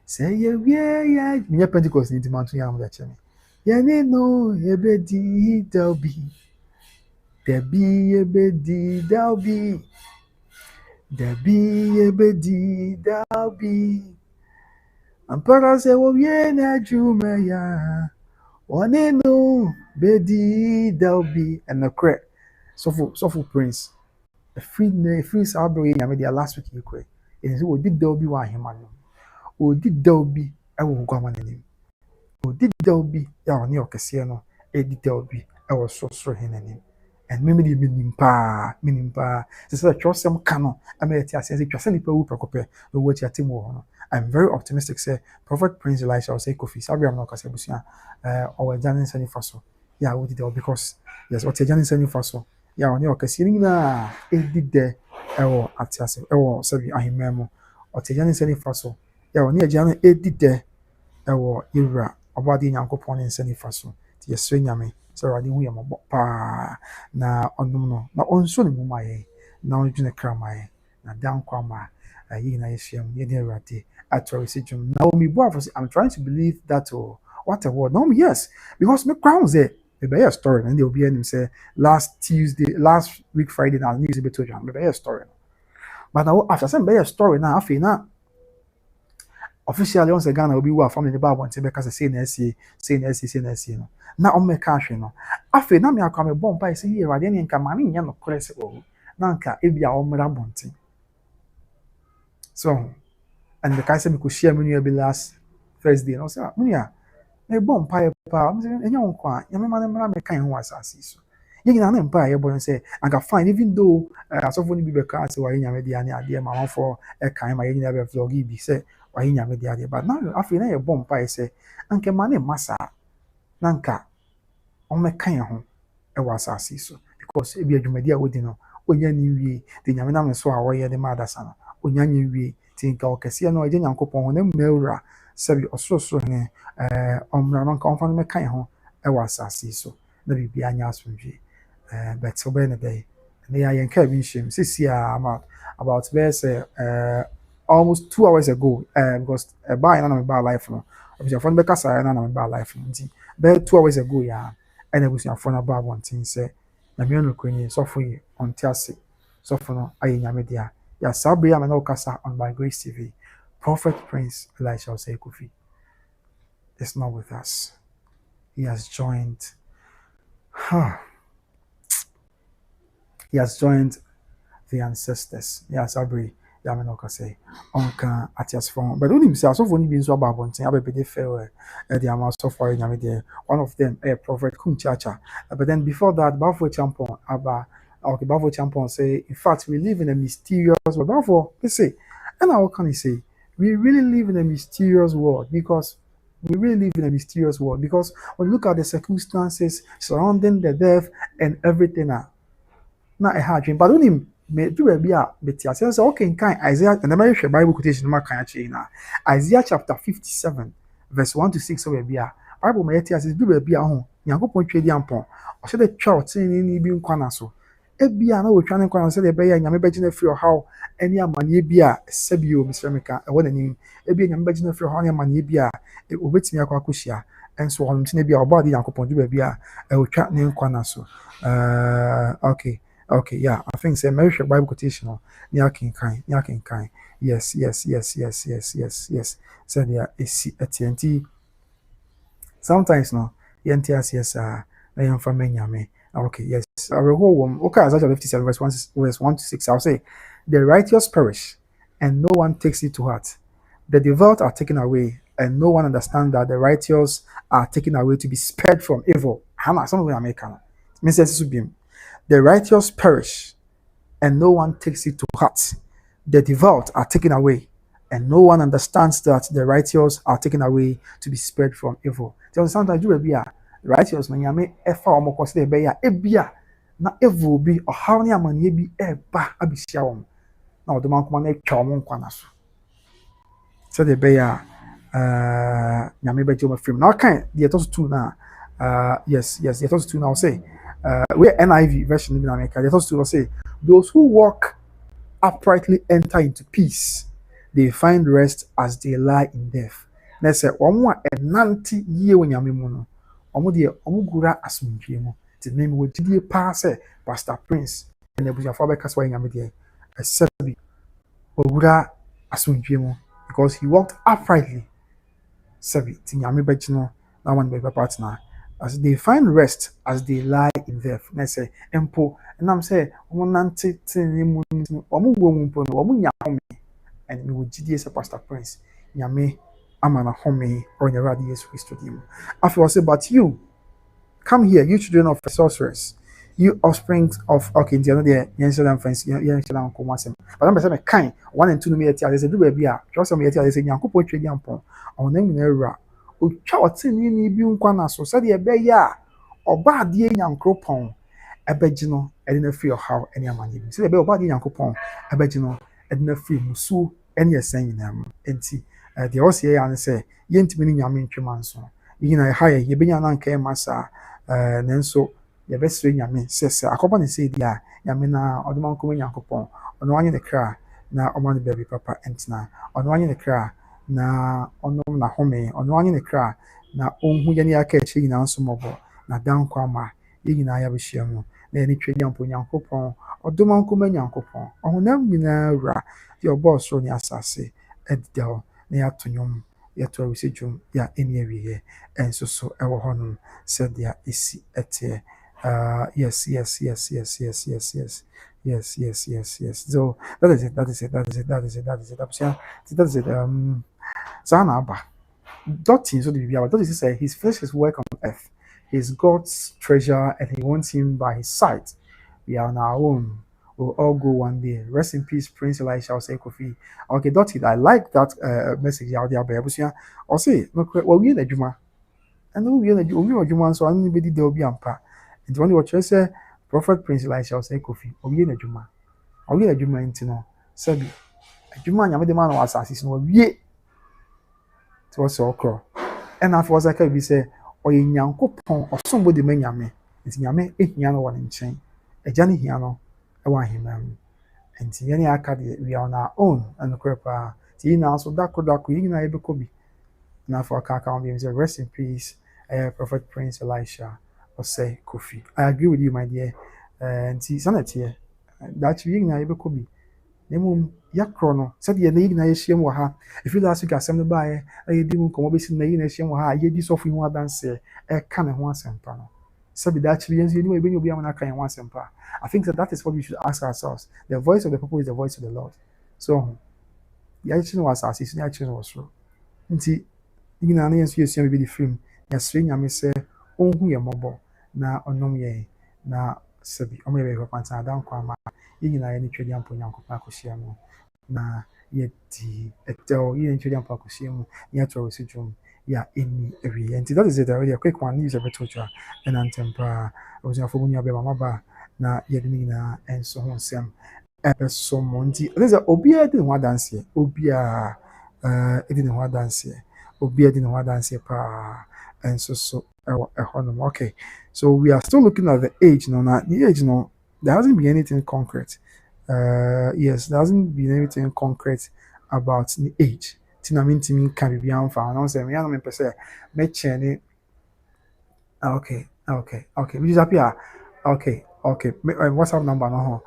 Say yeah, me Pentecost in the mountain yam that chemi. Yeah, no, ebedi Debi ebedi Debi. Ampara se wo ye na juma ya. One no bedi Delbi and the crack. So for Prince. A free Sabri yame their last week you quay. And so did Delbi wa him. O did Delbi I will go on. Odi Delbi ya ɔne ɔkɛseɛ no edi Delbi ɛwɔ sorosoro hene anim. And mimi de minim paa sɛ sɛ twɛsɛm ka no ama yɛte aseɛ sɛ twɛsɛ nipa wu prɛkɔpɛ na ɔwɔ akyi atem wɔ hɔ no. I'm very optimistic sɛ Prophet Prince Elisha Osei Kofi saa bere a na ɔkasa abusua ɔwɔ agya ne nsa nifa so yɛ a odi Delbi because yes ɔte agya ne nsa nifa so yɛ a ɔne ɔkɛseɛ no nyinaa edi dɛ ɛwɔ ate ase ɛwɔ sɛbi ahemmaa mu ɔte agya ne nsa nifa so yɛ a ɔne agya no edi dɛ ɛwɔ yɛwura ɔbɔade nyankopɔn ne nsa nifa so nti yɛsrɛ nyame sɛ awurade hu yɛ mmɔbɔ paa na ɔnom no na ɔnso ne mu ma yɛn na ɔndwene kra ma yɛn na da nkwa ma yɛn nyinaa yɛhyia mu yɛde awurade atɔre si dwom na omi boafo sɛ I'm trying to believe that what a word no yes because me crown sɛ mebɛyɛ story no deɛ obi anim sɛ last week Friday na news bɛtɔ dwan mebɛyɛ story no but na after sɛ mebɛyɛ story na afei na officially once again obi wa family ba want be kasa say na asie no na o me ka hwe no afi na me akwa me bomb pa say ye wade ne nka ma ne nya no kore se o na nka e bia o mra bonten so and the guy say me ko share me nua bi last Thursday no say me ya me bomb pa me say enya wonko a nya me ma ne mra me kan ho asase so ye gina na mpa ye boy say anka fine even though asofo ni bi be ka say wa nya me dia ne ade ma won for e kan ma ye gina be vlog bi say why nyame de ade but now afei na ye bom pa ise anke ma ne masa na nka o meka ye ho e wa asase so because e bi adwumadi a wodi no onya ni wie de nyame na me so a wo ye de ma adasa no onya ni wie tinka o kese no agye nyankopon ho na mmawura sabi osoro ne omra no nka onfa no meka ye ho e wa asase so na bibia anya asomdwe but so be ne dey na ya yen ka bi nhim sisi about almost 2 hours ago because buy na me buy life no obviously phone be kasa na me buy life no nti be 2 hours ago ya and obviously phone about one thing say na me no kwenye so for you on Teärs so for no aye nyame dia ya sabre ya me no kasa on by Grace TV Prophet Prince Elisha Osei Kofi is not with us. He has joined the ancestors. Yeah, sabre ya me no kasa onka atias phone but onim say asofo ni bi nso aba abonten abebe fair the amount of for nyame there one of them Prophet Kumchacha but then before that bafo champion aba okay bafo champion say in fact we live in a mysterious world bafo they say and how can he say we really live in a mysterious world because when you look at the circumstances surrounding the death and everything na a hard dream but onim me do be a betia say okay kan Isaiah and the Bible quotation ma kan achi na Isaiah chapter 57 verse 1 to 6 so be a Bible me tia say do be a ho Nyankopon twedi ampon o se de twa otin ni bi nkwa na so e bia na wo twa ne nkwa na so de be ya nyame beji na free how any amane bi a sabio misremeka e wona nim e bia nyame beji na free how any amane bi a obetimi akwa akohia enso ho ntin bia obadi Nyankopon do be a e wo twa ne nkwa na so okay, yeah, I think say Mary Bible quotation. Nyakin kind. Yes. Said yeah, it's a TNT. Sometimes no, NTS yes, I am from Menyame. Okay, yes. I will hold okay, Isaiah 57 verse 1 to 6. I'll say, the righteous perish, and no one takes it to heart. The devout are taken away, and no one understands that the righteous are taken away to be spared from evil. Hama, some of them are making. Mrs. Subim. The righteous perish, and no one takes it to heart. The devout are taken away, and no one understands that the righteous are taken away to be spared from evil. So sometimes you will be a righteous man, you may ever almost say, Ebia, na evil be or how near man ye be eba abishawm. Now the man come chawm quanasu. So the bear, Yame Bejoma film. Now, kind the toss two now. Yes, the toss two now say. Where NIV version in America, the thoughts to say, those who walk uprightly enter into peace. they find rest as they lie in death. Na sɛ wɔn a ɛnante yie wɔ nyame mu no, wɔn deɛ wɔn gura asomdwie mu. Nti na mewɔ gyidie paa sɛ Pastor Prince ɛna abusuafoɔ abɛka sɛ wɔyɛ nyame deɛ ɛsɛ bi ɔwura asomdwie mu because he walked uprightly. Sɛbi ti nyame bɛgye no na wɔn bɛbi papa atena. As they find rest as they lie in death. Na sɛ mpo ɛnam sɛ wɔn nante tenene mu no wɔn wɔ mu mpo no wɔn nya home. And mewɔ gyidie sɛ Pastor Prince nyame ama na home ɔnyɛ Awurade Yesu Kristo dim. Afei ɔsɛ but you come here, you children of sorcerers, you offspring of okay, nti ɛno deɛ yɛnhyɛ da mfɛnsi yɛnhyɛ da nkɔmmɔ asɛm. But I'm saying kind 1 and 2 no yɛte ade sɛ du baabi a twɛ sɛ yɛte ade sɛ Nyankopɔn twɛ di ampɔn ɔnam nyinaa wura otwa ɔtenene bi nkwa na so sɛdeɛ ɛbɛyɛ a ɔba adeɛ Nyankopɔn ɛbɛgye no ɛde na free ɔhaw ɛne amane bi sɛdeɛ ɛbɛyɛ ɔba adeɛ Nyankopɔn ɛbɛgye no ɛde na free musuo ɛne ɛsɛn nyinaa mu enti deɛ ɔsɛ yɛ ane sɛ yɛntumi ne nyame ntwema nso yɛnyina ɛha yɛ yɛbɛnya na nka ɛma saa nanso yɛbɛsrɛ nyame sɛ akɔba ne sɛ di a nyame na ɔdoma nkɔmɔ Nyankopɔn ɔno anye ne kra na ɔma ne baabi papa ɛntena ɔno anye ne kra na ɔnom na home ɔno anye ne kra na ɔnhu yɛne aka akyire nyinaa nso mmɔbɔ na dankwa ama yɛn nyinaa yɛabɛhyia mu na yɛne twɛ di ampo Nyankopɔn ɔdoma nkɔmɔ Nyankopɔn ɔhonam nyinaa wura deɛ ɔbɔɔ soro ne asase ɛdeda hɔ na yɛato nnwom yɛto awusie dwom yɛ ɛne awieɛ ɛnso so ɛwɔ hɔnom sɛdeɛ ɛsi ɛteɛ yes. So that is it. Sana Abba. Dotty, so the Dotty says his flesh is work on earth. He's God's treasure and he wants him by his side. We are on our own. We'll all go one day. Rest in peace, Prince Elisha Osei Kofi. Okay, Dotty, I like that message out there, but I'll say, no, well, we in the Juma. And we in the Juma, so anybody there will be ampa. And when you watch, say, Prophet Prince Elisha Osei Kofi, we in the Juma. Are we in the Juma into no? Sabi, Juma, you the man of assassins, no, we it was so crow. And after was like I say, or in Yankopon or somebody may yame. It's yame, it yano one in chain. A Johnny Hiano, I want him. And Tiani Akadi, we are on our own and the crepa. Tina so Daku, you know, able to be. Now for a car, we say, rest in peace, Prophet Prince Elisha Osei Kofi. I agree with you, my dear. And see, Sanet here. That you know, able to be. Nemum yakrono said ye na yeshiem wɔ ha efi last week asɛm no bae ayi di mu komo besi na yi na yeshiem wɔ ha ye di sɔfo ho adanse ka ne ho asɛmpa no sabi da chi yenso ni we obi am na kan ho asɛmpa. I think that is what we should ask ourselves. The voice of the people is the voice of the Lord. So ya chi no asase so ya chi no so nti nyina na yenso yeshiem bi di film ya sre nyame sɛ onhu ye mɔbɔ na onom ye na sabi omo ye be kwanta dan kwa ma yina ye ni twedi ampo Nyankopɔn akohyia mu na ye di etel ye ni twedi ampo akohyia mu ya to wasi dwom ya eni ewie. And that is it. Already a quick one news about tocha and antempa was your phone be mama ba na ye ni na enso ho nsem so monti there is a obia di ho dance obia edin ho dance obia di ho dance pa enso so okay, so we are still looking at the age no na the age no there hasn't been anything concrete. Yes, there hasn't been anything concrete about the age. Tina mean can be beyond found. I say, me and me say, me chene. Okay. Which is up here. Okay. WhatsApp number no.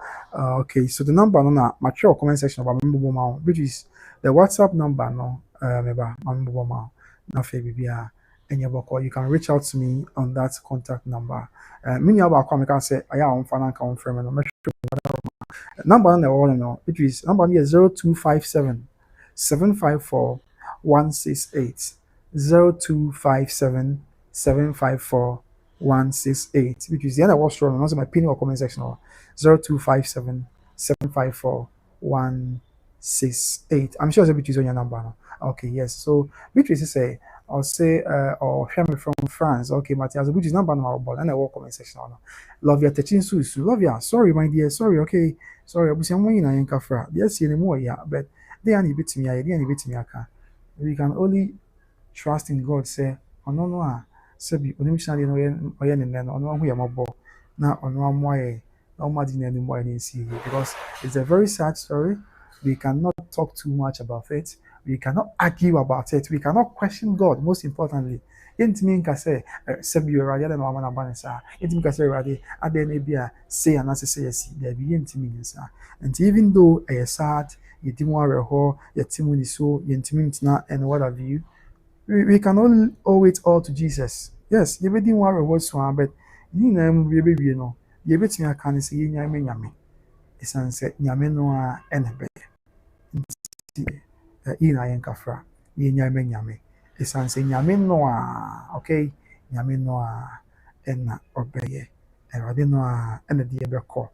Okay, so the number no na mature comment section about member mount, which is the WhatsApp number no. Meba member mount. Na fe bibia. You can reach out to me on that contact number. Many about come can say I am fan and from and number on the one no, which is number here 0257 754 168 0257 754 168, which is the end of what's wrong. Also my pin or comment section 0257 754 168. I'm sure it's on your number now. Okay, yes. So which is to say I'll say or share me from France. Okay, Matthias, which is number now, but and I will comment section now. Love your touching Susu. Love ya. Sorry, my dear. Sorry, okay. Sorry, I was saying when I kafra. Yes, anymore, yeah, but they are bit me, I didn't bit me. We can only trust in God, say, oh no, Sebi, Onimishani no yen and then on one way mobile. Now on one way, no more than anymore I didn't see because it's a very sad story. We cannot talk too much about it. We cannot argue about it. We cannot question God, most importantly. Yɛntumi nka sɛ sɛbi Awurade adɛn na wama no aba ne saa. Yɛntumi nka sɛ Awurade adɛn na bi a sei anaasɛ sɛ yɛsi. Daabi, yɛntumi nyɛ saa. And even though ɛyɛ sad, yɛdi mu awerɛhɔ, yɛte mu nisuo, yɛntumi ntena and what have you, we can all owe it all to Jesus. Yes, yɛbɛdi mu awerɛhɔ so but ne nyinaa mu yɛbɛwie no, yɛbɛtumi aka ne sɛ yɛnyan me Nyame. Ɛsiane sɛ Nyame no a ɛna ɛbɛyɛ. Nti yɛn na yɛnkafra, yɛnyan me Nyame. Ɛsiane sɛ Nyame no a, okay, Nyame no a ɛna ɔbɛyɛ. Awurade no a ɛna de yɛbɛkɔ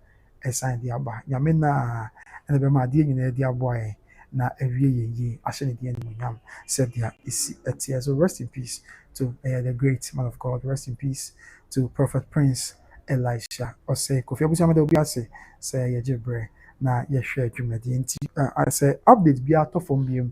ɛsan de aba. Nyame no a ɛna bɛma adeɛ nyinaa de aboa yɛn na awie yɛn yie ahyɛ ne deɛ animuonyam sɛdeɛ ɛsi ɛteɛ. So rest in peace to the great man of God. Rest in peace to Prophet Prince Elisha Osei. Kofi abusua mede obi ase sɛ yɛgye brɛ na yɛhwɛ dwumadie nti sɛ update bi atɔ fam biom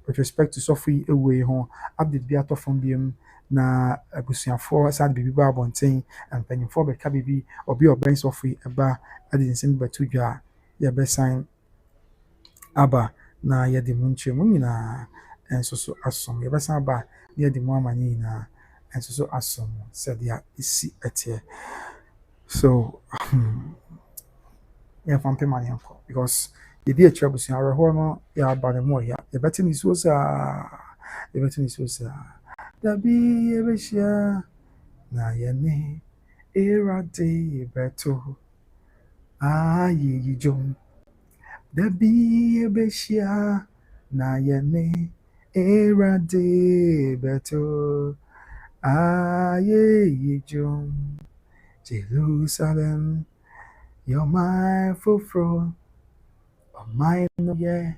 with respect to sɔfo yi ewu yi ho, update bi atɔ fam biom na abusuafoɔ saa de biribi ba abɔnten, mpanyinfoɔ bɛka biribi, obi a ɔbɛn sɔfo yi ɛba ɛde nsɛm bɛto dwa a yɛbɛsan aba na yɛde mu nkyerɛmu nyinaa nso so asom. Yɛbɛsan aba na yɛde mu ama ne nyinaa nso so asom sɛdeɛ ɛsi ɛteɛ. So yɛmfa mpem a yɛnkɔ because yɛdi akyerɛ abusua awerɛhoɔ no yɛaba ne mu ɔya. Yɛbɛte nisuo saa, yɛbɛte nisuo saa. Dabi yɛbɛhyia na yɛne Awurade bɛto ayɛyi dwom. Dabi yɛbɛhyia na yɛne Awurade bɛto ayɛyi dwom. Jerusalem, you're my foforo, ɔman no yɛ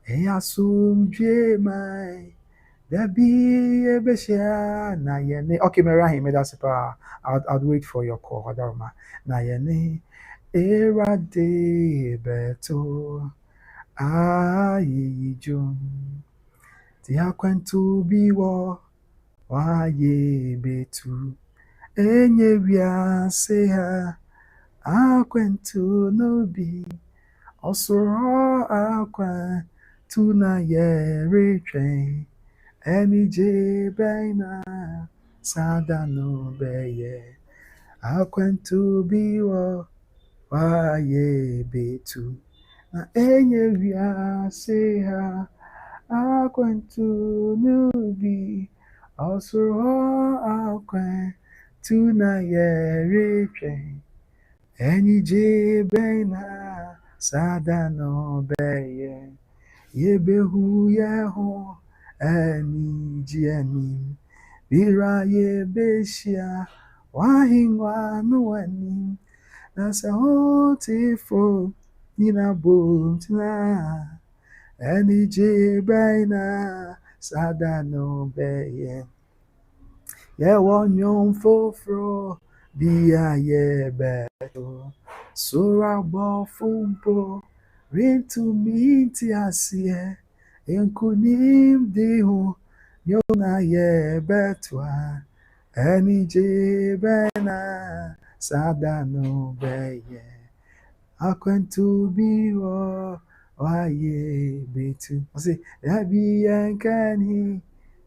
ɛyɛ asomdwie man. Dabi yɛbɛhyia na yɛne. Okay, Mary, that's it. I'll wait for your call. Adaroma. Na yɛne Awurade bɛto ayɛyi dwom. Ti akwantu bi wɔ wayɛ betu. Enye wiase ha akwantu no bi. Ɔsoro akwantu na yɛretwɛn. Anigye bɛn na sada no bɛyɛ. Akwantu bi wɔ wayɛ betu. Na enye wiase ha akwantu no bi. Ɔsoro akwantu na yɛretwɛn. Anigye bɛn na sada no bɛyɛ. Yebehu yɛho anigye anim. Bira yebehyia wahengua no anim. Na sɛ ɔtefo nyina bom tena. Anigye bɛn na sada no bɛyɛ. Yɛwɔ nnwom foforo bi a yɛbɛto. Soro abɔfo mpo rentumi nte aseɛ. Nkonimdi ho nnwom na yɛbɛtoa. Anigye bɛn na sada no bɛyɛ. Akwantu bi wɔ wayɛ betu. Ɔse dabi yɛnkani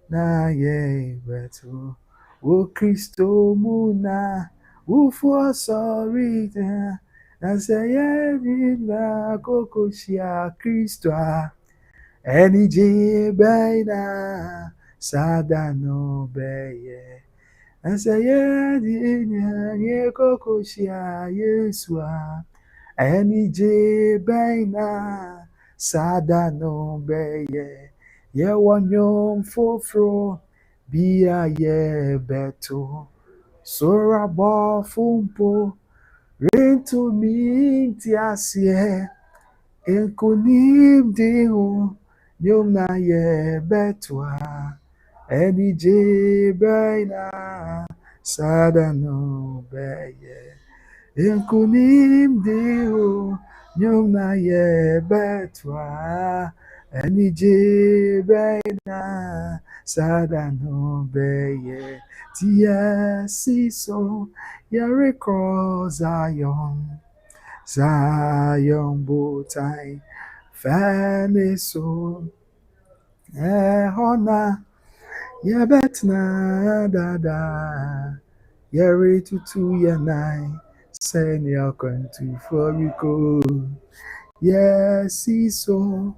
na yɛbɛto. O Kristo mu na wofoɔ sɔre tena. Na sɛ yɛnyina koko hyia Kristo a. Anigye bɛn na sada no bɛyɛ. Na sɛ yɛnyina koko hyia Yesu a. Anigye bɛn na sada no bɛyɛ. Yɛwɔ nnwom foforo bi a yɛbɛto. Soro abɔfo mpo rentumi nte aseɛ. Nkonimdi ho nnwom na yɛbɛtoa. Anigye bɛn na sada no bɛyɛ. Nkonimdi ho nnwom na yɛbɛtoa. Anigye bɛn na sada no bɛyɛ. Teärs so yɛrekɔ Zion. Zion botae Feniso Hona Yabetna Dada Yeri tutu Yanai Send your country for Rico. Yes, so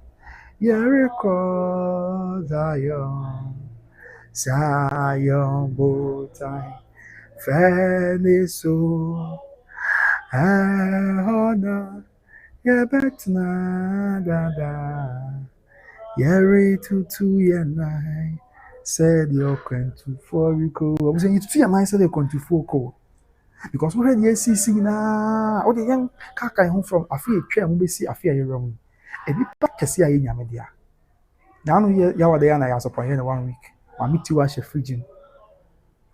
Jericho Zion Botai Feniso Hona Yabetna Dada Yeri tutu Yanai said your country for Rico. I was saying it's 2 years said your country for Rico. Because we had yes see na o de yan kaka home from afia twa mo be see afia yeram e bi pa kese aye nyame dia na no ya wada ya na ya support here 1 week ma miti wa she fridge mu.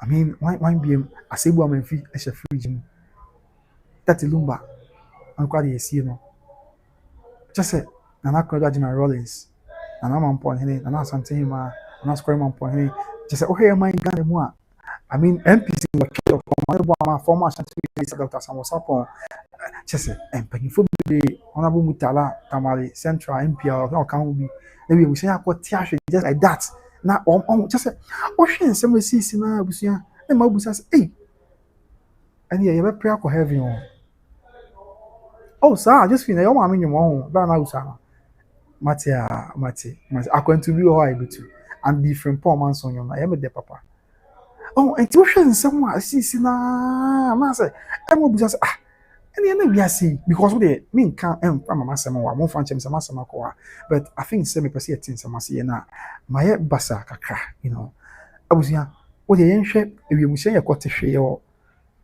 I mean why be asebu amanfi e she fridge mu that lumba an kwa de see no just say na na kwa General Rollins na na man pon hene na na asante hima na square man pon hene just say o here man Ghana mu a I mean MPC wa kill from former Elisha Dr. Osei just mpanyinfo be honorable Mutala Tamale Central MP or can be maybe we say akọ Teärs just like that na just say o hwe nsem asisi na abusia e ma abusia say eh ani ye be pray akọ heaven oh sir just feel na your mama nyum ho ba na usa mate akwantu bi ho ai betu and different poor man so nyum na ye me de papa oh enti o hwe nsem asisi na say e ma abusia say ah and we are see because we me can mama sama wa mo fan chem sama ko but I think say me pese etin sama see na my basa kakra you know abusia wo de yenhwe ewiemhye ye kote hwe ye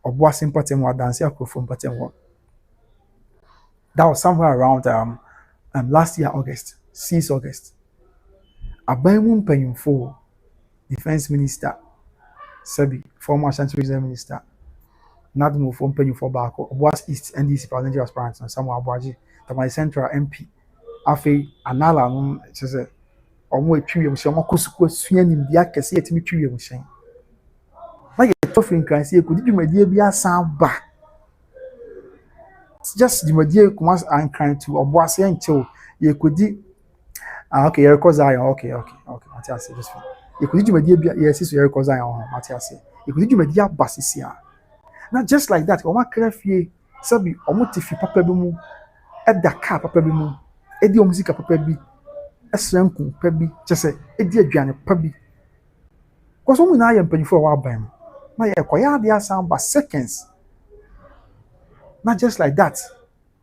oboa sympatem wa dance akrofo mpatem wo that was somewhere around last year August 6 August abamu mpanyimfo defense minister Sebi former Ashanti Regional Minister not move from penny for back or was East NDC parliamentary aspirant and Samuel Abuaji, my Central MP. Afe Anala says or more tree, so more swing in the accuracy at me tree of shame. Like a tough can say, could you, my dear, be a sound back? It's just the my dear commands I'm kind to or was until you could okay, your cause I okay, Matthias just you could you, my dear, yes, your cause I Matthias. You could you, my dear Bassisia. Not just like that. Oma krefie sabi omo tifi papa bi mu e da car papa bi mu e di music papa bi e sranku papa bi chese e di aduane papa bi ko so mu na ya mpanifo wa ban na ya koya dia samba seconds not just like that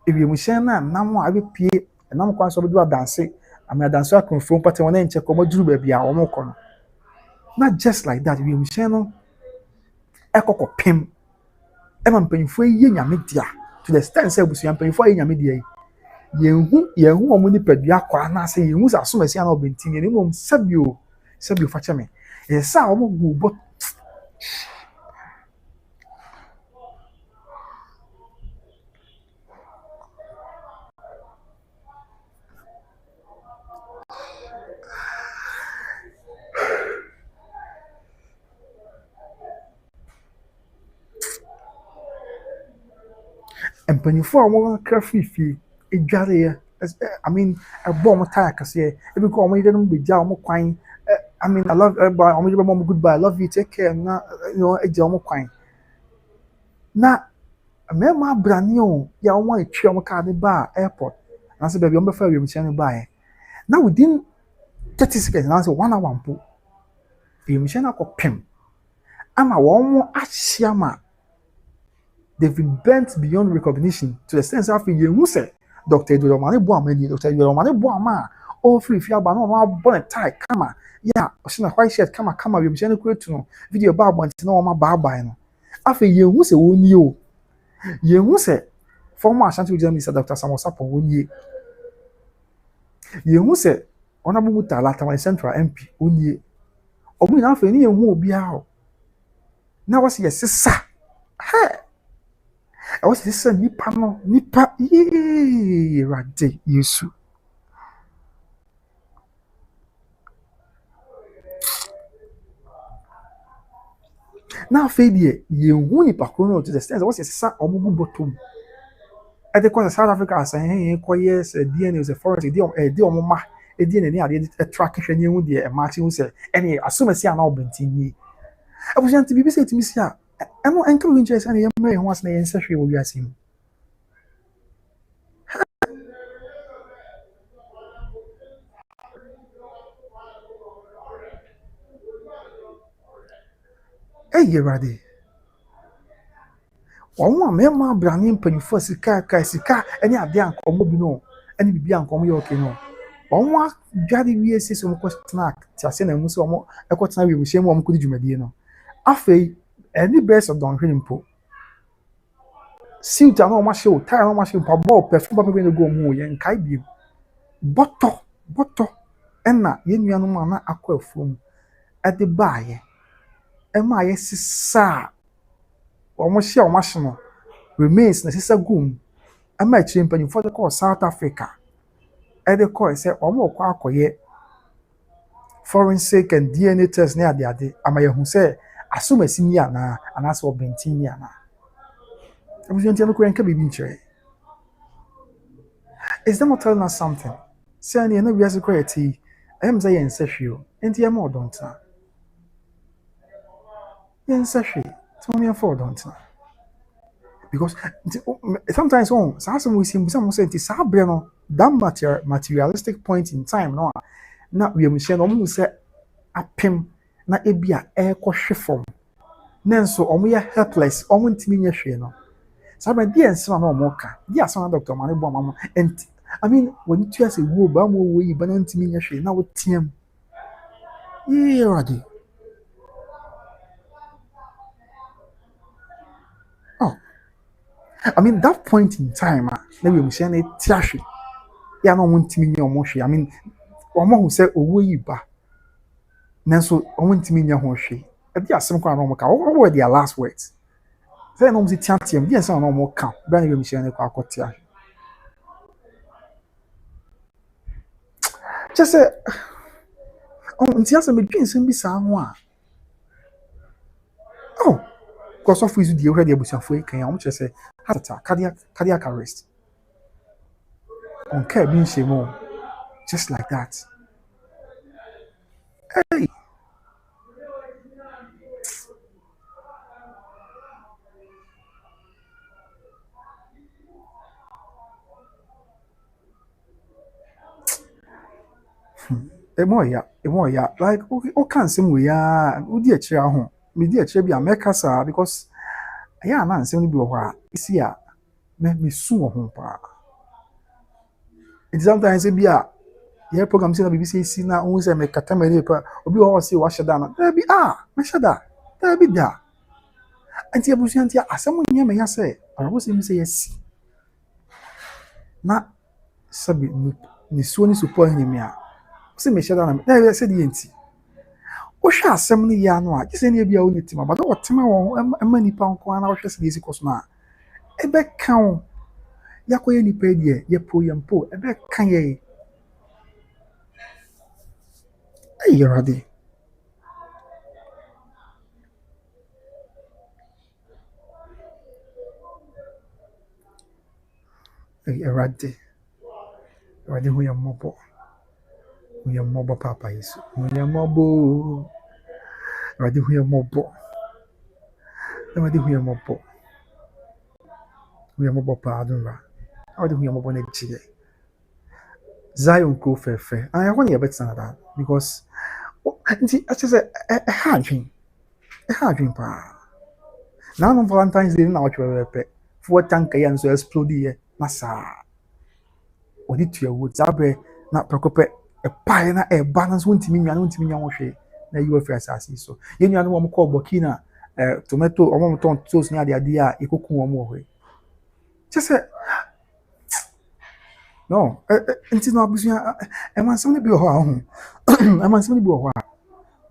if you mushen na nam a be pie nam kwa so be do dance am dance akon fo pate wona enche ko maduru ba bia omo ko no not just like that if you mushen no e kokko pim Emma mpanyinfo yi nyame dia to the extent say busu mpanyinfo yi nyame dia yehu omo ni padua kwa na say yehu sa so mesi na obenti ni mom sabio fa cheme e sa omo gubo mpanyinfo omo kra fifi edware ya I mean a bomb attack as here e be ko omo ide no be ja omo kwan I mean I love everybody omo ide mom goodbye I love you take care na you know e ja omo kwan na mema brani o ya omo etwe omo ka de ba airport na se be omo fa wi mchen ba e na within 30 seconds na say 1 hour mpo wi mchen akopem ama wo omo ahia ma they've been bent beyond recognition to the sense of you say Dr. Odobroni Boamani, Dr. Odobroni Boama, all free if you have no bonnet tie, kama, yeah, or white shirt, kama, we must to video about no my barba. After you who say, won you who say, former Ashanti Regional Minister Dr. Samosapo, won you who say, Honorable Mutala Tamale Central MP, won ye, or we now for any who be out. Now, what's your sister? Hey! I was this nipa rade yesu now failure ye hu nipa kono to the sense was say omugu bottom ɛde kɔ South Africa asan kɔyɛ sɛ DNA sɛ forest ɛdi ɔmo ma DNA ne adeɛ ɛtra kehwɛ ne ehu deɛ ɛma akyi hu sɛ ɛne asomasi a na ɔbɛntin nie abusua nti bibi sɛ etimi si a ɛno ɛnka bi nkyɛn sɛ ne yɛn mmerɛ yɛn ho ase na yɛn nsa hwee wɔ wiase mu ɛyɛ Awurade wɔn a mmarima abrane mpanyinfoɔ sika ɛne adeɛ a nkɔmɔ bi no ɛne bibi a nkɔmɔ yɛ ɔkè no wɔn adware wie sisi wɔn kɔ tena te ase na emu sɛ wɔn ɛkɔ tena wie muhyɛn mu wɔn kɔ di dwumadie no afei ɛne bɛyɛ sɛ dɔnhwere mpo suit a na wɔn ahyɛ o tie a na wɔn ahyɛ mpaboa perfume ba bɛbɛ na egu wɔn ho yɛn nkae biem bɔtɔ ɛna yɛn nuanom a na akɔ afuom ɛde baayɛ ɛma ayɛ sisa wɔn hyɛ wɔn ahye no remains na sisa gum ɛma akyire mpanyinfoɔ de kɔɔ South Africa ɛde kɔɔ sɛ wɔn kɔ akɔyɛ forensic and DNA test ne adeade ama yɛhu sɛ asomasi ni anaa anaasɛ ɔbɛntin ni anaa abusua ntia no kura nka biribi nkyerɛ is them not telling us something sɛ ne na wiase kɔ yɛ ti ɛyɛ sɛ yɛn nsa hwee o nti yɛn ma ɔdɔ ntena yɛn nsa hwee tí wɔn yɛn fa ɔdɔ ntena because sometimes wɔn saa asɛm wɔ si mu sɛ wɔn sɛ nti saa abirɛ no that materialistic point in time no a na wiemhyɛn no wɔn mu sɛ apem na ebi a ɛrekɔhwe fam na nso wɔn yɛ helpless wɔn ntumi nyɛ hwee no saa abirɛ deɛ nsɛm na wɔn ka deɛ asɛm na Dr. Mane bɔ ɔmo nti I mean wɔn tu ase wuo ba mo wɔ yi ba na ntumi nyɛ hwee na wɔteɛ mu yie Awurade I mean that point in time na wiemhyɛn no ti ahwe yɛ na wɔn ntumi nyɛ wɔn hwee I mean wɔn ho sɛ owó yi ba nanso wɔn ntumi nyɛ ho hwee ɛdi asɛm kwan na wɔn ka wɔn wɔ their last words sɛ na wɔn si teateam deɛ nsɛm na wɔn ka bɛn na wiemhyɛn no kɔ akɔte ahwe kyɛ sɛ nti asɛm edwi nsɛm bi saa ho a kɔsɔfo yi deɛ wɔhwɛ deɛ abusuafo yi kan wɔn kyerɛ sɛ heart attack cardiac arrest ɔnka ebi nhyɛ mu just like that hey emo ya like o kan nsɛm wɔ ya o di akyire aho me di akyire bi a mɛka saa because ɛyɛ ana nsɛm no bi wɔ hɔ a esi a me su wɔ ho paa it sometimes bi a yɛ program sɛ na bibi sɛ esi na ohun sɛ me kata me ne pa obi wɔ hɔ sɛ wahyɛ da na da bi me hyɛ da bi da anti abusua anti asɛm nyɛ me ya sɛ ɔrabo sɛ mi sɛ yɛsi na sabi ni suo ni support nyɛ me a sɛ me hyɛ da na me da sɛ deɛ nti wohwɛ asɛm no yɛ ano a gye sɛ ne bia wo ne tim abada wɔtema wɔn ɛma nipa nko ana wohwɛ sɛ deɛ sikɔ so no a ɛbɛka wo yakɔyɛ nipa deɛ yɛpo yɛmpo ɛbɛka yɛ ɛyɛ Awurade Awurade hu yɛ mmɔbɔ papa Yesu hu yɛ mmɔbɔ Awurade hu yɛ mmɔbɔ paa adonra Awurade hu yɛ mmɔbɔ na gye Zion kuro fɛfɛ and ɛhɔ ne yɛbɛtena da because nti ɛkyɛ sɛ ɛha adwen paa na no Valentine's Day na wɔtwe bɛpɛ fo tanka yɛ nso explode yɛ na saa wɔde tua wo zabrɛ na pɛkɔpɛ ɛpae na ɛba na nso wontimi nya ho hwee na yi wɔfiri asase so yɛn nua no wɔn kɔ Burkina tomato wɔn tɔn toast ne adeade a yɛkɔku wɔn wɔ hɔ kyɛ sɛ no nti na abusua ɛmansɛm no bi wɔ hɔ a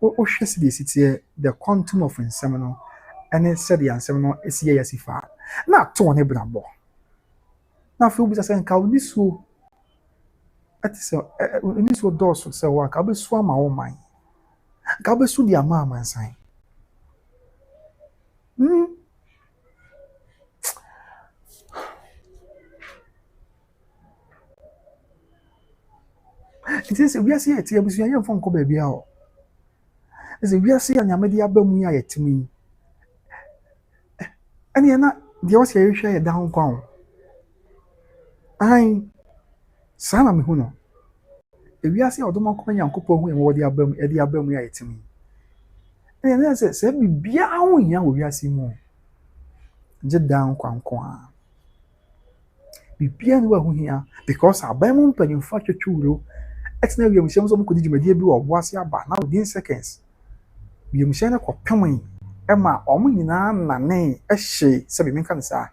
wohwɛ sɛ deɛ ɛsiteɛ the quantum of nsɛm no ɛne sɛdeɛ nsɛm no ɛsi yɛ yɛsi faa na ato ne brabɔ na afei wobisa sɛ nka woni suo ɛte sɛ woni suo dɔɔso sɛ wɔ anka wobɛsu ama wo man nka wobɛsu de ama amansan It is we are see it abusua yɛn fɔ nkɔ baabi a hɔ. Ɛsɛ we are see anyame de aba mu a yɛtumi. Ɛne yɛn na deɛ wɔsɛ yɛhwɛ yɛ da ho nkwa ho. Ahan saa na mehu no. Ewiase a ɔdɔm akɔ Nyankopɔn hu yɛn wɔde aba mu, ɛde aba mu a yɛtumi. Ɛne yɛn sɛ sɛ biribiara ho hia wɔ wiase mu. Gye da nkwa nko a. Biribiara ne wɔ ho hia because aban mu mpanyimfo atwetwe wuro. Ɛtena wiemhyɛm nso ɔmo kɔdi dwumadie bi wɔ ɔbo ase aba na within seconds. Wiemhyɛm no kɔpem ɛma ɔmo nyinaa nane ɛhye sɛbi menka ne saa.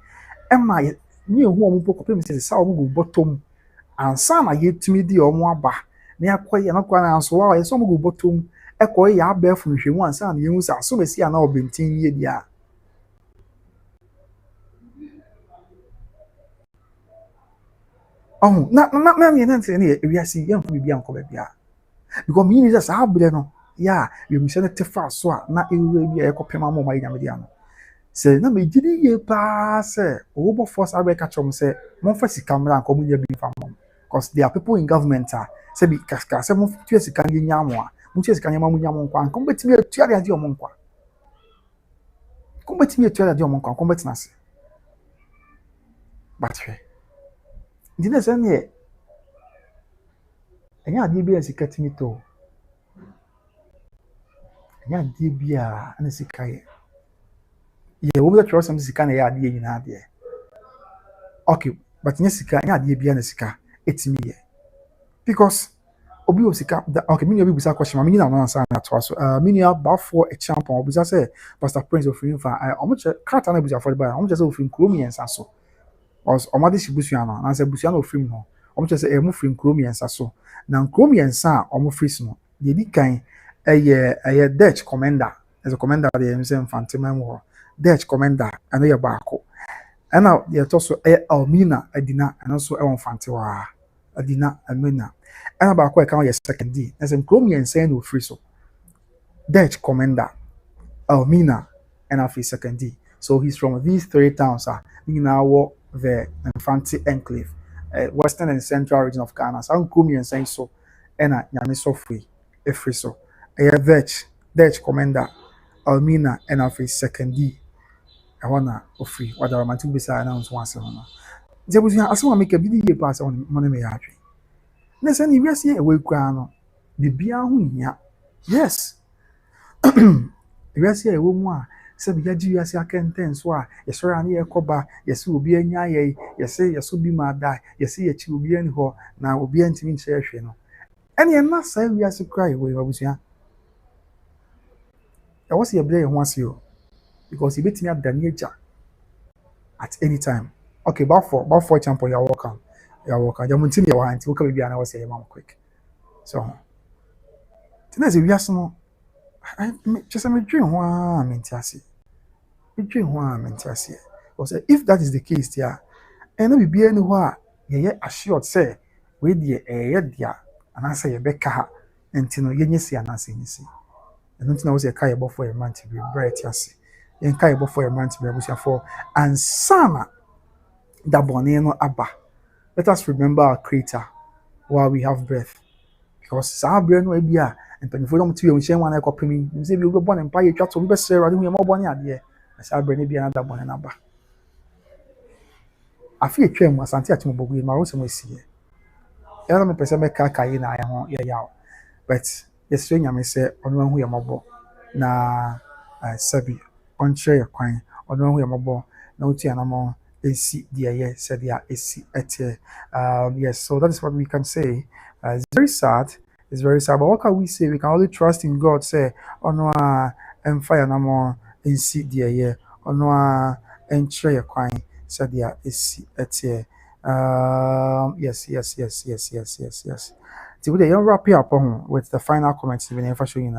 Ɛma ne ehu ɔmo po kɔpem sɛ saa ɔmo gu bɔtɔm ansa na yɛtumi di ɔmo aba na yakɔyɛ na kɔ na nso wa yɛsɛ ɔmo gu bɔtɔm ɛkɔyɛ abɛɛfo nhwɛmu ansa na yɛhu sɛ asomasi a na ɔbɛntin yie di a. Oh, na me na ntene ne ewiase yɛmfo bibia nkɔ baabi a. Because me ni sɛ saa abere no ya wiemhyɛ no te fa so a na ewura bi a yɛkɔpem ama ɔmo ayɛ nyame di ano. Sɛ na me gidi yie paa sɛ ɔwɔ force abɛka kyerɛm sɛ momfa sika mmra nkɔ mo nya bi mfa mo. Because there are people in government a sɛ bi kaka sɛ mo tua sika ne nya mo a mo tua sika nya mo nya mo nkwa nkɔ betimi atua de ade ɔmo nkwa. Nkɔ betimi atua de ade ɔmo nkwa nkɔ betina ase. Batwe. Ndi na sɛ ne ɛnyɛ ade bi a sika timi to. Ɛnyɛ ade bi a ana sika yɛ. Yɛ wo bɛ twɛrɛ sɛm sika na yɛ ade nyinaa deɛ. Okay, but nyɛ sika nyɛ ade bi a na sika etimi yɛ. Because obi wɔ sika okay me nua bi busa question ma me nyina no ansa na to aso. Me nua bafo e champion obusa sɛ Pastor Prince ofiri fa ɔmo kyɛ krata na busa for ba ɔmo kyɛ sɛ ofiri nkuro miɛnsa so. Ɔmo de shibusua no na sɛ busua na ofiri mu hɔ. Ɔmo kyɛ sɛ mo firi nkuro miɛnsa so. Na nkuro miɛnsa a ɔmo firi so no deɛ di kan ɛyɛ Deäth commander. As a commander de yɛn sɛ mfantema mu hɔ. Deäth commander ɛno yɛ baako. Ɛna deɛ to so ɛyɛ Almina Adina ɛno so ɛwɔ mfantewa. Adina Amina. Ɛna baako ɛka yɛ second D. Ɛsɛ nkuro miɛnsa na ofiri so. Deäth commander Almina and after second D. So he's from these three towns. You know the Infante Enclave, western and central region of Ghana. So I'm coming and saying so, and I'm so free, free so. I have Deäth commander Almina and after second D. I wanna free. What the romantic beside announced once. There was I saw make a video pass on money me happy. Listen, if you see a way crown, the beer yes. Wiase a ɛwɔ mu a sɛ bi yɛgye wiase akɛntɛn so a yɛsɔre ane yɛkɔba yɛsɛ obi anya yɛ yɛsɛ yɛsɔ bi ma da yɛsɛ yɛkyi obi ani hɔ na obi antimi nkyerɛ hwɛ no ɛne ɛna saa wiase kora yɛwɔ yɛ abusua ɛwɔ sɛ yɛbrɛ yɛn ho ase o because yɛbɛtumi adane agya at any time. Okay, bafo champion you're welcome yɛmo ntimi yɛwɔ ha nti woka baabi a na wɔ sɛ yɛma mo quick so tena sɛ wiase no just me dream one mentasi. Me dream one mentasi. Because if that is the case, yeah, and we be anywhere, yeah, assured say, we dear, dear, and I say a becca, and Tino, yenisi and answer, you see. And nothing was a kaya for a man to be bright, yes, and kaya for a man to be able to for, and sama da boneno abba. Let us remember our creator while we have breath. Because saa brain will be a mpanyinfo dɔm ti wiemhyɛn mu anakɔpem yi nsɛ bi wobɛbɔ ne mpa yɛ twa to bi bɛsrɛ Awurade hu yɛ mɔbɔ ne adeɛ na saa berɛ ne bi anada bɔne naba afe atwa mu asante akyem bɔgu yi ma wo sɛ mo asiɛ ɛna mepɛ sɛ mɛka yi na ayɛ ho yɛ yaw but yɛsrɛ Nyame sɛ ɔno ahu yɛ mɔbɔ na sɛbi ɔnkyerɛ yɛ kwan ɔno ahu yɛ mɔbɔ na wotu anamɔ ɛsi deɛ yɛ sɛdeɛ ɛsi ɛteɛ yes, so that is what we can say. It's very sad. It's very sad. But what can we say? We can only trust in God. Say, oh no, and fire no more in see dear year. Oh no, and tray a coin. Said dear is at here. Yes. Today, you'll wrap it up with the final comments. Even if I show you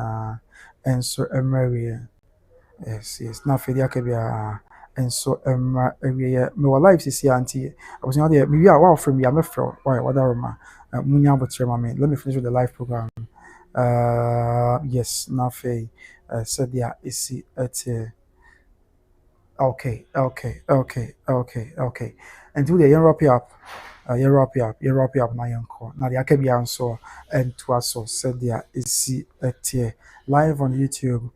and so Mary. Yes. Now for the Akabia. And so me wa life sisi auntie I was not there maybe I wow from me I'm afraid why whatever ma munya botre ma me let me finish with the live program yes na fe said yeah is at okay and do the wrap it up you wrap up na yanko. Now the akabi so and to us so said there is see a tier live on YouTube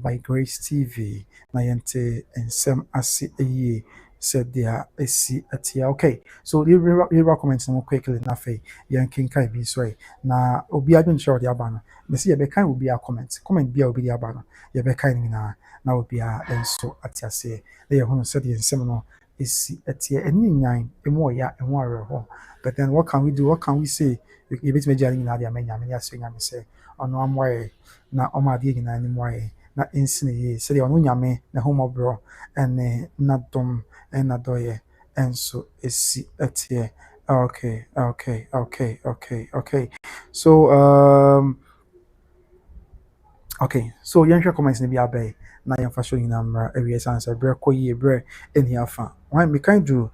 by Grace TV. Na yente and some asi a said there is see a tier. Okay, so you recommend some quickly na fe yankin kai be so na obi adun show the abano. Me see be kind will be a comment be a obi the abano. You be kind na na obi a enso atiase. They are said in seminar is at here any nine a more ya and more. But then what can we do? What can we say? You bit me jelly na dia menya me swing am say ono amwaye na oma die nyina ni mwaye na insine ye say ono nyame na homo bro and na dom and na doye and so is at here. Okay. So okay, so yɛnhwɛ comments no bi abɛɛ na yɛmfa so nyinaa mmra awie san sɛ berɛ kɔ yie berɛ ɛni afa wan mekan do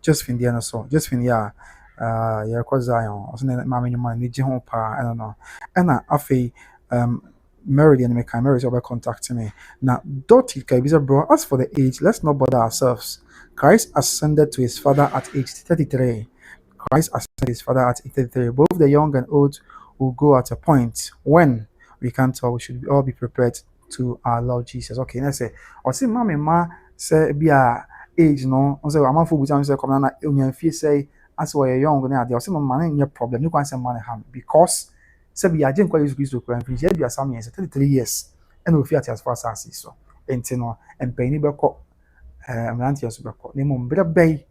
Josephine deɛ no so Josephine yɛ a yɛrekɔ Zion ɔso ne maame nwoma ne gye ho paa ɛno no ɛna afei Mary deɛ no mekan Mary sɛ ɔbɛ contact me na Dottie ka bi sɛ bro as for the age let's not bother ourselves. Christ ascended to his father at age 33. Christ ascended to his father at age 33. Both the young and old will go at a point when we can't tell. We should all be prepared to our Lord Jesus. Okay, let's say, or see, mommy, ma say be a age no. I say, I'm not for say come na union fee say as we are young na there. I say, no man, any problem. You can say man ham because say be a gen kwa use Christ to come. Finish you are some years, 33 years, and we fear as far as so. Enti no, empany be ko mmeranteɛ so bɛkɔ na mmom berɛ bɛyi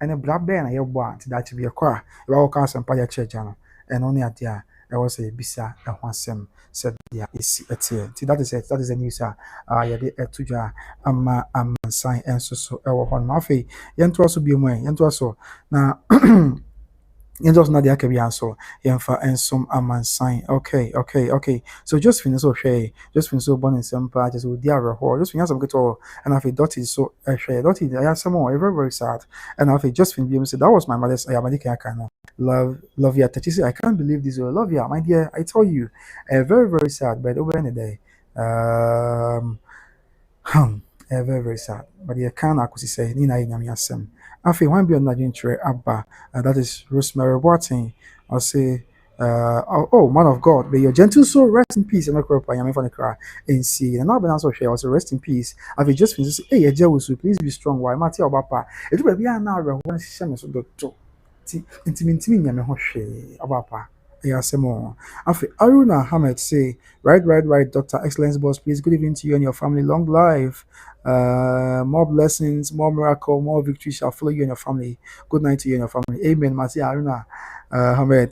ɛne bra bɛn na yɛbɔ a nti daakye bi yɛkɔ a yɛbɛkɔ asɛmpa yɛkyerɛ agya no ɛno ne adeɛ a ɛwɔ sɛ yɛbisa ɛho asɛm sɛdeɛ ɛsi ɛteɛ nti that is the news a yɛde ɛto dwa ama amansan nso so ɛwɔ hɔ no afei yɛntoa so bio mu yɛntoa so na yɛntoa so na deɛ aka bi anso yɛmfa nsom amansan okay so Josephine so hwɛ Josephine so bɔ ne nsɛm paa kyɛ sɛ ɔdi awerɛhoɔ Josephine asɛm ketewa and afei Dottie so hwɛ Dottie ɛyɛ asɛm a very very sad and afei Josephine bi mu sɛ that was my mother's ayamadi kaka no love ya touch say I can't believe this love ya my dear I tell you very very sad but over the day very very sad but you can't akusi say ni na nyame asɛm afei one be on Nigerian abba that is Rosemary Watson I say oh man of God may your gentle soul rest in peace and not cry I'm for the cry and see and now also share also rest in peace afei just finish hey Ejewosu please be strong why mati obapa it will be now one shame so do intimi nyame ho hwe obapa Yasemo. After Aruna Ahmed say, right, Dr. Excellence Boss, please, good evening to you and your family. Long life, more blessings, more miracle, more victory shall follow you and your family. Good night to you and your family. Amen. Masi Aruna Ahmed,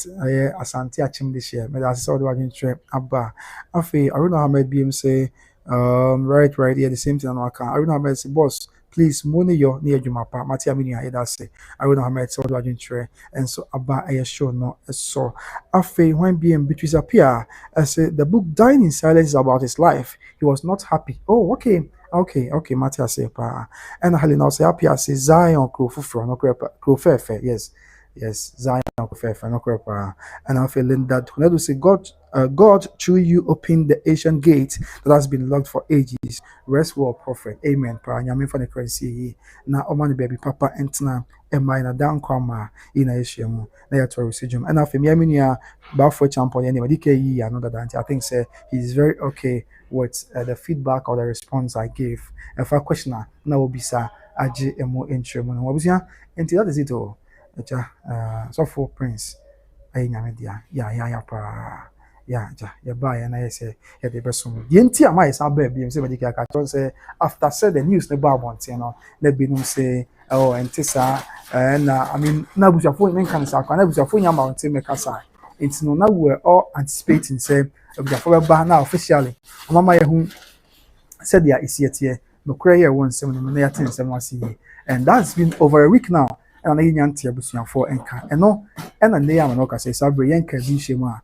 Asante Achim this year. May I saw the wagon trip. Abba. After Aruna Ahmed BM say, right, yeah, the same thing. Aruna Ahmed say, boss, please, money your near Jumapa, Matia Minia, Edase. Aruna Ahmed saw the wagon trip. And so Abba, I assure no, so. After when BM Beatrice appear, I said the book Dying in Silence is about his life. He was not happy. Oh, okay, Matthias say pa. And Helena say appear say Zion Krofufro no Krofefe, yes, Zion Krofefe no Kropa. And I feel that when say God through you opened the ancient gate that has been locked for ages. Rest well, prophet. Amen. Pa nyame for the crazy. Na omani baby papa entna emma na dan kwama ina yeshemu na ya toru sijum and after me ba for champion anybody yi another than I think say he's very okay with the feedback or the response I gave if a questioner na obisa age emo intro mo obusia enti that is it all so for prince ay nyame dia ya pa ya ba ya na yese ya de besom ye nti ama yesa ba bi say medika ka ton say after said the news na ba abonte no na binum say oh entisa na I mean na busuafo men kan sa kwa na busuafo nya mountain me kasa enti no na we all anticipating say busuafo ba na officially mama ye hu said dia isiete no kra ye won sem no na ya tin sem wasi and that's been over a week now and na nya ntia busuafo enka eno na ne ya no ka say sabre yenka bi shemu a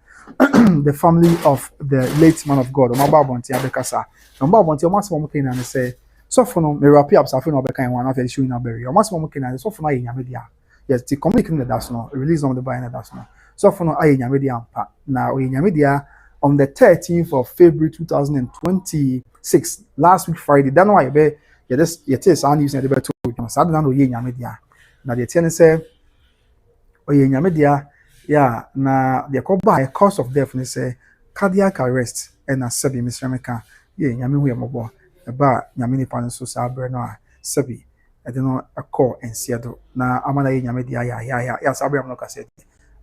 the family of the late man of God Omaba Bonti Abekasa Omaba Bonti Omasmo Mukina and say so for no me rapi up safin obeka one of the show na bury Omasmo Mukina so for no media yes the communicating that's no release on the buy that's no so for no aye media pa na media on the 13th of February 2026 last week Friday that why be yes an news na the beto sad na no media na the ten say ɔyɛ nyame dea yeah na deɛ kɔbaa cause of death ne sɛ cardiac arrest ɛna sɛbi mesrɛ meka nyame hu yɛ mmɔbɔ ɛba nyame nipa no so saa berɛ no a sɛbi ɛde no ɛkɔɔ nseɛ do na ama na yɛ nyame dea yɛ saa berɛ no ka sɛ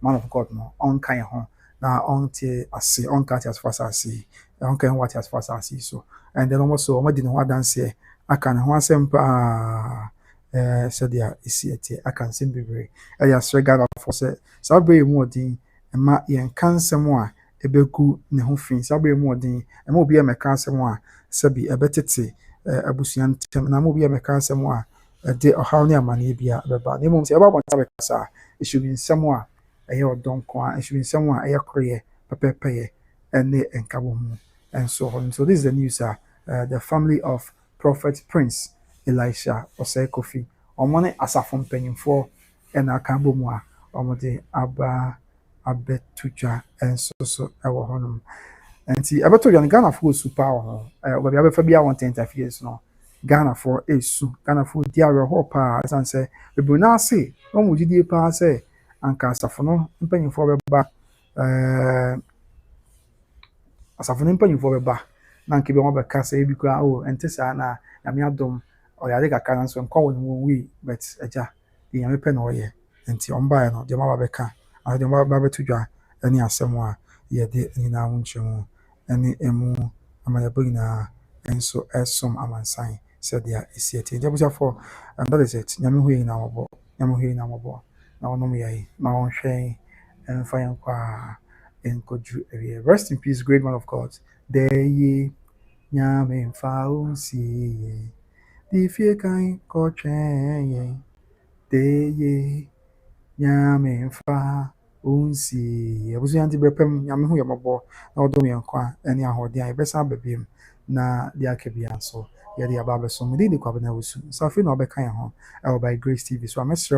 man of God no ɔnka yɛn ho na ɔnte ase ɔnka te asefo asase ɔnka yɛn ho ate asefo asase so and then ɔmo so ɔmo di ne ho adanseɛ aka ne ho asɛm paa sɛdeɛ ɛsi ɛteɛ aka nsɛm bebree ɛyɛ asrɛ Ghanafoɔ sɛ saa berɛ yɛ mu ɔden ɛma yɛnka nsɛm a ɛbɛgu ne ho fi saa berɛ yɛ mu ɔden ɛma obi a mɛka asɛm a sɛbi ɛbɛtete abusua ntɛm na ma obi a mɛka asɛm a ɛde ɔhaw ne amanneɛ bi a ɛbɛba na mmom sɛ ɛbɛba abɔnten bɛkasa a ɛhyɛ nsɛm a ɛyɛ ɔdɔ nko a ɛhyɛ nsɛm a ɛyɛ koroyɛ pɛpɛɛpɛyɛ ɛne nkabɔ mu ɛnso hɔ so this is the news the family of Prophet Prince Elisha Osei Kofi ɔmo ne asafo mpanyinfoɔ ɛna aka bɔ mu a ɔmo de aba abɛto dwa ɛnso so ɛwɔ hɔnom nti ɛbɛto dwa no Ghanafoɔ esu paa wɔ ho ɔbɛbi abɛfa bi a wɔn interference no Ghanafoɔ esu Ghanafoɔ di awerɛhoɔ paa ɛsan sɛ bebree naa se wɔn mo gyidie paa sɛ anka asafo no mpanyinfoɔ bɛba asafo no mpanyinfoɔ bɛba na nke bi wɔn bɛka sɛ ebi kora ɛnte saa na nyame adom ɔyare kakra no nso nkɔ wɔ ne wɔn wi but agya deɛ nyame pɛ na ɔyɛ nti ɔmo baeɛ no deɛ ɔmo aba bɛka deɛ ɔmo aba bɛto dwa ɛne asɛm a yɛde nyinaa ho nkyɛn ɛne emu amanneɛbɔ nyinaa nso ɛsom amansan sɛdeɛ esi ɛte nti abusuafoɔ that is it nyame hu yɛ nyinaa mmɔbɔ nyame hu yɛ nyinaa mmɔbɔ na ɔnom yɛn na ɔnhwɛ yɛn mfa yɛn kɔ a nkɔduru awie rest in peace great man of God dɛyɛ nyame mfa onsie yɛn di fie kan kɔtwɛn yɛn dɛyɛ nyame mfa onsie abusua nti bɛpɛm nyame hu yɛ mmɔbɔ na ɔdom yɛn kwa ɛne ahoɔden a yɛbɛsan aba biom na deɛ aka bia nso yɛde aba abɛsom de kɔ abɛna wosu so afei na ɔbɛka yɛn ho ɛwɔ by Grace TV so a mɛsrɛ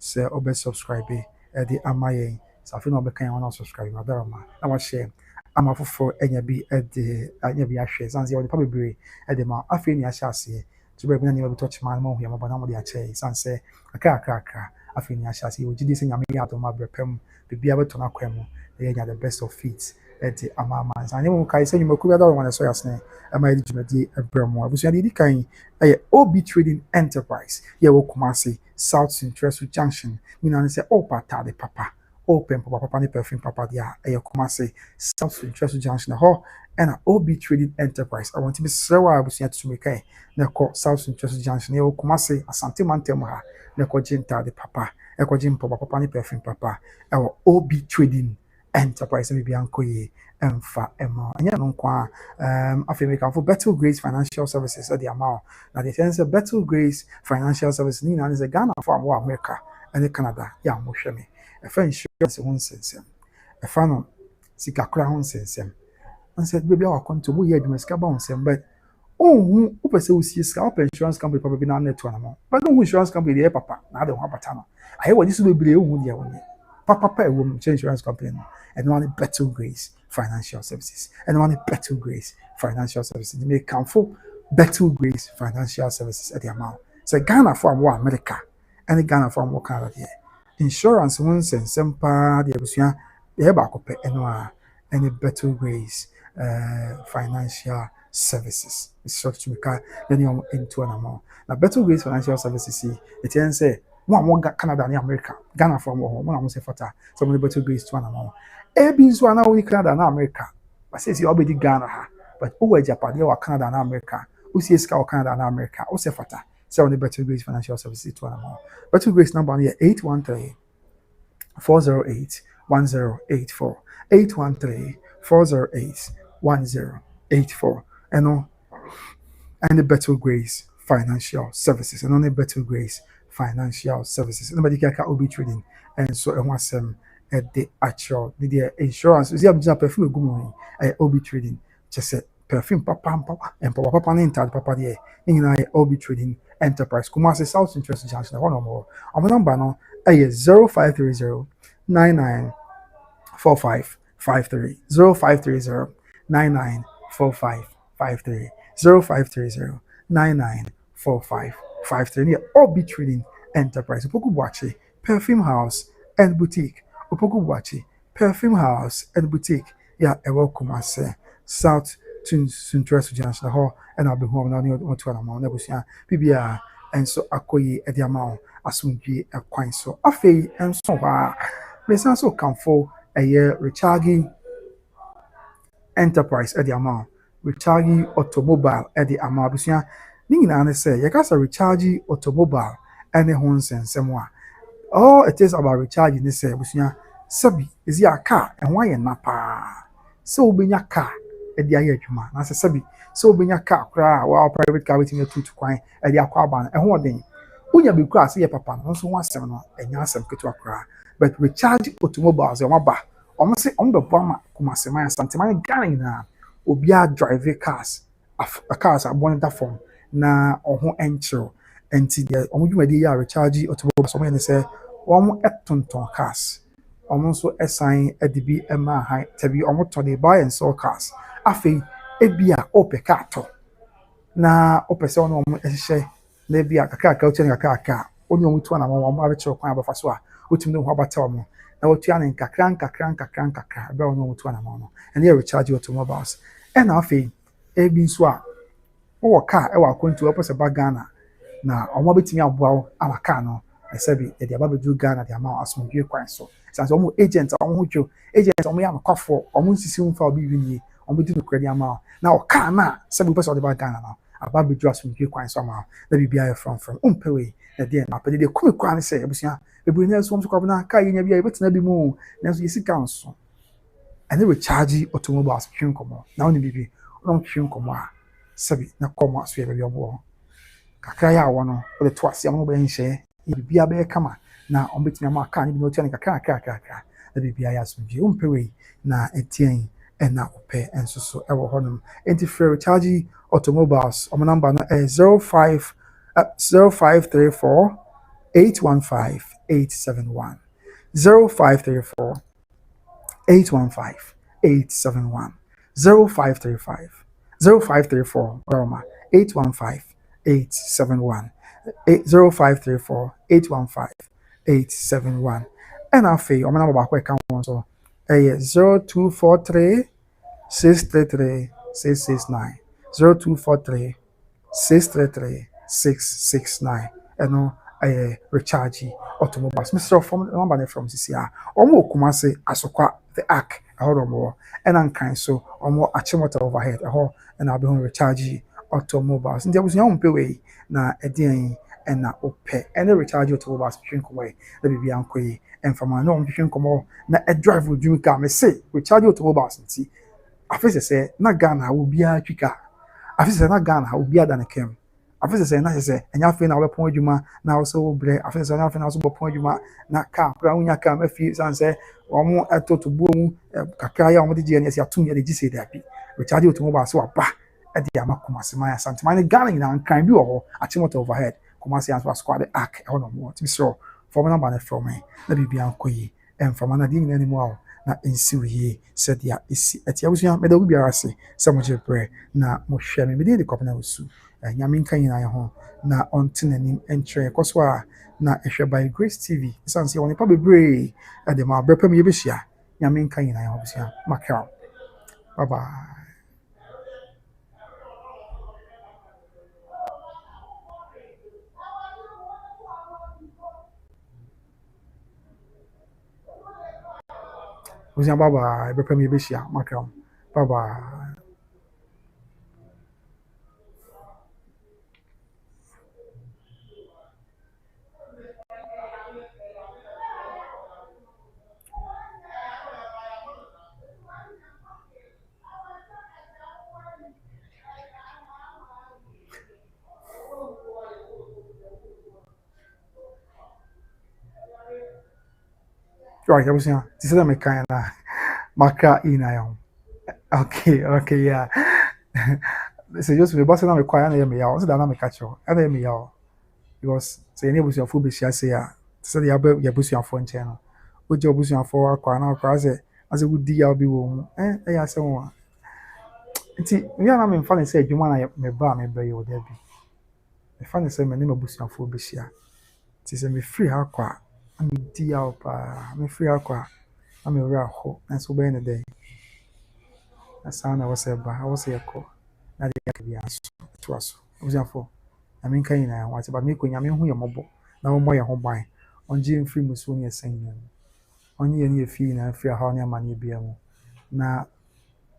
sɛ ɔbɛ subscribe ɛde ama yɛn so afei na ɔbɛka yɛn ho na subscribe na ɔdaroma na wahyɛ ama foforɔ ɛnya bi ɛde ɛnya bi ahwɛ san sɛ ɔde pa bebree ɛde ma afei na yɛahyɛ aseɛ so bɛrɛ bi na nneɛma bi tɔ kyema no ma ɔhu yɛ mmɔbɔ na ɔde akyɛ san sɛ akrakrakra afei na yɛahyɛ aseɛ wɔgye di sɛ nyame yɛ adom abrɛpɛm biribiara bɛtɔ no akwan mu na yɛnya the best of feet ɛde ama amansan ne mu kae sɛ nnwumakuo bi ada wɔ wɔn ɛsɔ yɛasene ɛma yɛde dwumadie ɛbrɛ mu abusua deɛ ɛdi kan ɛyɛ OB Trading Enterprise yɛwɔ Kumasi South Central Junction nyinaa ne sɛ ɔɔpa ataade papa ɔɔpɛ mpapa papa ne perfume papa deɛ a ɛyɛ Kumasi South Central Junction hɔ ɛna OB Trading Enterprise awɔ nti bisrɛ wɔ abusua tutum kae na ɛkɔ South Central Junction yɛwɔ Kumasi Asante Mantam ha na ɛkɔgye ntaade papa ɛkɔgye mpapa papa ne perfume papa ɛwɔ OB Trading Enterprise maybe anko ye ɛmfa ɛma ɛnyɛ no nko a afei mekamfo Battle Grace Financial Services ɛde ama wo na deɛ ɛkyɛn sɛ Battle Grace Financial Services ne nyinaa ne sɛ Ghanafoɔ a wɔwɔ America ɛne Canada yɛ a mohwɛ me ɛfa insurance ho nsɛnsɛm ɛfa no sika kora ho nsɛnsɛm nsɛ baabi a wakɔnto mu yɛ adwuma sika ba ho nsɛm but ɔnhu wopɛ sɛ wosie sika wopɛ insurance company papa bi na ano ɛtoa no mo but ɔnhu insurance company deɛ ɛyɛ papa na ade ho abata no ayɛ wɔ gye so bebree ɔnhu deɛ wɔnyɛ papa ɛwɔ mu kyɛ insurance company no ɛno one Battle Grace Financial Services ɛno one Battle Grace Financial Services ne mekamfo Battle Grace Financial Services ɛde ama wo sɛ Ghanafoɔ a wɔwɔ America ɛne Ghanafoɔ a wɔwɔ Canada deɛ insurance ho nsɛnsɛm paa deɛ abusua deɛ baako pɛ ɛno a ɛne Battle Grace Financial Services mesrɛ to meka ɛne ɔmo ɛntu anamɔ na Battle Grace Financial Services yi ɛkyɛn sɛ mo a mo Canada ne America Ghanafoɔ mo hɔ mo na mo sɛ fata sɛ mo ne Battle Grace to anamɔ ebi nso a na wo Canada na America basɛ si ɔbɛdi Ghana ha but wo wɔ agyapadeɛ wɔ Canada na America wo sie sika wɔ Canada na America wo sɛ fata sɛ wo ne Battle Grace Financial Services to anamɔ Battle Grace number no yɛ 813 408 1084 813 408 1084 ɛno ɛne Battle Grace Financial Services ɛno ne Battle Grace Financial Services ɛna bɛdi kaka OB Trading ɛnso ɛho asɛm ɛde akyerɛw ne deɛ insurance ɔsi abegyina perfume egu mu ɛyɛ OB Trading kyɛ sɛ perfume papa mpapa papa ne ntaade papa deɛ ne nyinaa yɛ OB Trading Enterprise Kumasi South Central Junction ɛhɔ nom hɔ ɔmo namba no ɛyɛ 0530 994553 0530 994553 0530 994553 ne yɛ OB Trading Enterprise Poku Boakye Perfume House and boutique opoku buachi perfume house and boutique ya ewo Kumase south to Teärs junction ho and I'll be home now on to na ma na busia bibia enso akoyi e dia ma asumdwi ekwan so afei enso ba me san so kamfo eye recharging enterprise at the amount recharging automobile at the amount busia ni nyina ne say ye ka say recharging automobile any ho nsensem a all it is about recharging ne say busia sabi is ya car and why na pa so obenya car e de aye adwuma na say sabi so obenya car kra wa private car wetin to kwan e de akwa ban e ho den unya be kra say papa no so wasem no enya asem keto kra but recharge automobiles e waba omo se omo be boma Kumase man santiman Ghana na obi a drive cars cars abon that form na oho enchiro enti de omo dwumadi ya recharge automobiles omo ne say omo etonton cars omo so esan edibi ema han tabi omo to dey buy and sell cars afei ebia ope car to na opese ono omo ehye na ebia kakaka uche kakaka onye omo tu na omo abechiro kwan abafa so a otimi no ho abata omo na wotua ne nkakra be ono wotua na no and here recharge automobiles and afei ebi nso a wo car e wa kontu opese ba Ghana na omo betimi aboa ama car no esebi e de aba bedu Ghana de ama asomdwe kwan so sanso omo agent omo hojo agent omo ya makwafo omo nsisi mfa obi winie omo di no kredi ama na o car na sebi opese de ba Ghana na aba bedu asomdwe kwan so ama na bibia ye from umpewe na de na pede de kumi kwan ne say ebusia ebu na so mso na ka yenya bia yebetina bi mu na so yesi kanso and recharge automobiles twin komo na oni bibi on twin komo a sabi na komo so ye bia obo kakra ya wo no o de to ase am be nhye bibia be kama na on betina ma ka ni bi no tia ni kakra na bibia ya so je umpewe na etien na ope enso so e wo honum enti free recharge automobiles o number no 0534 815 871 0534 815 871 0535 0534 Roma 815 871 0534 815 871 and afei o number back account so 0243 633 669 0243 633 669 and recharge automobiles. Mr. From number from CCR. Omo Kumase Asokwa the arc more and unkind so omo achimota overhead and I'll be home recharge automobiles. And there was no way na edian and na ope and recharge automobiles drink away the baby uncle and from my no drink more na a drive with drink car me say recharge automobiles and see. I feel say na Ghana will be a chika. I feel say na Ghana will be a than a came. Afese say na say enya fe na we pon adwuma na wo so bre afese say na fe na so bo pon adwuma na ka kura unya ka ma fi san say omo etoto buo mu kakra ya omo de je na say atum ya de gise da bi recharge automobile so aba e de ama Kumase man santiman Ghana na kan bi wo ho achimota overhead Kumase as squad arc e no mo ti so for me number na from me na bibia nkoyi em from na di nyina ni mo na ensiwe said ya isi etia busia me da obi biara se se mo je bre na mo hwe me de kop na osu nyame nka nyina ho na onte nanim entre koso a na ehwe by Grace TV sanse woni pa bebre e de ma brepam ye behia nyame nka nyina ho busia makra bye bye busia bye bye brepam ye behia makra bye bye. Right, I was saying, this is a kind of maka ina. Okay, yeah. So just me boss na me kwaya na ye me ya. So that na me catch you. Na ye me ya. Because say any busu afo be share say ya. Say ya be ya busu afo nche no. O je busu afo akwa na akwa say as we di ya bi wo. Ya say won. Nti me na me mfa ne say adwuma na me ba me be yo da bi. Me fa ne say me ne busu afo be share. Nti say me free ha kwa di a pa me free akwa na me wura ho na so be ne dey na sound I was ba I was yeko na dey ka bi aso to aso obusiafo na me nka nyina wa te ba me ko nyame hu ye mobo na mo ye ho ban onje mfiri muso ne sen nyina onye ye ne fi na free ha ne amane bia mu na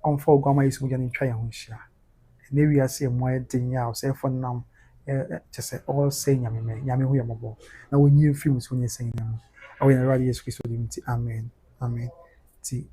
onfo gwama yesu gya ne twa ye ho hia na wi ase mo den ya o se fo nam just all say nyame hu ye mobo na wonyi mfiri muso ne sen nyina mu awo ya radio yesu kristo dim ti amen amen ti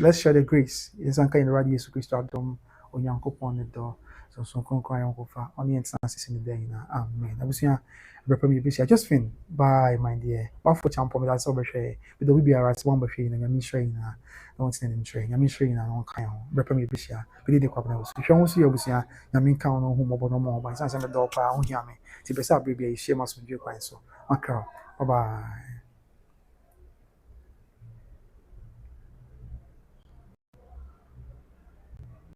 let's share the grace is anka in radio yesu kristo adom onyankopon ne do so konkran yankofa oni entana sisi ne den na amen abusia brepa mi bisia just fin bye my dear ba for champo me that's over share we do be ara one be share na nyame share na don't send in share nyame share na on kan ho brepa mi bisia we dey kwabna so hwe ho so ye abusia nyame kan no ho mobo no mo ba san san me do pa ho hia me ti be sa brebia yi share maso dwe kwan so makra bye bye